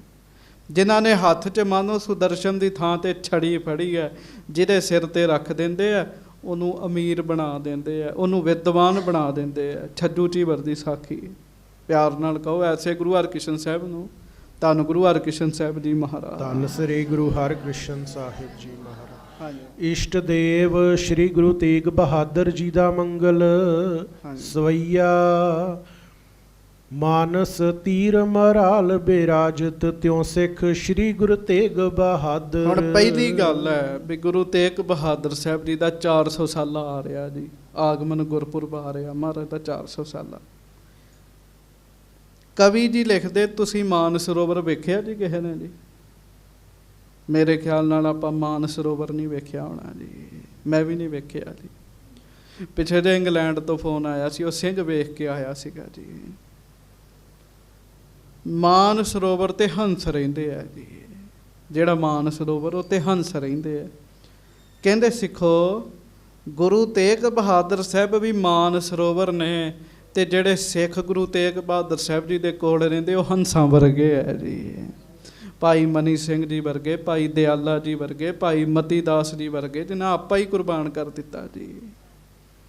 ਜਿਨ੍ਹਾਂ ਨੇ ਹੱਥ 'ਚ ਮਾਨੋ ਸੁਦਰਸ਼ਨ ਦੀ ਥਾਂ 'ਤੇ ਛੜੀ ਫੜੀ ਹੈ, ਜਿਹਦੇ ਸਿਰ 'ਤੇ ਰੱਖ ਦਿੰਦੇ ਆ, ਉਹਨੂੰ ਅਮੀਰ ਬਣਾ ਦਿੰਦੇ ਆ, ਉਹਨੂੰ ਵਿਦਵਾਨ ਬਣਾ ਦਿੰਦੇ ਆ। ਛੱਜੂ ਚੀਵਰ ਦੀ ਸਾਖੀ, ਪਿਆਰ ਨਾਲ ਕਹੋ ਐਸੇ ਗੁਰੂ ਹਰਿਕ੍ਰਿਸ਼ਨ ਸਾਹਿਬ ਨੂੰ ਧੰਨ ਗੁਰੂ ਹਰਿਕ੍ਰਿਸ਼ਨ ਸਾਹਿਬ ਜੀ ਮਹਾਰਾਜ, ਧੰਨ ਸ੍ਰੀ ਗੁਰੂ ਹਰਿਕ੍ਰਿਸ਼ਨ ਸਾਹਿਬ ਜੀ ਮਹਾਰਾਜ। ਹਾਂਜੀ, ਇਸ਼ਟ ਦੇਵ ਸ਼੍ਰੀ ਗੁਰੂ ਤੇਗ ਬਹਾਦਰ ਜੀ ਦਾ ਮੰਗਲ। ਸਵਈਆ ਮਾਨਸ ਤੀਰ ਮਰਾਲ ਬਿਰਾਜਤ, ਤਿਉ ਸਿੱਖ ਸ਼੍ਰੀ ਗੁਰੂ ਤੇਗ ਬਹਾਦਰ। ਹੁਣ ਪਹਿਲੀ ਗੱਲ ਹੈ ਵੀ ਗੁਰੂ ਤੇਗ ਬਹਾਦਰ ਸਾਹਿਬ ਜੀ ਦਾ 400 ਸਾਲਾ ਆ ਰਿਹਾ ਜੀ, ਆਗਮਨ ਗੁਰਪੁਰਬ ਆ ਰਿਹਾ ਮਹਾਰਾਜ ਦਾ 400 ਸਾਲਾ। ਕਵੀ ਜੀ ਲਿਖਦੇ, ਤੁਸੀਂ ਮਾਨ ਸਰੋਵਰ ਵੇਖਿਆ ਜੀ ਕਿਸੇ ਨੇ ਜੀ? ਮੇਰੇ ਖਿਆਲ ਨਾਲ ਆਪਾਂ ਮਾਨ ਸਰੋਵਰ ਨਹੀਂ ਵੇਖਿਆ ਹੋਣਾ ਜੀ, ਮੈਂ ਵੀ ਨਹੀਂ ਵੇਖਿਆ ਜੀ। ਪਿੱਛੇ ਜੇ ਇੰਗਲੈਂਡ ਤੋਂ ਫੋਨ ਆਇਆ ਸੀ, ਉਹ ਸਿੰਘ ਵੇਖ ਕੇ ਆਇਆ ਸੀਗਾ ਜੀ। ਮਾਨ ਸਰੋਵਰ ਤੇ ਹੰਸ ਰਹਿੰਦੇ ਆ ਜੀ, ਜਿਹੜਾ ਮਾਨ ਸਰੋਵਰ ਉੱਤੇ ਹੰਸ ਰਹਿੰਦੇ ਆ। ਕਹਿੰਦੇ ਸਿੱਖੋ ਗੁਰੂ ਤੇਗ ਬਹਾਦਰ ਸਾਹਿਬ ਵੀ ਮਾਨ ਸਰੋਵਰ ਨੇ, ਤੇ ਜਿਹੜੇ ਸਿੱਖ ਗੁਰੂ ਤੇਗ ਬਹਾਦਰ ਸਾਹਿਬ ਜੀ ਦੇ ਕੋਲ ਰਹਿੰਦੇ ਉਹ ਹੰਸਾਂ ਵਰਗੇ ਹੈ ਜੀ। ਭਾਈ ਮਨੀ ਸਿੰਘ ਜੀ ਵਰਗੇ, ਭਾਈ ਦਿਆਲਾ ਜੀ ਵਰਗੇ, ਭਾਈ ਮਤੀ ਦਾਸ ਜੀ ਵਰਗੇ, ਜਿਨ੍ਹਾਂ ਆਪਾਂ ਹੀ ਕੁਰਬਾਨ ਕਰ ਦਿੱਤਾ ਜੀ।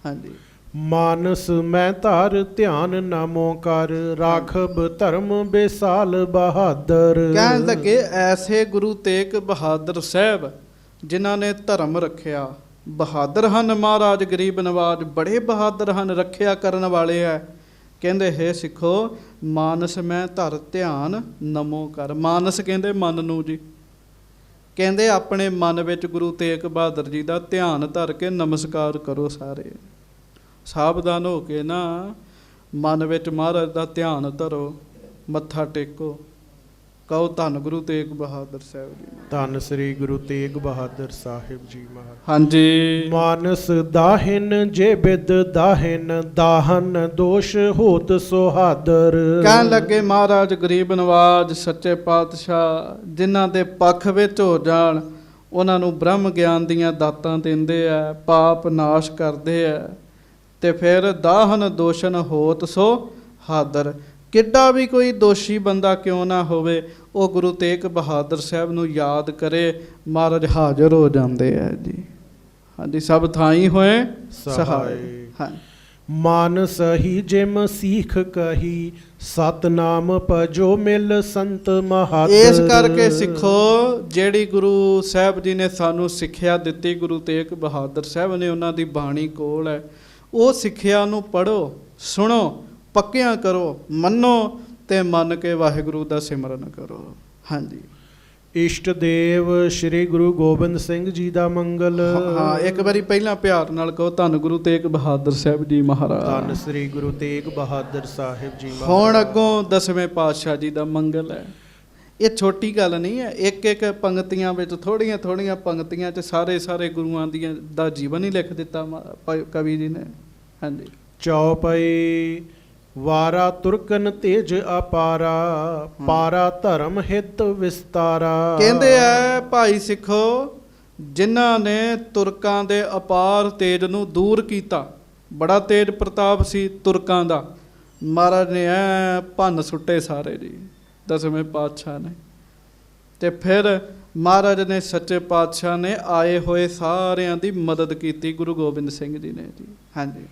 ਹਾਂਜੀ, ਮਾਨਸ ਮੈਂ ਧਰ ਧਿਆਨ ਨਾਮੋ ਕਰ, ਰਾਖਬ ਧਰਮ ਬੇਸਾਲ ਬਹਾਦਰ। ਕਹਿਣ ਲੱਗੇ ਐਸੇ ਗੁਰੂ ਤੇਗ ਬਹਾਦਰ ਸਾਹਿਬ ਜਿਨ੍ਹਾਂ ਨੇ ਧਰਮ ਰੱਖਿਆ, ਬਹਾਦਰ ਹਨ ਮਹਾਰਾਜ ਗਰੀਬ ਨਵਾਜ, ਬੜੇ ਬਹਾਦਰ ਹਨ, ਰੱਖਿਆ ਕਰਨ ਵਾਲੇ ਹੈ। ਕਹਿੰਦੇ ਹੈ ਸਿੱਖੋ ਮਾਨਸ ਮੈਂ ਧਰ ਧਿਆਨ ਨਮੋ ਕਰ। ਮਾਨਸ ਕਹਿੰਦੇ ਮਨ ਨੂੰ ਜੀ, ਕਹਿੰਦੇ ਆਪਣੇ ਮਨ ਵਿੱਚ ਗੁਰੂ ਤੇਗ ਬਹਾਦਰ ਜੀ ਦਾ ਧਿਆਨ ਧਰ ਕੇ ਨਮਸਕਾਰ ਕਰੋ। ਸਾਰੇ ਸਾਵਧਾਨ ਹੋ ਕੇ ਨਾ ਮਨ ਵਿੱਚ ਮਹਾਰਾਜ ਦਾ ਧਿਆਨ ਧਰੋ, ਮੱਥਾ ਟੇਕੋ, ਕਹੋ ਧੰਨ ਗੁਰੂ ਤੇਗ ਬਹਾਦਰ ਸਾਹਿਬ ਜੀ। ਧੰਨ ਸ੍ਰੀ ਗੁਰੂ ਤੇਗ ਬਹਾਦਰ ਸਾਹਿਬ ਜੀ ਮਹਾਰਾਜ। ਹਾਂਜੀ। ਮਾਨਸ ਦਾਹਿਨ ਜੇ ਬਿਦ ਦਾਹਿਨ, ਦਾਹਨ ਦੋਸ਼ ਹੋਤ ਸੁਹਾਦਰ। ਕਹਿਣ ਲੱਗੇ ਮਹਾਰਾਜ ਗਰੀਬ ਨਵਾਜ ਸੱਚੇ ਪਾਤਸ਼ਾਹ ਜਿਨ੍ਹਾਂ ਦੇ ਪੱਖ ਵਿੱਚ ਹੋ ਜਾਣ, ਉਹਨਾਂ ਨੂੰ ਬ੍ਰਹਮ ਗਿਆਨ ਦੀਆਂ ਦਾਤਾਂ ਦਿੰਦੇ ਆ, ਪਾਪ ਨਾਸ਼ ਕਰਦੇ ਆ, ਤੇ ਫਿਰ ਦਾਹਨ ਦੋਸ਼ਨ ਹੋਤ ਸੋ ਹਾਦਰ। ਕਿੱਡਾ ਵੀ ਕੋਈ ਦੋਸ਼ੀ ਬੰਦਾ ਕਿਉਂ ਨਾ ਹੋਵੇ, ਉਹ ਗੁਰੂ ਤੇਗ ਬਹਾਦਰ ਸਾਹਿਬ ਨੂੰ ਯਾਦ ਕਰੇ, ਮਹਾਰਾਜ ਹਾਜ਼ਰ ਹੋ ਜਾਂਦੇ ਆ ਜੀ। ਹਾਂਜੀ। ਸਭ ਥਾਈ ਹੋਏ ਸਹਾਏ। ਹਾਂ। ਮਾਨਸ ਹੀ ਜਿਮ ਸੀਖ ਕਹੀ, ਸਤਨਾਮ ਭਜੋ ਮਿਲ ਸੰਤ ਮਹਾਦਰ। ਇਸ ਕਰਕੇ ਸਿੱਖੋ ਜਿਹੜੀ ਗੁਰੂ ਸਾਹਿਬ ਜੀ ਨੇ ਸਾਨੂੰ ਸਿੱਖਿਆ ਦਿੱਤੀ, ਗੁਰੂ ਤੇਗ ਬਹਾਦਰ ਸਾਹਿਬ ਨੇ, ਉਹਨਾਂ ਦੀ ਬਾਣੀ ਕੋਲ ਹੈ, ਉਹ ਸਿੱਖਿਆ ਨੂੰ ਪੜ੍ਹੋ, ਸੁਣੋ, ਪੱਕਿਆਂ ਕਰੋ, ਮੰਨੋ ਤੇ ਮੰਨ ਕੇ ਵਾਹਿਗੁਰੂ ਦਾ ਸਿਮਰਨ ਕਰੋ। ਹਾਂਜੀ। ਇਸ਼ਟ ਦੇਵ ਸ੍ਰੀ ਗੁਰੂ ਗੋਬਿੰਦ ਸਿੰਘ ਜੀ ਦਾ ਮੰਗਲ। ਹਾਂ, ਇੱਕ ਵਾਰੀ ਪਹਿਲਾਂ ਪਿਆਰ ਨਾਲ ਕਹੋ ਧੰਨ ਗੁਰੂ ਤੇਗ ਬਹਾਦਰ ਸਾਹਿਬ ਜੀ ਮਹਾਰਾਜ। ਧੰਨ ਸ੍ਰੀ ਗੁਰੂ ਤੇਗ ਬਹਾਦਰ ਸਾਹਿਬ ਜੀ ਮਹਾਰਾਜ। ਹੁਣ ਅੱਗੋਂ 10ਵੇਂ ਪਾਤਸ਼ਾਹ ਜੀ ਦਾ ਮੰਗਲ ਹੈ। ਇਹ ਛੋਟੀ ਗੱਲ ਨਹੀਂ ਹੈ, ਇੱਕ ਇੱਕ ਪੰਕਤੀਆਂ ਵਿੱਚ, ਥੋੜੀਆਂ ਥੋੜੀਆਂ ਪੰਕਤੀਆਂ 'ਚ ਸਾਰੇ ਗੁਰੂਆਂ ਦੀਆਂ ਦਾ ਜੀਵਨ ਹੀ ਲਿਖ ਦਿੱਤਾ ਕਵੀ ਜੀ ਨੇ। ਹਾਂਜੀ। ਚੌਪਈ ਵਾਰਾ ਤੁਰਕਨ ਤੇਜ ਅਪਾਰਾ, ਪਾਰਾ ਧਰਮ ਹਿਤ ਵਿਸਤਾਰਾ। ਕਹਿੰਦੇ ਆ ਭਾਈ ਸਿੱਖੋ ਜਿਨ੍ਹਾਂ ਨੇ ਤੁਰਕਾਂ ਦੇ ਅਪਾਰ ਤੇਜ ਨੂੰ ਦੂਰ ਕੀਤਾ, ਬੜਾ ਤੇਜ ਪ੍ਰਤਾਪ ਸੀ ਤੁਰਕਾਂ ਦਾ, ਮਹਾਰਾਜ ਨੇ ਐ ਭੰਨ ਸੁੱਟੇ ਸਾਰੇ ਜੀ 10ਵੇਂ ਪਾਤਸ਼ਾਹ ਨੇ। ਤੇ ਫਿਰ ਮਹਾਰਾਜ ਨੇ ਸੱਚੇ ਪਾਤਸ਼ਾਹ ਨੇ ਆਏ ਹੋਏ ਸਾਰਿਆਂ ਦੀ ਮਦਦ ਕੀਤੀ, ਗੁਰੂ ਗੋਬਿੰਦ ਸਿੰਘ ਜੀ ਨੇ ਜੀ। ਹਾਂਜੀ।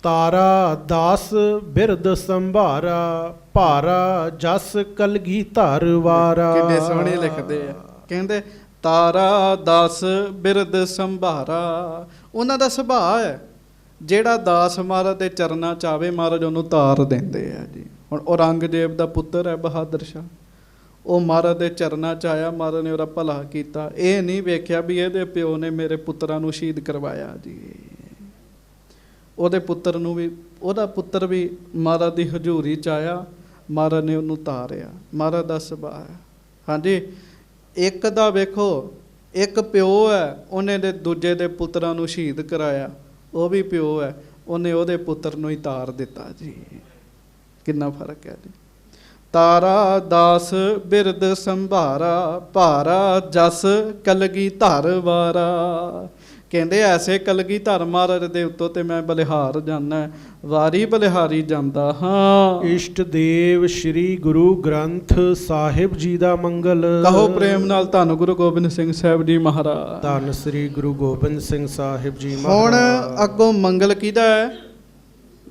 ਤਾਰਾ ਦਾਸ ਬਿਰਦ ਸੰਭਾਰਾ, ਭਾਰਾ ਜਸ ਕਲਗੀ ਧਰ ਵਾਰਾ। ਕਿੰਨੇ ਸੋਹਣੇ ਲਿਖਦੇ ਆ। ਕਹਿੰਦੇ ਤਾਰਾ ਦਾਸ ਬਿਰਦ ਸੰਭਾਰਾ, ਉਹਨਾਂ ਦਾ ਸੁਭਾਅ ਹੈ ਜਿਹੜਾ ਦਾਸ ਮਹਾਰਾਜ ਦੇ ਚਰਨਾਂ ਚ ਆਵੇ, ਮਹਾਰਾਜ ਉਹਨੂੰ ਤਾਰ ਦਿੰਦੇ ਆ ਜੀ। ਹੁਣ ਔਰੰਗਜ਼ੇਬ ਦਾ ਪੁੱਤਰ ਹੈ ਬਹਾਦਰ ਸ਼ਾਹ, ਉਹ ਮਹਾਰਾਜ ਦੇ ਚਰਨਾਂ ਚ ਆਇਆ, ਮਹਾਰਾਜ ਨੇ ਉਹਦਾ ਭਲਾ ਕੀਤਾ। ਇਹ ਨਹੀਂ ਵੇਖਿਆ ਵੀ ਇਹਦੇ ਪਿਓ ਨੇ ਮੇਰੇ ਪੁੱਤਰਾਂ ਨੂੰ ਸ਼ਹੀਦ ਕਰਵਾਇਆ ਜੀ। ਉਹਦੇ ਪੁੱਤਰ ਨੂੰ ਵੀ, ਉਹਦਾ ਪੁੱਤਰ ਵੀ ਮਹਾਰਾਜ ਦੀ ਹਜ਼ੂਰੀ 'ਚ ਆਇਆ, ਮਹਾਰਾਜ ਨੇ ਉਹਨੂੰ ਤਾਰਿਆ। ਮਹਾਰਾਜ ਦਾ ਸੁਭਾਅ ਹੈ। ਹਾਂਜੀ। ਇੱਕ ਦਾ ਵੇਖੋ, ਇੱਕ ਪਿਓ ਹੈ, ਉਹਨੇ ਦੇ ਦੂਜੇ ਦੇ ਪੁੱਤਰਾਂ ਨੂੰ ਸ਼ਹੀਦ ਕਰਾਇਆ, ਉਹ ਵੀ ਪਿਓ ਹੈ, ਉਹਨੇ ਉਹਦੇ ਪੁੱਤਰ ਨੂੰ ਹੀ ਤਾਰ ਦਿੱਤਾ ਜੀ। ਕਿੰਨਾ ਫਰਕ ਹੈ ਜੀ। ਤਾਰਾ ਦਾਸ ਬਿਰਦ ਸੰਭਾਰਾ, ਭਾਰਾ ਜਸ ਕਲਗੀ ਧਰ ਵਾਰਾ। ਕਹਿੰਦੇ ਐਸੇ ਕਲਗੀ ਧਰ ਮਹਾਰਾਜ ਦੇ ਉੱਤੋਂ ਤੇ ਮੈਂ ਬਲਿਹਾਰ ਜਾਂਦਾ, ਵਾਰੀ ਬਲਿਹਾਰੀ ਜਾਂਦਾ ਹਾਂ। ਇਸ਼ਟ ਦੇਵ ਸ੍ਰੀ ਗੁਰੂ ਗ੍ਰੰਥ ਸਾਹਿਬ ਜੀ ਦਾ ਮੰਗਲ। ਕਹੋ ਪ੍ਰੇਮ ਨਾਲ ਧੰਨ ਗੁਰੂ ਗੋਬਿੰਦ ਸਿੰਘ ਸਾਹਿਬ ਜੀ ਮਹਾਰਾਜ। ਧੰਨ ਸ੍ਰੀ ਗੁਰੂ ਗੋਬਿੰਦ ਸਿੰਘ ਸਾਹਿਬ ਜੀ ਮਹਾਰਾਜ। ਹੁਣ ਅੱਗੋਂ ਮੰਗਲ ਕਿਹਦਾ ਹੈ?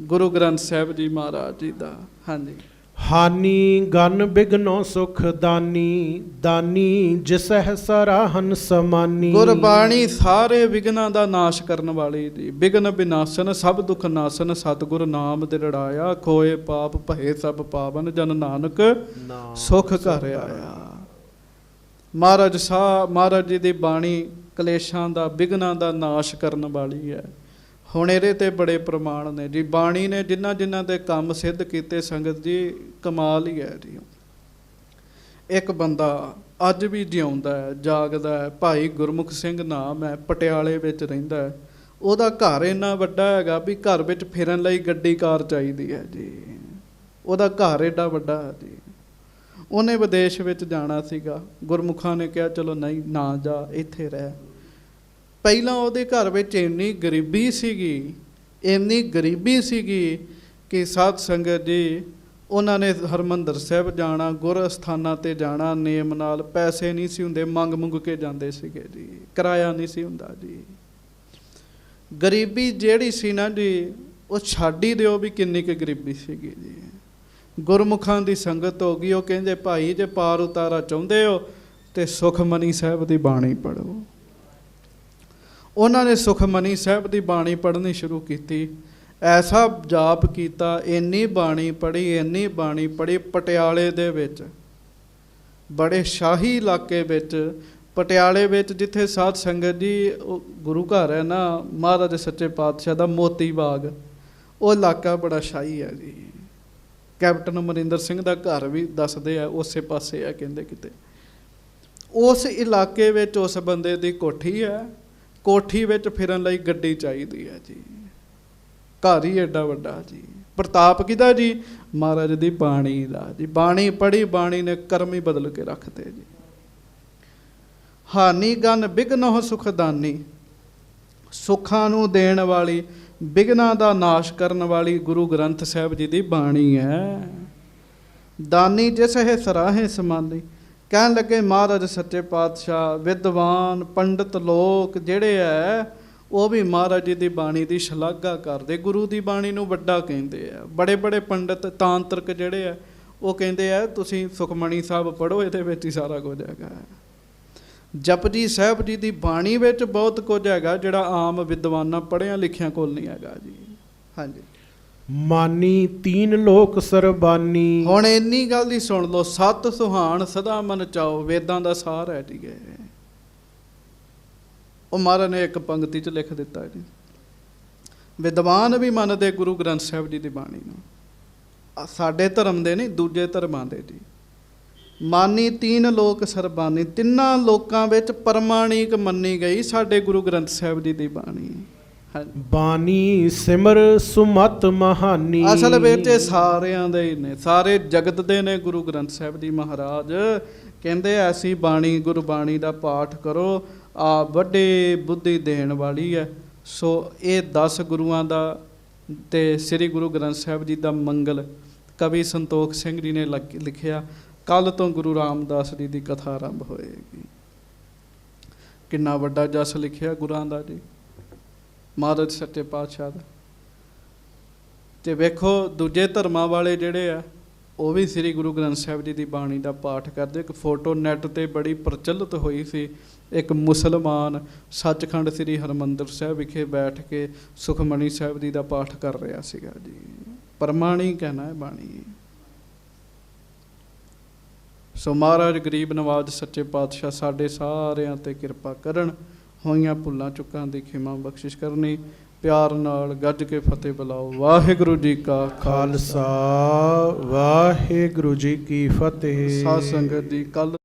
ਗੁਰੂ ਗ੍ਰੰਥ ਸਾਹਿਬ ਜੀ ਮਹਾਰਾਜ ਜੀ ਦਾ। ਹਾਂਜੀ। ਹਾਨੀ ਗਨ ਬਿਗਨੋ ਸੁਖ ਦਾਨੀ, ਦਾਨੀ ਜਿਸਹਿ ਸਰਾਹਨ ਸਮਾਨੀ। ਗੁਰਬਾਣੀ ਸਾਰੇ ਵਿਗਨਾਂ ਦਾ ਨਾਸ਼ ਕਰਨ ਵਾਲੀ ਜੀ। ਬਿਗਨ ਬਿਨਾਸ਼ਨ ਸਭ ਦੁਖ ਨਾਸ਼ਨ, ਸਤਿਗੁਰ ਨਾਮ ਦਿੜਾਇਆ, ਖੋਏ ਪਾਪ ਭਏ ਸਭ ਪਾਵਨ, ਜਨ ਨਾਨਕ ਸੁਖ ਘਰ ਆਇਆ। ਮਹਾਰਾਜ ਜੀ ਦੀ ਬਾਣੀ ਕਲੇਸ਼ਾਂ ਦਾ, ਬਿਗਨਾਂ ਦਾ ਨਾਸ਼ ਕਰਨ ਵਾਲੀ ਹੈ। ਹੁਣ ਇਹਦੇ ਤੇ ਬੜੇ ਪ੍ਰਮਾਣ ਨੇ ਜੀ। ਬਾਣੀ ਨੇ ਜਿਨ੍ਹਾਂ ਦੇ ਕੰਮ ਸਿੱਧ ਕੀਤੇ ਸੰਗਤ ਜੀ, ਕਮਾਲ ਹੀ ਹੈ ਜੀ। ਇੱਕ ਬੰਦਾ ਅੱਜ ਵੀ ਜਿਉਂਦਾ ਹੈ, ਜਾਗਦਾ ਹੈ, ਭਾਈ ਗੁਰਮੁਖ ਸਿੰਘ ਨਾਮ ਹੈ, ਪਟਿਆਲੇ ਵਿੱਚ ਰਹਿੰਦਾ ਹੈ। ਉਹਦਾ ਘਰ ਇੰਨਾ ਵੱਡਾ ਹੈਗਾ ਵੀ ਘਰ ਵਿੱਚ ਫਿਰਨ ਲਈ ਗੱਡੀ ਕਾਰ ਚਾਹੀਦੀ ਹੈ ਜੀ। ਉਹਦਾ ਘਰ ਏਡਾ ਵੱਡਾ ਹੈ ਜੀ। ਉਹਨੇ ਵਿਦੇਸ਼ ਵਿੱਚ ਜਾਣਾ ਸੀਗਾ, ਗੁਰਮੁਖਾਂ ਨੇ ਕਿਹਾ ਚਲੋ ਨਹੀਂ ਨਾ ਜਾ, ਇੱਥੇ ਰਹਿ। ਪਹਿਲਾਂ ਉਹਦੇ ਘਰ ਵਿੱਚ ਇੰਨੀ ਗਰੀਬੀ ਸੀਗੀ ਕਿ ਸਾਧ ਸੰਗਤ ਜੀ ਉਹਨਾਂ ਨੇ ਹਰਿਮੰਦਰ ਸਾਹਿਬ ਜਾਣਾ, ਗੁਰ ਅਸਥਾਨਾਂ 'ਤੇ ਜਾਣਾ, ਨੇਮ ਨਾਲ, ਪੈਸੇ ਨਹੀਂ ਸੀ ਹੁੰਦੇ, ਮੰਗ ਕੇ ਜਾਂਦੇ ਸੀਗੇ ਜੀ, ਕਿਰਾਇਆ ਨਹੀਂ ਸੀ ਹੁੰਦਾ ਜੀ। ਗਰੀਬੀ ਜਿਹੜੀ ਸੀ ਨਾ ਜੀ, ਉਹ ਛੱਡ ਹੀ ਦਿਓ ਵੀ ਕਿੰਨੀ ਕੁ ਗਰੀਬੀ ਸੀਗੀ ਜੀ। ਗੁਰਮੁਖਾਂ ਦੀ ਸੰਗਤ ਹੋ ਗਈ। ਉਹ ਕਹਿੰਦੇ ਭਾਈ ਜੇ ਪਾਰ ਉਤਾਰਾ ਚਾਹੁੰਦੇ ਹੋ ਤੇ ਸੁਖਮਨੀ ਸਾਹਿਬ ਦੀ ਬਾਣੀ ਪੜ੍ਹੋ। ਉਹਨਾਂ ਨੇ ਸੁਖਮਨੀ ਸਾਹਿਬ ਦੀ ਬਾਣੀ ਪੜ੍ਹਨੀ ਸ਼ੁਰੂ ਕੀਤੀ। ਐਸਾ ਜਾਪ ਕੀਤਾ, ਇੰਨੀ ਬਾਣੀ ਪੜ੍ਹੀ, ਇੰਨੀ ਬਾਣੀ ਪੜ੍ਹੀ। ਪਟਿਆਲੇ ਦੇ ਵਿੱਚ, ਬੜੇ ਸ਼ਾਹੀ ਇਲਾਕੇ ਵਿੱਚ, ਪਟਿਆਲੇ ਵਿੱਚ ਜਿੱਥੇ ਸਾਧ ਸੰਗਤ ਜੀ ਉਹ ਗੁਰੂ ਘਰ ਹੈ ਨਾ ਮਹਾਰਾਜ ਸੱਚੇ ਪਾਤਸ਼ਾਹ ਦਾ, ਮੋਤੀ ਬਾਗ, ਉਹ ਇਲਾਕਾ ਬੜਾ ਸ਼ਾਹੀ ਹੈ ਜੀ। ਕੈਪਟਨ ਅਮਰਿੰਦਰ ਸਿੰਘ ਦਾ ਘਰ ਵੀ ਦੱਸਦੇ ਆ ਉਸੇ ਪਾਸੇ ਆ ਕਹਿੰਦੇ ਕਿਤੇ। ਉਸ ਇਲਾਕੇ ਵਿੱਚ ਉਸ ਬੰਦੇ ਦੀ ਕੋਠੀ ਹੈ। ਕੋਠੀ ਵਿੱਚ ਫਿਰਨ ਲਈ ਗੱਡੀ ਚਾਹੀਦੀ ਹੈ ਜੀ। ਘਰ ਹੀ ਐਡਾ ਵੱਡਾ ਜੀ। ਪ੍ਰਤਾਪ ਕਿਹਦਾ ਜੀ? ਮਹਾਰਾਜ ਦੀ ਬਾਣੀ ਦਾ ਜੀ। ਬਾਣੀ ਪੜ੍ਹੀ, ਬਾਣੀ ਨੇ ਕਰਮ ਹੀ ਬਦਲ ਕੇ ਰੱਖਦੇ ਜੀ। ਹਾਨੀ ਗਨ ਬਿਘਨਹੁ ਸੁਖਦਾਨੀ, ਸੁੱਖਾਂ ਨੂੰ ਦੇਣ ਵਾਲੀ, ਬਿਘਨਾਂ ਦਾ ਨਾਸ਼ ਕਰਨ ਵਾਲੀ ਗੁਰੂ ਗ੍ਰੰਥ ਸਾਹਿਬ ਜੀ ਦੀ ਬਾਣੀ ਹੈ। ਦਾਨੀ ਜਿਸ ਹੈ ਸਰਾਹੇ ਸਮਾਨੀ। ਕਹਿਣ ਲੱਗੇ ਮਹਾਰਾਜ ਸੱਚੇ ਪਾਤਸ਼ਾਹ, ਵਿਦਵਾਨ ਪੰਡਤ ਲੋਕ ਜਿਹੜੇ ਹੈ ਉਹ ਵੀ ਮਹਾਰਾਜ ਜੀ ਦੀ ਬਾਣੀ ਦੀ ਸ਼ਲਾਘਾ ਕਰਦੇ, ਗੁਰੂ ਦੀ ਬਾਣੀ ਨੂੰ ਵੱਡਾ ਕਹਿੰਦੇ ਆ। ਬੜੇ ਬੜੇ ਪੰਡਤ ਤਾਂਤਰਿਕ ਜਿਹੜੇ ਆ ਉਹ ਕਹਿੰਦੇ ਆ ਤੁਸੀਂ ਸੁਖਮਣੀ ਸਾਹਿਬ ਪੜ੍ਹੋ, ਇਹਦੇ ਵਿੱਚ ਹੀ ਸਾਰਾ ਕੁਝ ਹੈਗਾ। ਜਪਜੀ ਸਾਹਿਬ ਜੀ ਦੀ ਬਾਣੀ ਵਿੱਚ ਬਹੁਤ ਕੁਝ ਹੈਗਾ ਜਿਹੜਾ ਆਮ ਵਿਦਵਾਨਾਂ ਪੜ੍ਹਿਆਂ ਲਿਖਿਆਂ ਕੋਲ ਨਹੀਂ ਹੈਗਾ ਜੀ। ਹਾਂਜੀ। ਮਾਨੀ ਤੀਨ ਲੋਕ ਸਰਬਾਨੀ। ਹੁਣ ਇੰਨੀ ਗੱਲ ਦੀ ਸੁਣ ਲਓ। ਸਤ ਸੁਹਾਣ ਸਦਾ ਮਨ ਚਾਓ, ਵੇਦਾਂ ਦਾ ਸਾਰ ਹੈ ਜੀ। ਉਹ ਮਹਾਰਾਜ ਨੇ ਇੱਕ ਪੰਕਤੀ 'ਚ ਲਿਖ ਦਿੱਤਾ ਜੀ। ਵਿਦਵਾਨ ਵੀ ਮੰਨਦੇ ਗੁਰੂ ਗ੍ਰੰਥ ਸਾਹਿਬ ਜੀ ਦੀ ਬਾਣੀ ਨੂੰ, ਸਾਡੇ ਧਰਮ ਦੇ ਨਹੀਂ ਦੂਜੇ ਧਰਮਾਂ ਦੇ ਜੀ। ਮਾਨੀ ਤੀਨ ਲੋਕ ਸਰਬਾਨੀ, ਤਿੰਨਾਂ ਲੋਕਾਂ ਵਿੱਚ ਪਰਮਾਣਿਕ ਮੰਨੀ ਗਈ ਸਾਡੇ ਗੁਰੂ ਗ੍ਰੰਥ ਸਾਹਿਬ ਜੀ ਦੀ ਬਾਣੀ। ਬਾਣੀ ਸਿਮਰ ਸੁਮਤ ਮਹਾਨੀ। ਅਸਲ ਵਿੱਚ ਇਹ ਸਾਰਿਆਂ ਦੇ ਹੀ ਨੇ, ਸਾਰੇ ਜਗਤ ਦੇ ਨੇ ਗੁਰੂ ਗ੍ਰੰਥ ਸਾਹਿਬ ਜੀ। ਮਹਾਰਾਜ ਕਹਿੰਦੇ ਐਸੀ ਬਾਣੀ, ਗੁਰਬਾਣੀ ਦਾ ਪਾਠ ਕਰੋ, ਆ ਵੱਡੇ ਬੁੱਧੀ ਦੇਣ ਵਾਲੀ ਹੈ। ਸੋ ਇਹ 10 ਗੁਰੂਆਂ ਦਾ ਤੇ ਸ੍ਰੀ ਗੁਰੂ ਗ੍ਰੰਥ ਸਾਹਿਬ ਜੀ ਦਾ ਮੰਗਲ ਕਵੀ ਸੰਤੋਖ ਸਿੰਘ ਜੀ ਨੇ ਲਿਖਿਆ। ਕੱਲ੍ਹ ਤੋਂ ਗੁਰੂ ਰਾਮਦਾਸ ਜੀ ਦੀ ਕਥਾ ਆਰੰਭ ਹੋਏਗੀ। ਕਿੰਨਾ ਵੱਡਾ ਜਸ ਲਿਖਿਆ ਗੁਰਾਂ ਦਾ ਜੀ, ਮਹਾਰਾਜ ਸੱਚੇ ਪਾਤਸ਼ਾਹ ਦਾ। ਤੇ ਵੇਖੋ ਦੂਜੇ ਧਰਮਾਂ ਵਾਲੇ ਜਿਹੜੇ ਆ ਉਹ ਵੀ ਸ੍ਰੀ ਗੁਰੂ ਗ੍ਰੰਥ ਸਾਹਿਬ ਜੀ ਦੀ ਬਾਣੀ ਦਾ ਪਾਠ ਕਰਦੇ। ਇੱਕ ਫੋਟੋ ਨੈੱਟ 'ਤੇ ਬੜੀ ਪ੍ਰਚਲਿਤ ਹੋਈ ਸੀ, ਇੱਕ ਮੁਸਲਮਾਨ ਸੱਚਖੰਡ ਸ੍ਰੀ ਹਰਿਮੰਦਰ ਸਾਹਿਬ ਵਿਖੇ ਬੈਠ ਕੇ ਸੁਖਮਣੀ ਸਾਹਿਬ ਜੀ ਦਾ ਪਾਠ ਕਰ ਰਿਹਾ ਸੀਗਾ ਜੀ। ਪਰਮਾਣੀ ਕਹਿਣਾ ਹੈ ਬਾਣੀ। ਸੋ ਮਹਾਰਾਜ ਗਰੀਬ ਨਵਾਜ਼ ਸੱਚੇ ਪਾਤਸ਼ਾਹ ਸਾਡੇ ਸਾਰਿਆਂ 'ਤੇ ਕਿਰਪਾ ਕਰਨ, ਹੋਈਆਂ ਭੁੱਲਾਂ ਚੁੱਕਾਂ ਦੀ ਖਿਮਾ ਬਖਸ਼ਿਸ਼ ਕਰਨੀ। ਪਿਆਰ ਨਾਲ ਗੱਜ ਕੇ ਫਤਿਹ ਬੁਲਾਓ। ਵਾਹਿਗੁਰੂ ਜੀ ਕਾ ਖਾਲਸਾ, ਵਾਹਿਗੁਰੂ ਜੀ ਕੀ ਫਤਿਹ। ਸਾਧ ਸੰਗਤ ਜੀ ਕੱਲ੍ਹ